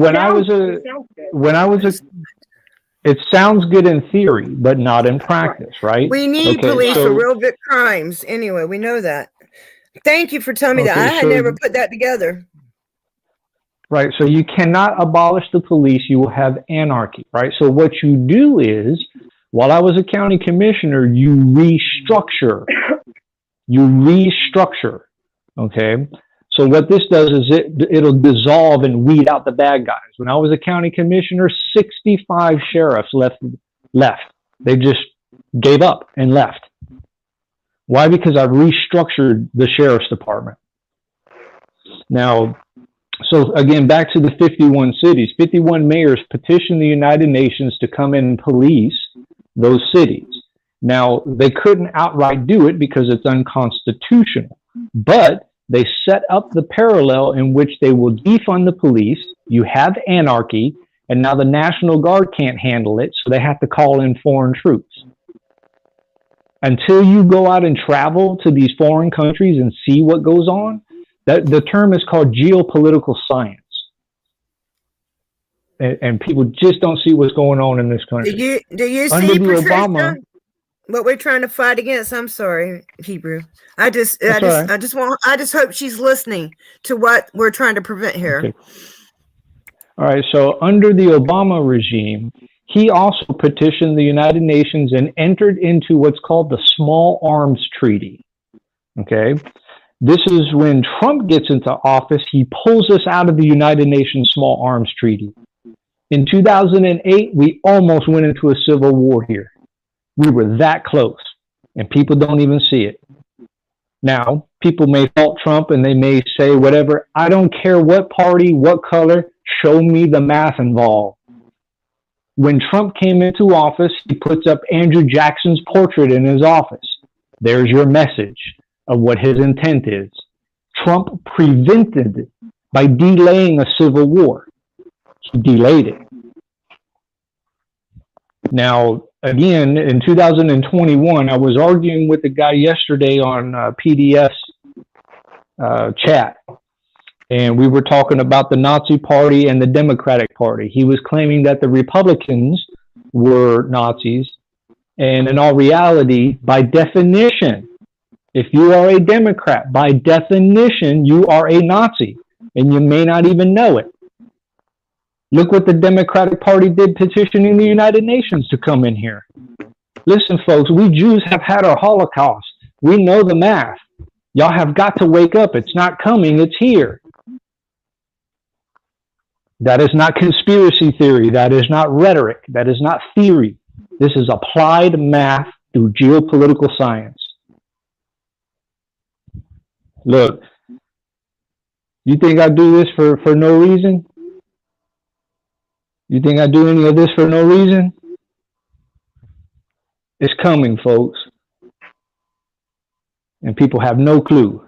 it sounds good in theory, but not in practice, right? We need police for real big crimes. Anyway, we know that. Thank you for telling me that. I had never put that together. Right. So you cannot abolish the police. You will have anarchy, right? So what you do is, while I was a county commissioner, you restructure. Okay. So what this does is it'll dissolve and weed out the bad guys. When I was a county commissioner, 65 sheriffs left. They just gave up and left. Why? Because I've restructured the sheriff's department. Now, so again, back to the 51 cities, 51 mayors petitioned the United Nations to come in and police those cities. Now, they couldn't outright do it because it's unconstitutional, but they set up the parallel in which they will defund the police. You have anarchy, and now the National Guard can't handle it, so they have to call in foreign troops. Until you go out and travel to these foreign countries and see what goes on, the term is called geopolitical science. And people just don't see what's going on in this country. Do you see, Patricia, what we're trying to fight against? I'm sorry, Hebrew. I just hope she's listening to what we're trying to prevent here. Okay. All right. So under the Obama regime, he also petitioned the United Nations and entered into what's called the Small Arms Treaty. Okay. This is when Trump gets into office, he pulls us out of the United Nations Small Arms Treaty. In 2008, we almost went into a civil war here. We were that close, and people don't even see it. Now, people may fault Trump and they may say whatever. I don't care what party, what color, show me the math involved. When Trump came into office, he puts up Andrew Jackson's portrait in his office. There's your message of what his intent is. Trump prevented it by delaying a civil war. He delayed it. Now, again, in 2021, I was arguing with the guy yesterday on PDF's chat, and we were talking about the Nazi Party and the Democratic Party. He was claiming that the Republicans were Nazis, and in all reality, by definition, if you are a Democrat, by definition, you are a Nazi, and you may not even know it. Look what the Democratic Party did petitioning the United Nations to come in here. Listen, folks, we Jews have had our Holocaust. We know the math. Y'all have got to wake up. It's not coming, it's here. That is not conspiracy theory. That is not rhetoric. That is not theory. This is applied math through geopolitical science. Look, you think I do this for no reason? You think I do any of this for no reason? It's coming, folks. And people have no clue.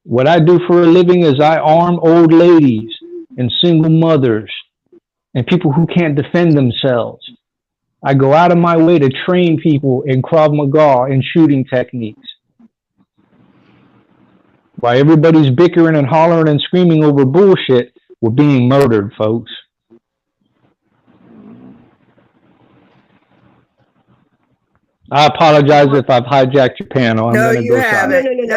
What I do for a living is I arm old ladies and single mothers and people who can't defend themselves. I go out of my way to train people in Krav Maga and shooting techniques. While everybody's bickering and hollering and screaming over bullshit, we're being murdered, folks. I apologize if I've hijacked your panel. No, you haven't.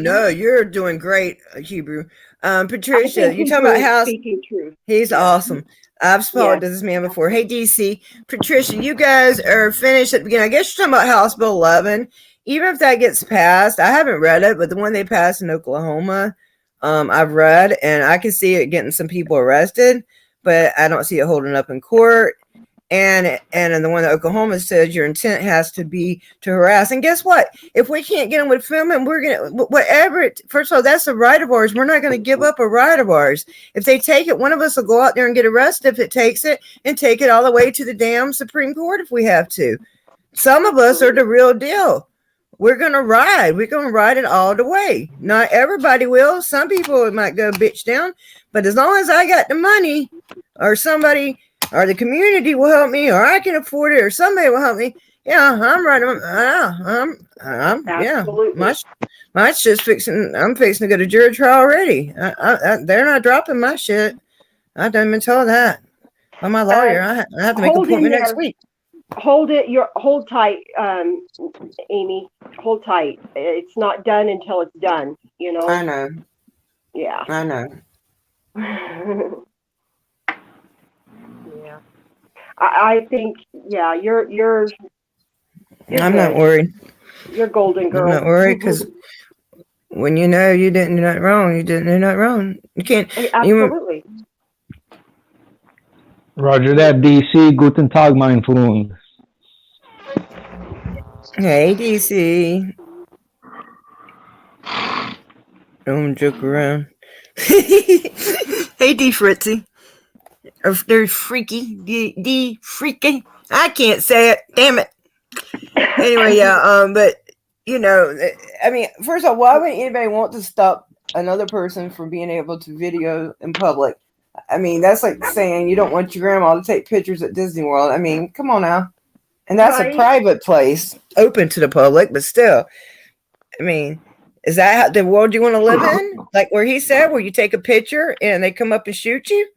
No, you're doing great, Hebrew. Patricia, you talking about how speaking truth. He's awesome. I've spoken to this man before. Hey, DC, Patricia, you guys are finished at the beginning. I guess you're talking about House Bill 11. Even if that gets passed, I haven't read it, but the one they passed in Oklahoma, I've read, and I can see it getting some people arrested, but I don't see it holding up in court. And in the one that Oklahoma says your intent has to be to harass. And guess what? If we can't get them with filming, we're going to, whatever. First of all, that's a right of ours. We're not going to give up a right of ours. If they take it, one of us will go out there and get arrested if it takes it, and take it all the way to the damn Supreme Court if we have to. Some of us are the real deal. We're going to ride. We're going to ride it all the way. Not everybody will. Some people might go bitch down. But as long as I got the money, or somebody, or the community will help me, or I can afford it, or somebody will help me, yeah, I'm right. My shit's fixing. I'm fixing to go to jury trial already. They're not dropping my shit. I done been told that by my lawyer. I have to make an appointment next week. Hold tight, Amy. Hold tight. It's not done until it's done. You know. I know. Yeah. I know. Yeah. I think. Yeah. You're I'm good. not worried. You're golden girl. I'm not worried because when you know you didn't do nothing wrong, you didn't do nothing wrong. You can't. Absolutely. Roger that, DC. Guten Tag, mein Freund. Hey, DC. Don't joke around. Hey, D Fritzy. Or there's Freaky. D Freaky. I can't say it. Damn it. Anyway, yeah. But you know, I mean, first of all, why would anybody want to stop another person from being able to video in public? I mean, that's like saying you don't want your grandma to take pictures at Disney World. I mean, come on now. And that's a private place, open to the public, but still. I mean, is that the world you want to live in? Like where he said, where you take a picture and they come up and shoot you?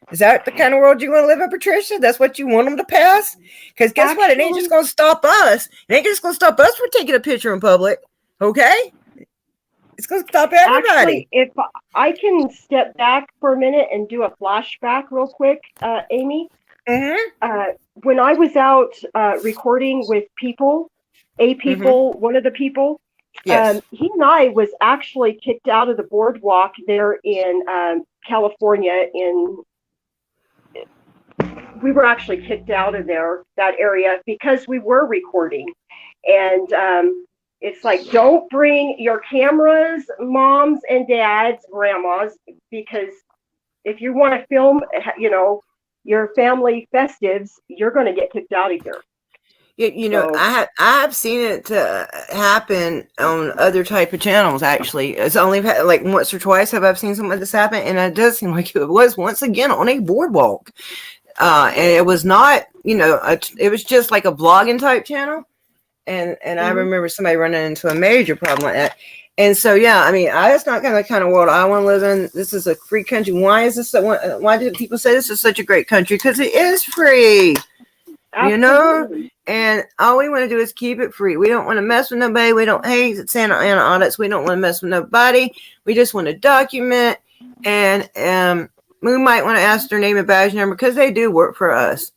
Is that the kind of world you want to live in, Patricia? That's what you want them to pass? Because guess what? It ain't just going to stop us. It ain't just going to stop us from taking a picture in public. Okay? It's going to stop everybody. Actually, if I can step back for a minute and do a flashback real quick, Amy. Mm-hmm. When I was out recording with people, one of the people, yes. He and I was actually kicked out of the boardwalk there in California. We were actually kicked out of that area because we were recording. And it's like, don't bring your cameras, moms and dads, grandmas, because if you want to film, you know, your family festives, you're going to get kicked out of here. You know, So- I have seen it happen on other type of channels. Actually, it's only like once or twice have I seen something like this happen, and it does seem like it was once again on a boardwalk. And it was not, you know, it was just like a blogging type channel, and I remember somebody running into a major problem like that. And so, yeah, I mean, that's not kind of world I want to live in. This is a free country. Why is this? Why do people say this is such a great country? Because it is free. You know, and all we want to do is keep it free. We don't want to mess with nobody. We don't hate Santa Ana audits. We don't want to mess with nobody. We just want to document, and we might want to ask their name and badge number because they do work for us.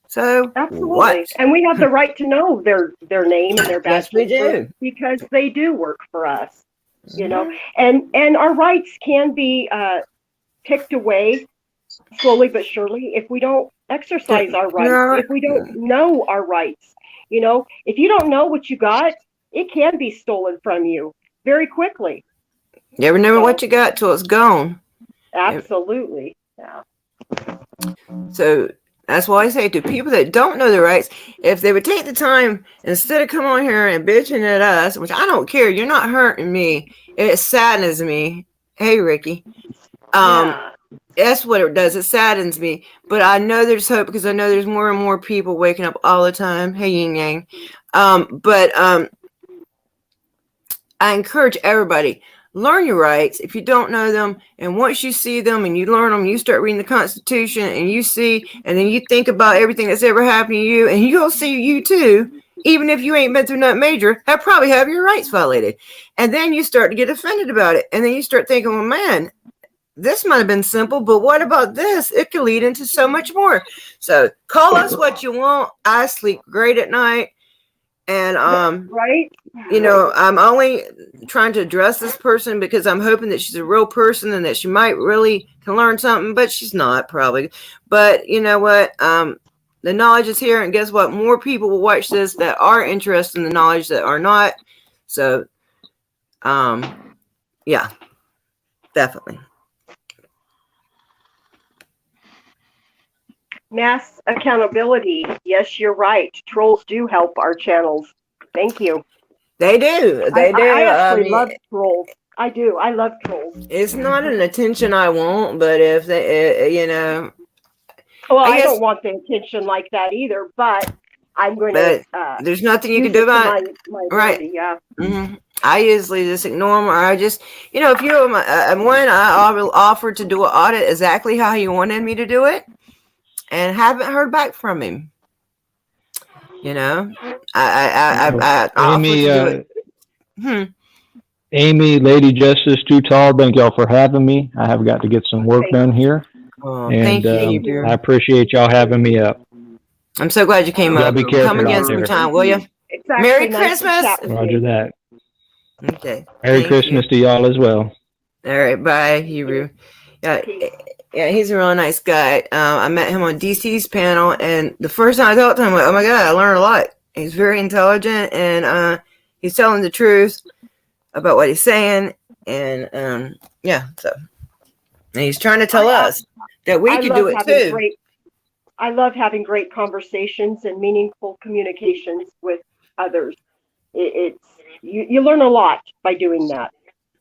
So Absolutely. what? And we have the right to know their name and their badge Yes, we number do. because they do work for us. You know, and our rights can be picked away slowly but surely if we don't exercise our rights, if we don't know our rights. You know, if you don't know what you got, it can be stolen from you very quickly. You ever know what you got till it's gone. Absolutely. Yeah. So that's why I say to people that don't know their rights, if they would take the time instead of coming on here and bitching at us, which I don't care, you're not hurting me. It saddens me. Hey, Ricky. That's what it does. It saddens me. But I know there's hope because I know there's more and more people waking up all the time. Hey, yin yang. I encourage everybody, learn your rights if you don't know them. And once you see them and you learn them, you start reading the Constitution and you see, and then you think about everything that's ever happened to you, and you'll see you too, even if you ain't been through nothing major, probably have your rights violated. And then you start to get offended about it. And then you start thinking, well, man, this might have been simple, but what about this? It could lead into so much more. So call us what you want. I sleep great at night. And right, you know, I'm only trying to address this person because I'm hoping that she's a real person and that she might really can learn something, but she's not probably. But you know what? The knowledge is here, and guess what? More people will watch this that are interested in the knowledge that are not. So, yeah, definitely. Mass accountability. Yes, you're right. Trolls do help our channels. Thank you. They do. They do. I actually love trolls. I do. I love trolls. It's not an attention I want, but if they, you know. Well, I don't want the attention like that either, but I'm going to. There's nothing you can do about it. My Right. ability, yeah. Mm-hmm. I usually just ignore them, or I just, you know, if you one, I offered to do an audit exactly how you wanted me to do it, and haven't heard back from him. You know, I Amy, offered to do it. Amy, Lady Justice, Too Tall, thank y'all for having me. I have got to get some work done here. Thank you. I appreciate y'all having me up. I'm so glad you came Y'all up. be careful Come again out there. sometime, will you? Merry Christmas. Roger that. Okay. Merry Thank Christmas you. to y'all as well. All right, bye, Hebrew. Yeah, he's a really nice guy. I met him on DC's panel, and the first time I talked to him, I'm like, oh my God, I learned a lot. He's very intelligent, and he's telling the truth about what he's saying, and yeah, so. And he's trying to tell us that we can do it too. I love having great conversations and meaningful communications with others. You learn a lot by doing that,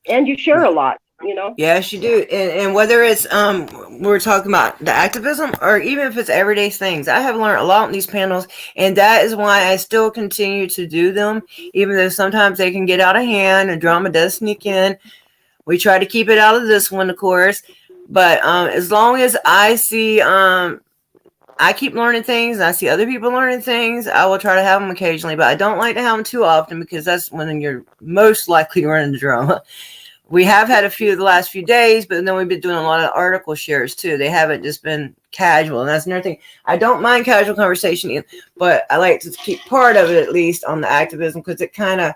and you share a lot. You know. Yes, you do. And whether it's we're talking about the activism or even if it's everyday things, I have learned a lot on these panels, and that is why I still continue to do them, even though sometimes they can get out of hand and drama does sneak in. We try to keep it out of this one, of course, but as long as I see I keep learning things and I see other people learning things, I will try to have them occasionally, but I don't like to have them too often because that's when you're most likely to run into drama. We have had a few the last few days, but then we've been doing a lot of article shares too. They haven't just been casual, and that's another thing. I don't mind casual conversation, but I like to keep part of it at least on the activism because it kind of,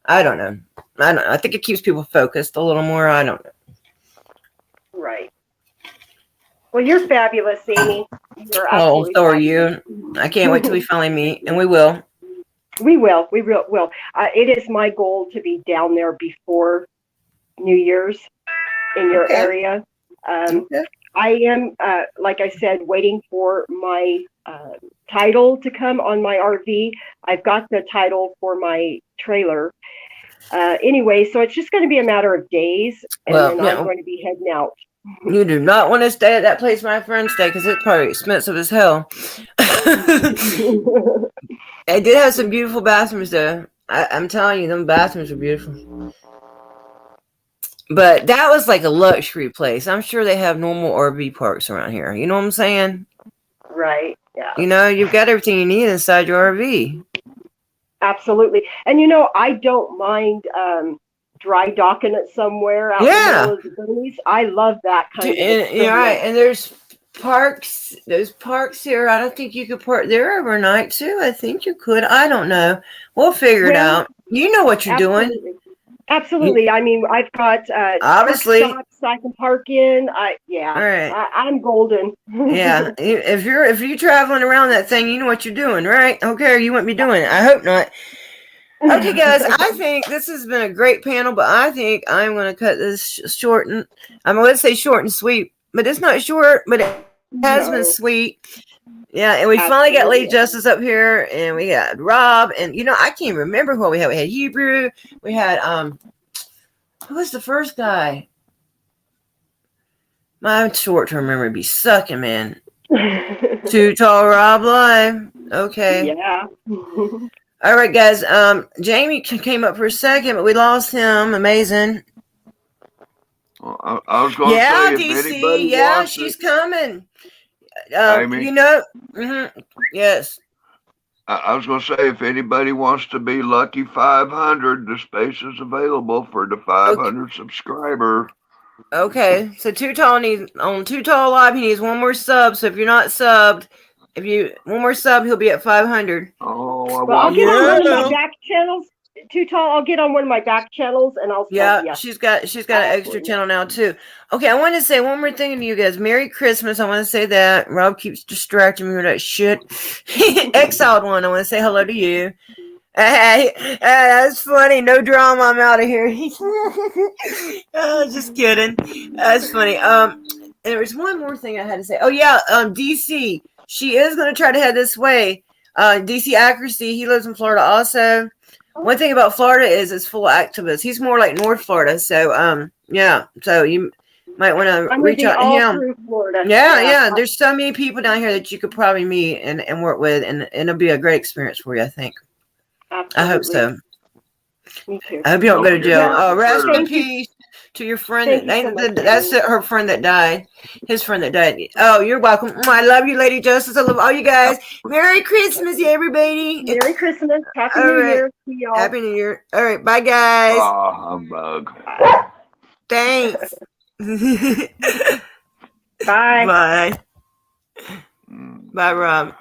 I don't know. I think it keeps people focused a little more. I don't know. Right. Well, you're fabulous, Amy. You're Oh, absolutely so are fabulous. you. I can't wait till we finally meet, and we will. We will. It is my goal to be down there before New Year's in your area. I am, like I said, waiting for my title to come on my RV. I've got the title for my trailer. Anyway, so it's just going to be a matter of days, and Well, then yeah. I'm going to be heading out. You do not want to stay at that place my friends stay because it's probably expensive as hell. They did have some beautiful bathrooms though. I'm telling you, them bathrooms are beautiful. But that was like a luxury place. I'm sure they have normal RV parks around here. You know what I'm saying? Right. Yeah. You know, you've got everything you need inside your RV. Absolutely. And you know, I don't mind dry docking it somewhere out in the middle of the boonies. I love that kind of experience. You're right. And there's parks here. I don't think you could park there overnight too. I think you could. I don't know. We'll figure it out. You know what you're doing. Absolutely. I mean, I've got obviously stops I can park in. All right. I'm golden. Yeah. If you're traveling around that thing, you know what you're doing, right? Okay, or you wouldn't be doing it. I hope not. Okay, guys, I think this has been a great panel, but I think I'm going to cut this short. And I'm going to say short and sweet, but it's not short, but it has been sweet. Yeah, and we finally got Lady Justice up here, and we got Rob, and you know, I can't remember who we had. We had Hebrew, we had who was the first guy? My short-term memory be sucking, man. Too Tall Rob Live. Okay. Yeah. All right, guys. Jamie came up for a second, but we lost him. Amazing. Well, I was going to say, if DC, anybody yeah, wants she's it, coming. Amy? You know, yes. I was going to say, if anybody wants to be lucky 500, the space is available for the 500 subscriber. Okay, so Too Tall needs on Too Tall Live. He needs one more sub. So if you're not subbed, one more sub, he'll be at 500. Oh, well, I'll get on one of my back channels. Too Tall. I'll get on one of my back channels and I'll. Yeah, she's got an extra channel now too. Okay, I want to say one more thing to you guys. Merry Christmas. I want to say that Rob keeps distracting me with that shit. Exiled one. I want to say hello to you. Hey, that's funny. No drama. I'm out of here. Just kidding. That's funny. There was one more thing I had to say. Oh yeah, DC. She is going to try to head this way. DC Accuracy. He lives in Florida also. One thing about Florida is it's full of activists. He's more like North Florida. So, yeah. So you might want to reach out to him. Yeah. There's so many people down here that you could probably meet and work with, and it'll be a great experience for you, I think. Absolutely. I hope so. Me too. I hope you don't go to jail. Yeah. Rest in peace to your friend. That's her friend that died. His friend that died. Oh, you're welcome. I love you, Lady Justice. I love all you guys. Merry Christmas, everybody. Merry Christmas. Happy New Year. See y'all. Happy New Year. All right. Bye, guys. Oh, humbug. Thanks. Bye. Bye. Bye, Rob.